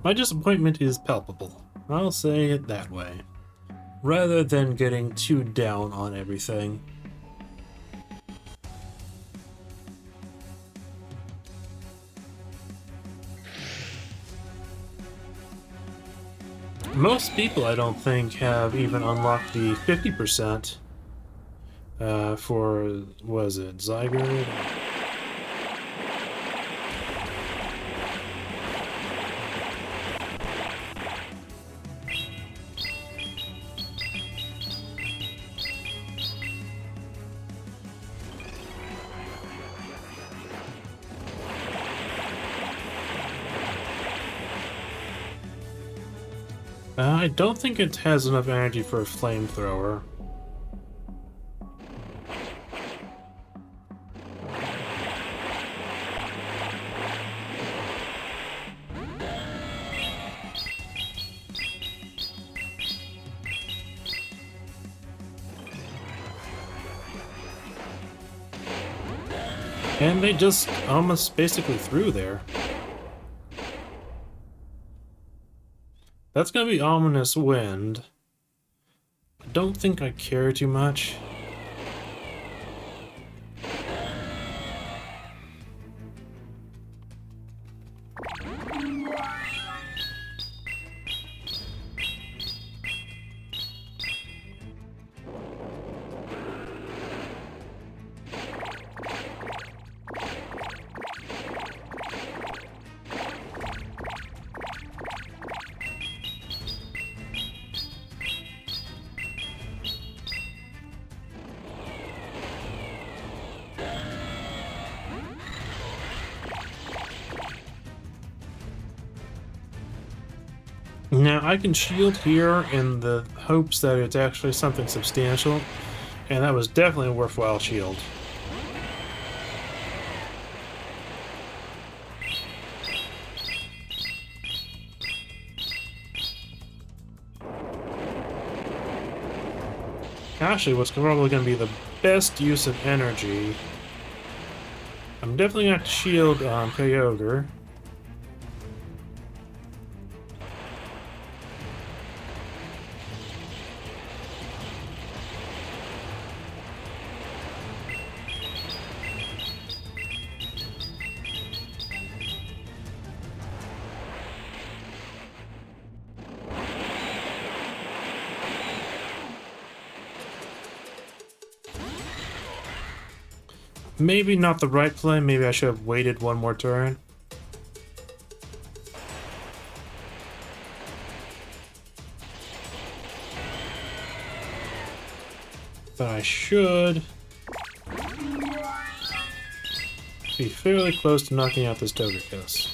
My disappointment is palpable. I'll say it that way. Rather than getting too down on everything. Most people, I don't think, have even unlocked the 50% for, was it, Zygarde? I don't think it has enough energy for a flamethrower. And they just almost basically threw there. That's gonna be Ominous Wind. I don't think I care too much. Now, I can shield here in the hopes that it's actually something substantial, and that was definitely a worthwhile shield. Actually, what's probably going to be the best use of energy, I'm definitely going to have to shield Kyogre. Maybe not the right play, maybe I should have waited one more turn. But I should be fairly close to knocking out this Togekiss.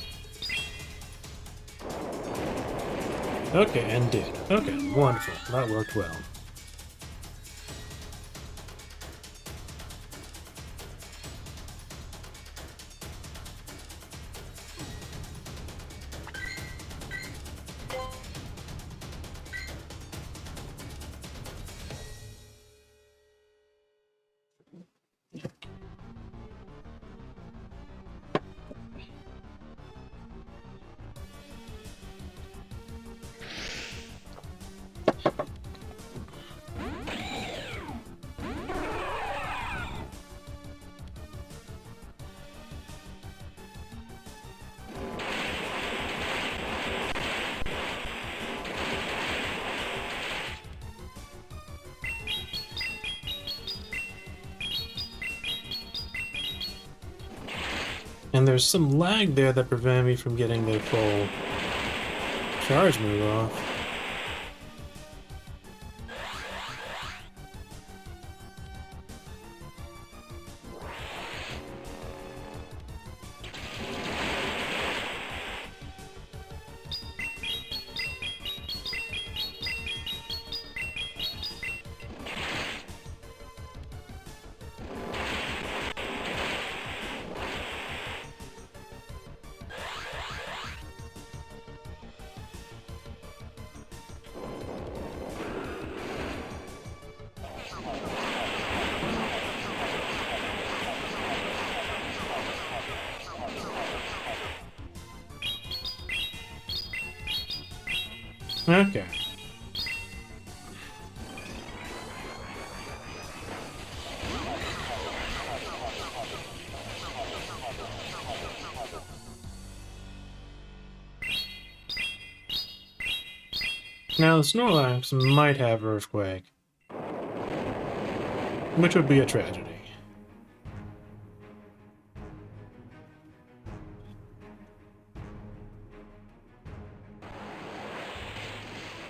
Okay, and did. Okay, wonderful. That worked well. And there's some lag there that prevented me from getting the full charge move off. Okay. Now the Snorlax might have Earthquake, which would be a tragedy.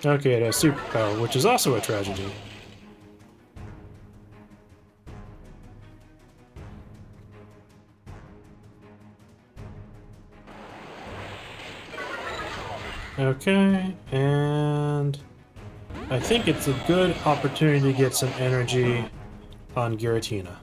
Okay, it has Superpower, which is also a tragedy. Okay, and I think it's a good opportunity to get some energy on Giratina.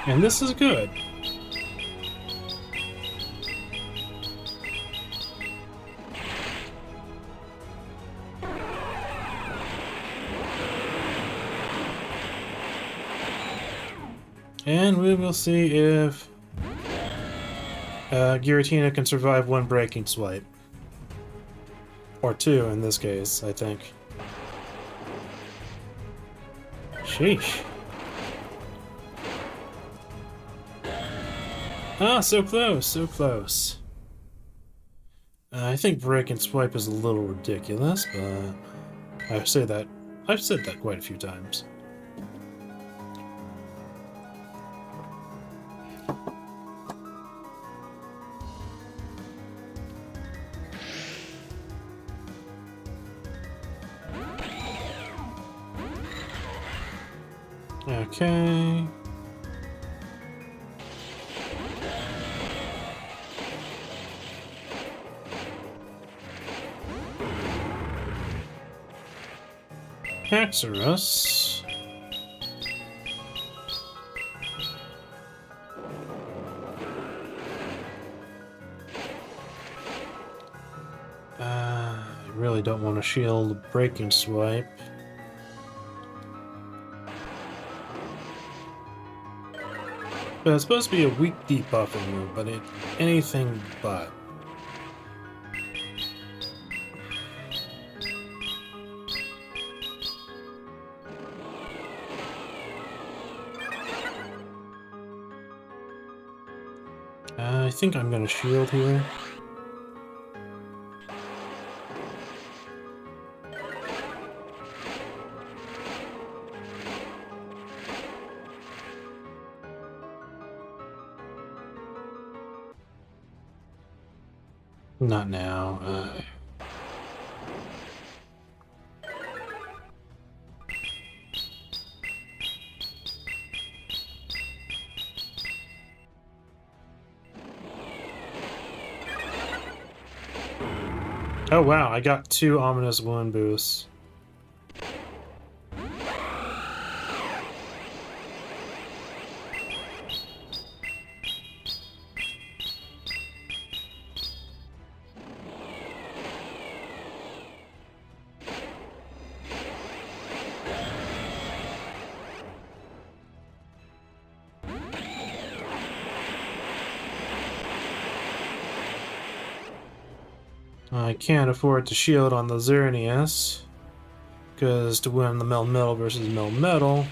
And this is good. And we will see if Giratina can survive one breaking swipe. Or two in this case, I think. Sheesh. Ah, so close, so close. I think break and swipe is a little ridiculous, but I've said that quite a few times. Okay. Haxorus. I really don't want to shield breaking swipe. But it's supposed to be a weak debuffing move, but anything but. I think I'm gonna shield here. Not now. Oh wow, I got 2 ominous wound boosts. I can't afford to shield on the Xerneas, because to win the Meld Metal versus Meld Metal,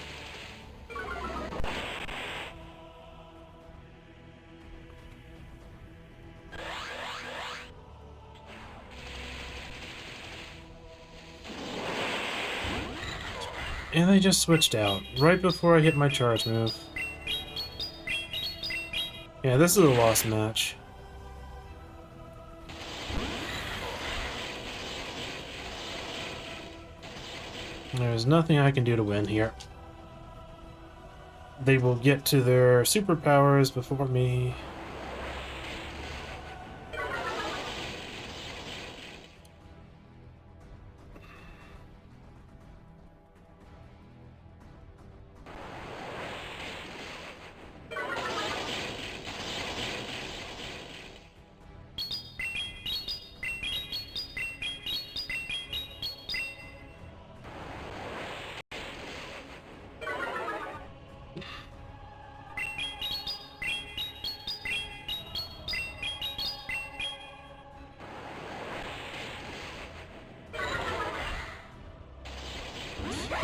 and they just switched out right before I hit my charge move. Yeah, this is a lost match. There's nothing I can do to win here. They will get to their superpowers before me.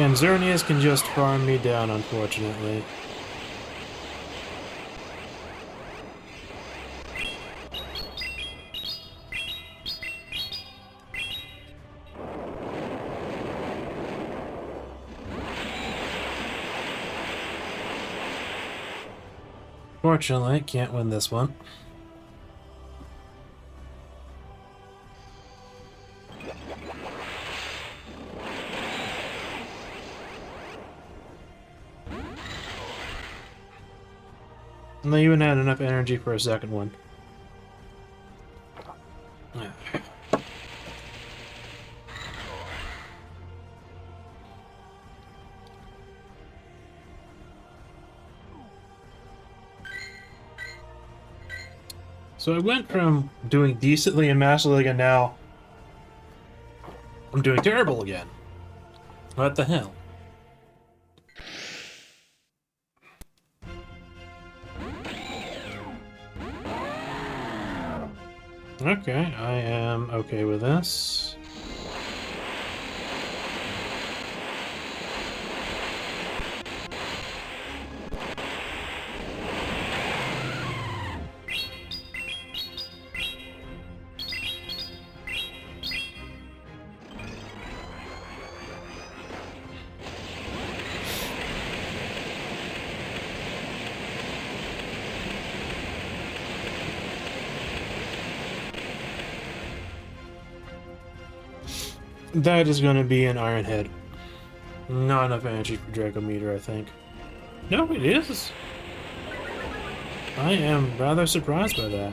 And Xerneas can just farm me down, unfortunately. Fortunately, can't win this one. And they even had enough energy for a second one. So I went from doing decently in Master League, and now I'm doing terrible again. What the hell? Okay, I am okay with this. That is going to be an Iron Head. Not enough energy for Dracometer, I think. No, it is. I am rather surprised by that.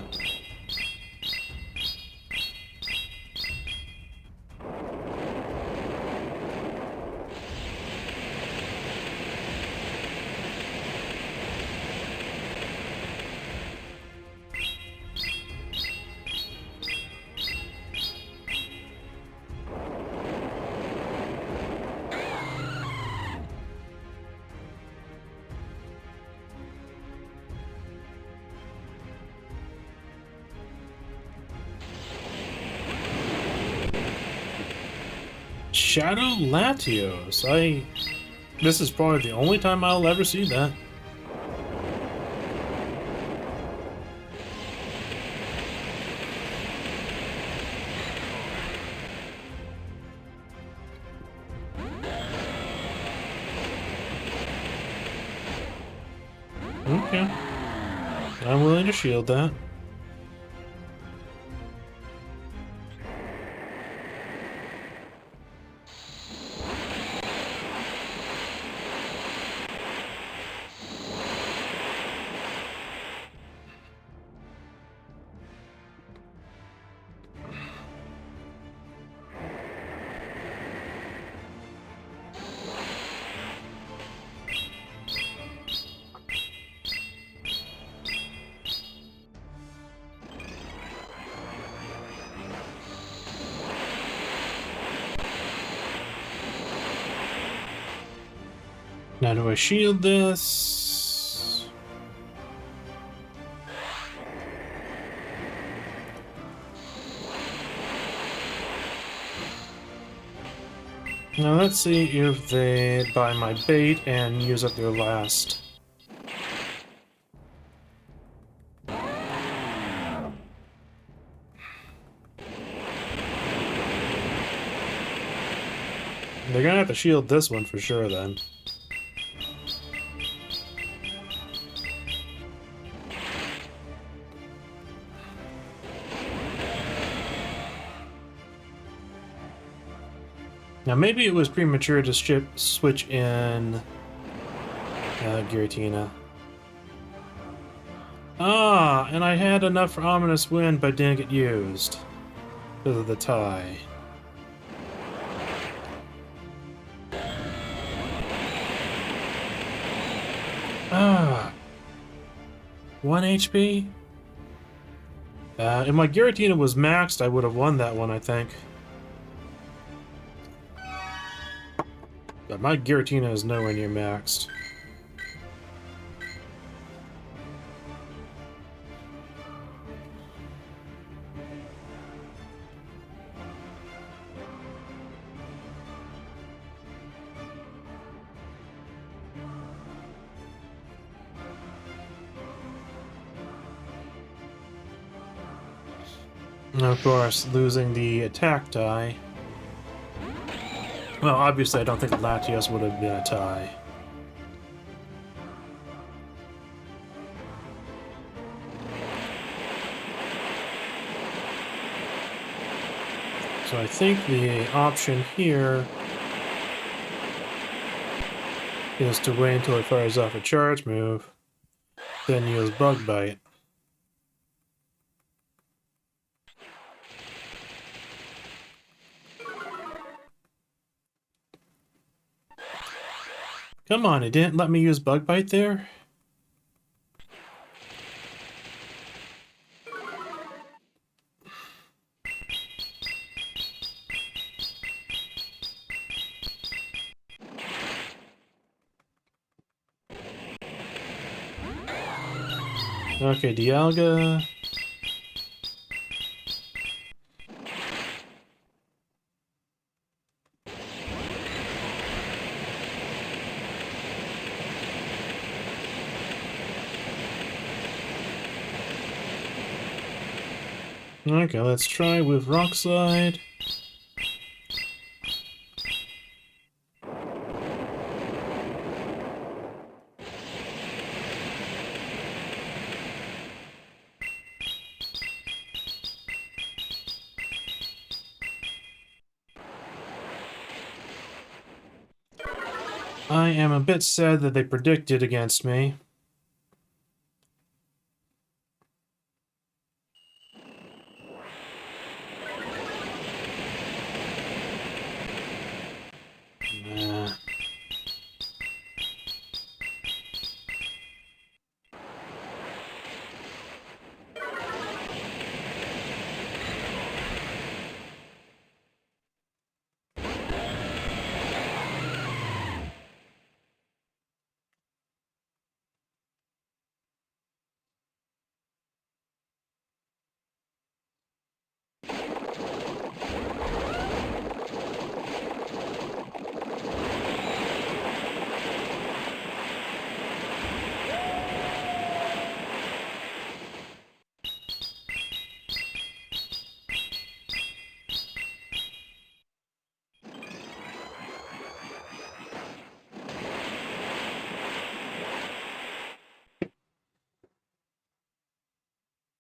Shadow Latios. This is probably the only time I'll ever see that. Okay. I'm willing to shield that. Now do I shield this? Now let's see if they buy my bait and use up their last. They're gonna have to shield this one for sure then. Now maybe it was premature to switch in Giratina. Ah, and I had enough for Ominous Wind but didn't get used because of the tie. Ah, 1 HP? If my Giratina was maxed, I would have won that one, I think. But my Giratina is nowhere near maxed. And of course, losing the attack die. Well, obviously I don't think Latios would have been a tie. So I think the option here is to wait until it fires off a charge move, then use Bug Bite. Come on, it didn't let me use Bug Bite there? Okay, Dialga. Okay, let's try with Rock Slide. I am a bit sad that they predicted against me. Nah.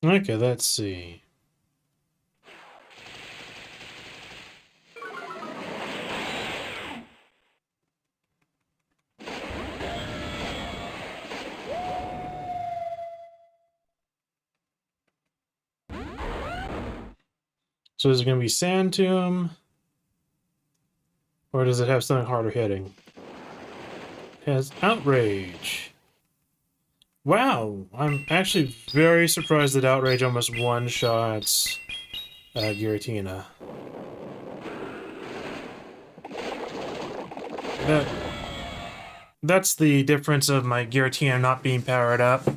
Okay, let's see. So is it going to be Sand Tomb? Or does it have something harder hitting? It has Outrage. Wow, I'm actually very surprised that Outrage almost one-shots Giratina. That, that's the difference of my Giratina not being powered up.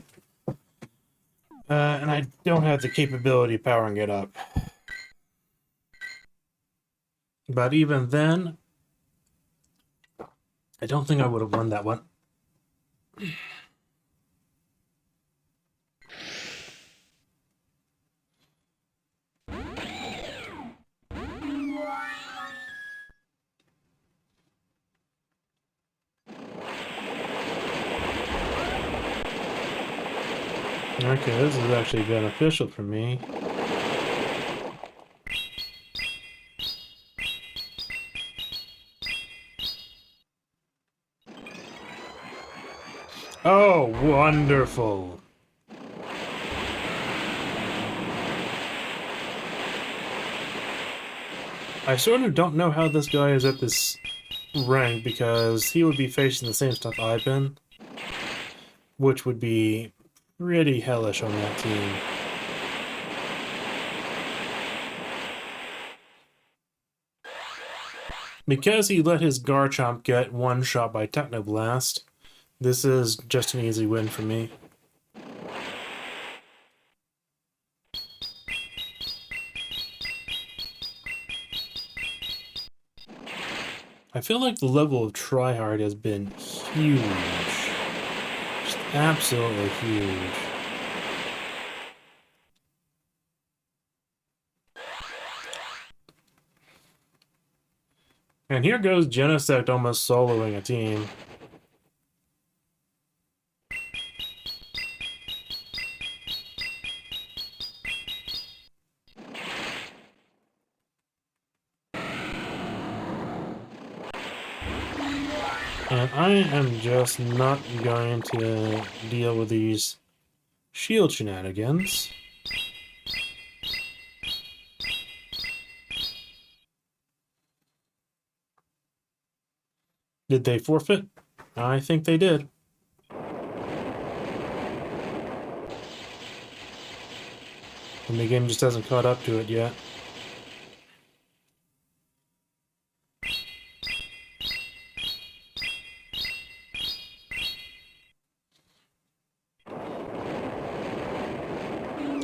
And I don't have the capability of powering it up. But even then, I don't think I would have won that one. Okay, this is actually beneficial for me. Oh, wonderful. I sort of don't know how this guy is at this rank because he would be facing the same stuff I've been, which would be pretty hellish on that team. Because he let his Garchomp get one shot by Technoblast, this is just an easy win for me. I feel like the level of tryhard has been huge. Just absolutely huge. And here goes Genesect almost soloing a team. And I am just not going to deal with these shield shenanigans. Did they forfeit? I think they did. And the game just hasn't caught up to it yet.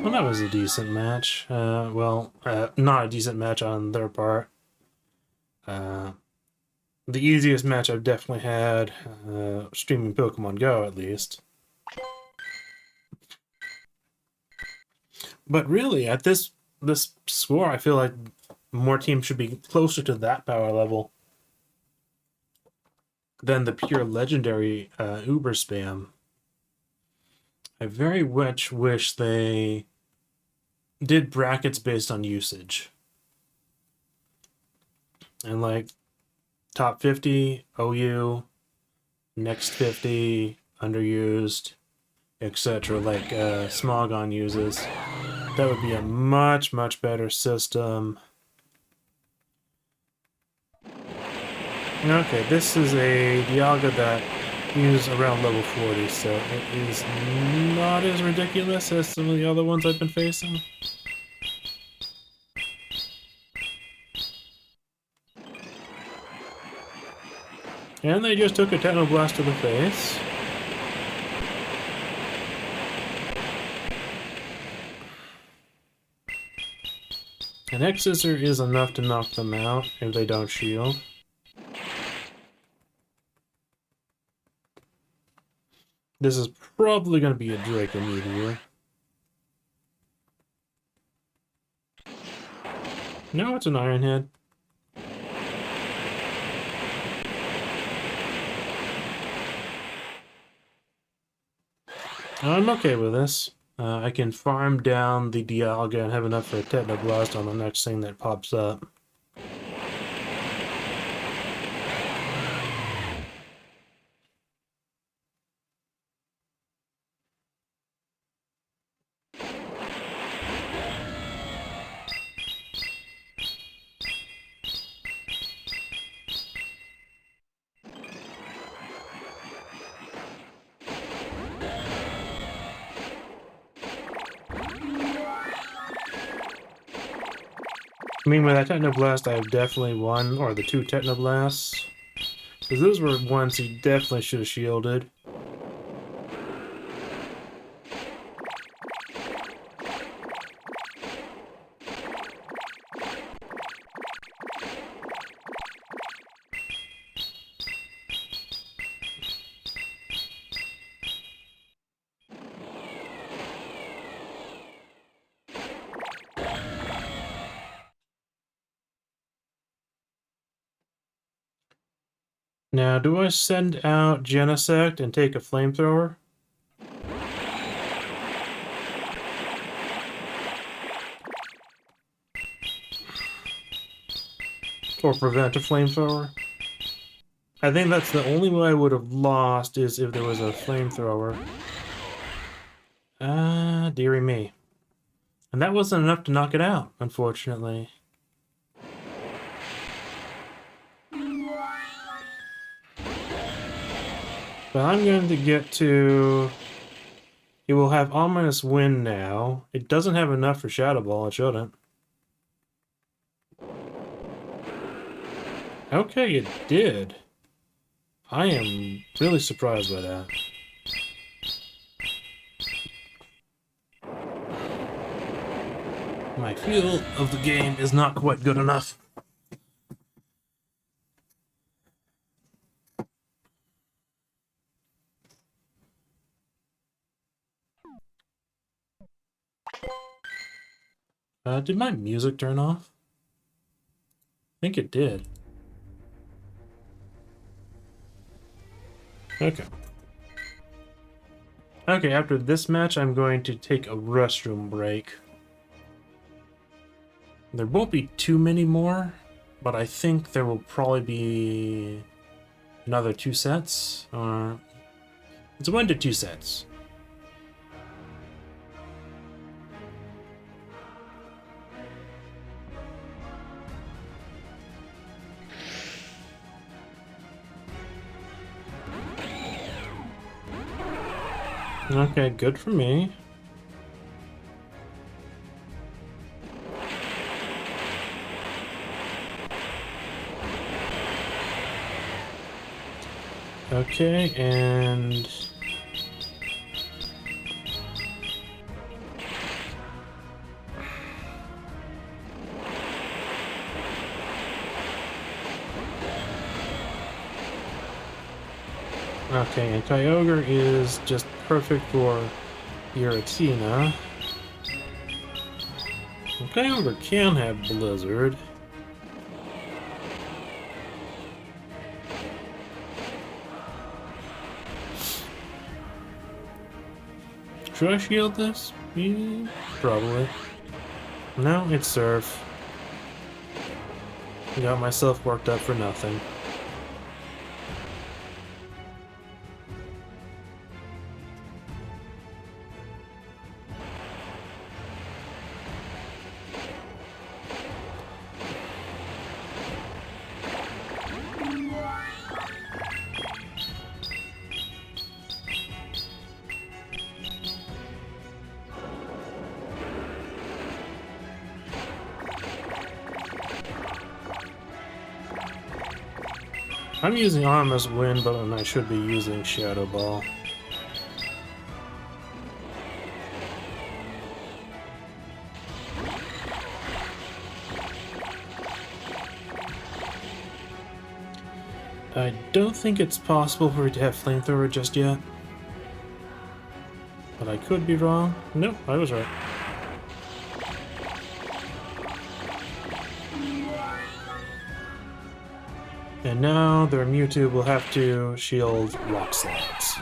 Well, that was a decent match. Not a decent match on their part. The easiest match I've definitely had, streaming Pokemon Go, at least. But really, at this score, I feel like more teams should be closer to that power level than the pure legendary Uber spam. I very much wish they did brackets based on usage. And like top 50, OU, next 50, underused, etc., like Smogon uses. That would be a much, much better system. Okay, this is a Dialga that is around level 40, so it is not as ridiculous as some of the other ones I've been facing. And they just took a Technoblast to the face. An X-Scissor is enough to knock them out if they don't shield. This is probably going to be a Draco Meteor. No, it's an Iron Head. I'm okay with this. I can farm down the Dialga and have enough for a Technoblast on the next thing that pops up. I mean, with that Technoblast, I have definitely won, or the two Technoblasts. Because those were ones he definitely should have shielded. Now, do I send out Genesect and take a Flamethrower? Or prevent a Flamethrower? I think that's the only way I would have lost is if there was a Flamethrower. Dearie me. And that wasn't enough to knock it out, unfortunately. But I'm going to get to... It will have Ominous Wind now. It doesn't have enough for Shadow Ball, it shouldn't. Okay, it did. I am really surprised by that. My feel of the game is not quite good enough. Did my music turn off? I think it did. Okay. Okay, after this match, I'm going to take a restroom break. There won't be too many more, but I think there will probably be another 2 sets, or... It's 1 to 2 sets. Okay, good for me. Okay, and... Okay, and Kyogre is just perfect for Giratina. And Kyogre can have Blizzard. Should I shield this? Yeah, probably. No, it's Surf. Got myself worked up for nothing. I'm using Armor's Wind, but I should be using Shadow Ball. I don't think it's possible for it to have Flamethrower just yet. But I could be wrong. No, I was right. And now their Mewtwo will have to shield Rock Slides.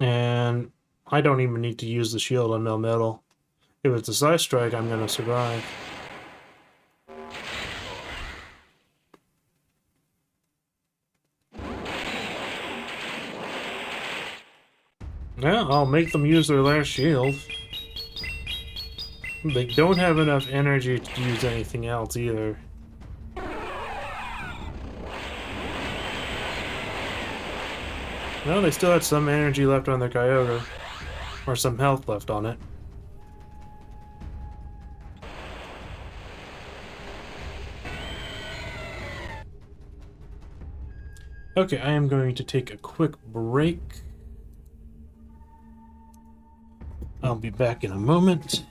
And I don't even need to use the shield on Melmetal. If it's a Side Strike, I'm gonna survive. Yeah, I'll make them use their last shield. They don't have enough energy to use anything else either. No, they still had some energy left on their Kyogre. Or some health left on it. Okay, I am going to take a quick break. I'll be back in a moment.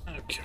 Okay.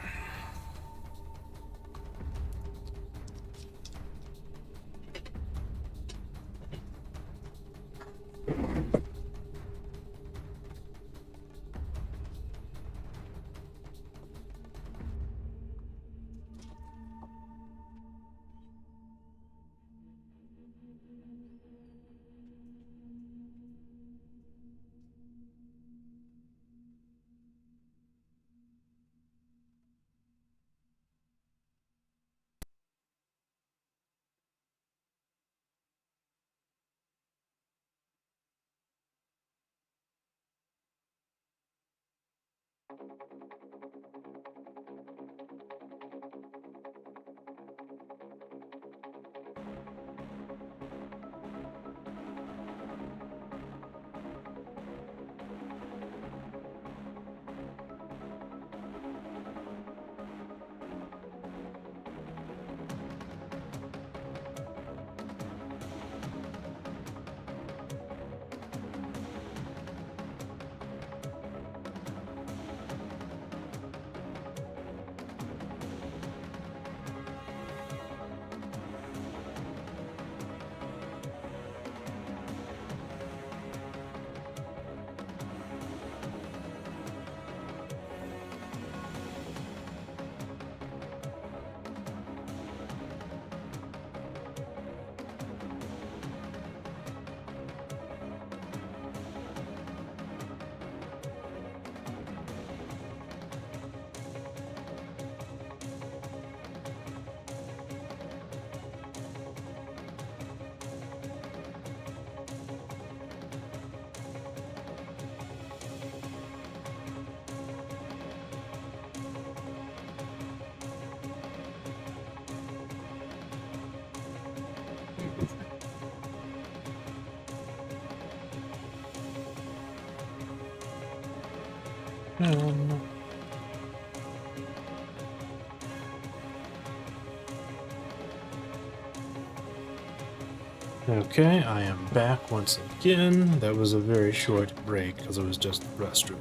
Okay, I am back once again. That was a very short break because it was just the restroom.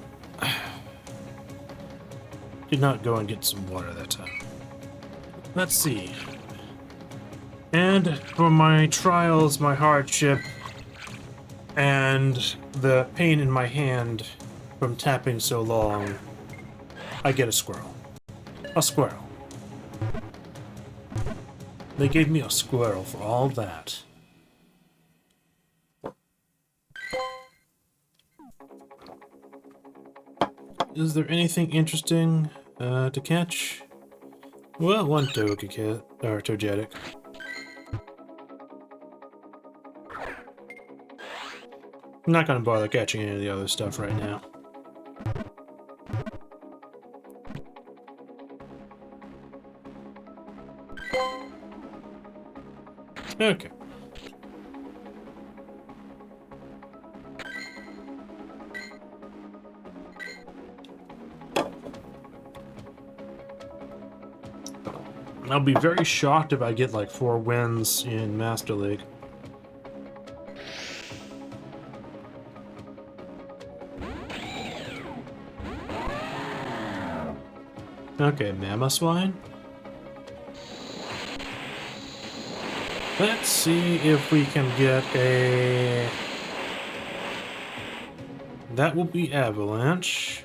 Did not go and get some water that time. Let's see. And for my trials, my hardship, and the pain in my hand from tapping so long, I get a squirrel. A squirrel. They gave me a squirrel for all that. Is there anything interesting To catch... Well, one Togekiss, or Togetic. I'm not gonna bother catching any of the other stuff right now. Okay. I'll be very shocked if I get like 4 wins in Master League. Okay, Mamoswine. Let's see if we can get a... That will be Avalanche.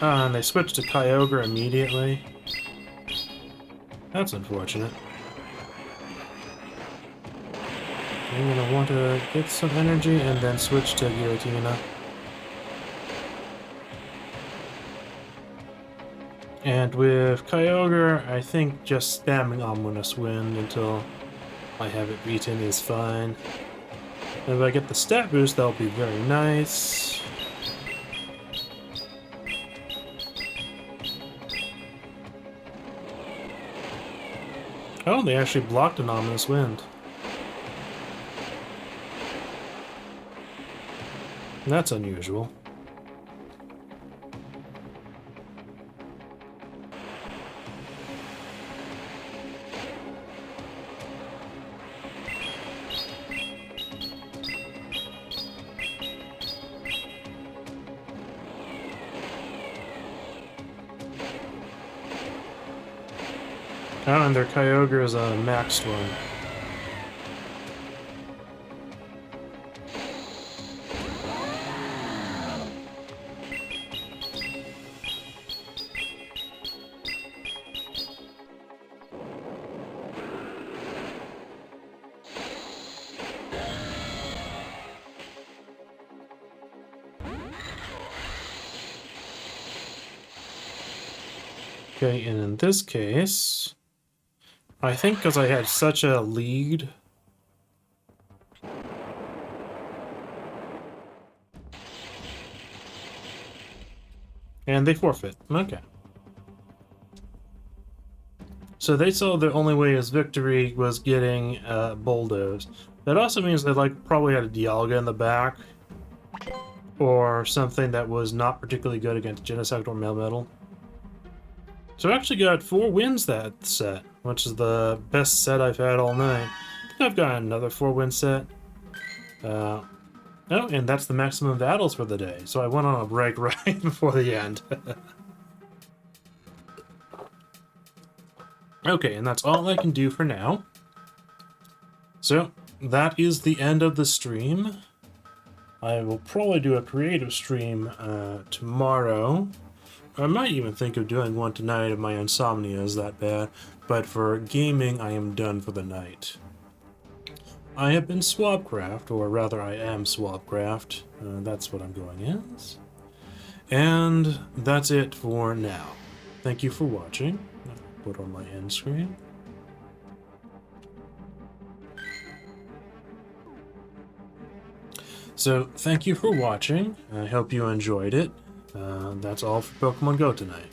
And they switched to Kyogre immediately. That's unfortunate. I'm gonna want to get some energy and then switch to Giratina. And with Kyogre, I think just spamming Ominous Wind until I have it beaten is fine. And if I get the stat boost, that'll be very nice. Oh, they actually blocked an Ominous Wind. That's unusual. Oh, and their Kyogre is a maxed one. Okay, and in this case, I think because I had such a lead, and they forfeit. Okay. So they saw the only way as victory was getting bulldozed. That also means they like probably had a Dialga in the back, or something that was not particularly good against Genesect or Melmetal. So I actually got 4 wins that set, which is the best set I've had all night. I think I've got another 4-win set. Oh, and that's the maximum battles for the day. So I went on a break right before the end. Okay, and that's all I can do for now. So, that is the end of the stream. I will probably do a creative stream tomorrow. I might even think of doing one tonight if my insomnia is that bad, but for gaming, I am done for the night. I have been Swabcraft, or rather I am Swabcraft. That's what I'm going as. And that's it for now. Thank you for watching. I'll put on my end screen. So, thank you for watching. I hope you enjoyed it. That's all for Pokemon Go tonight.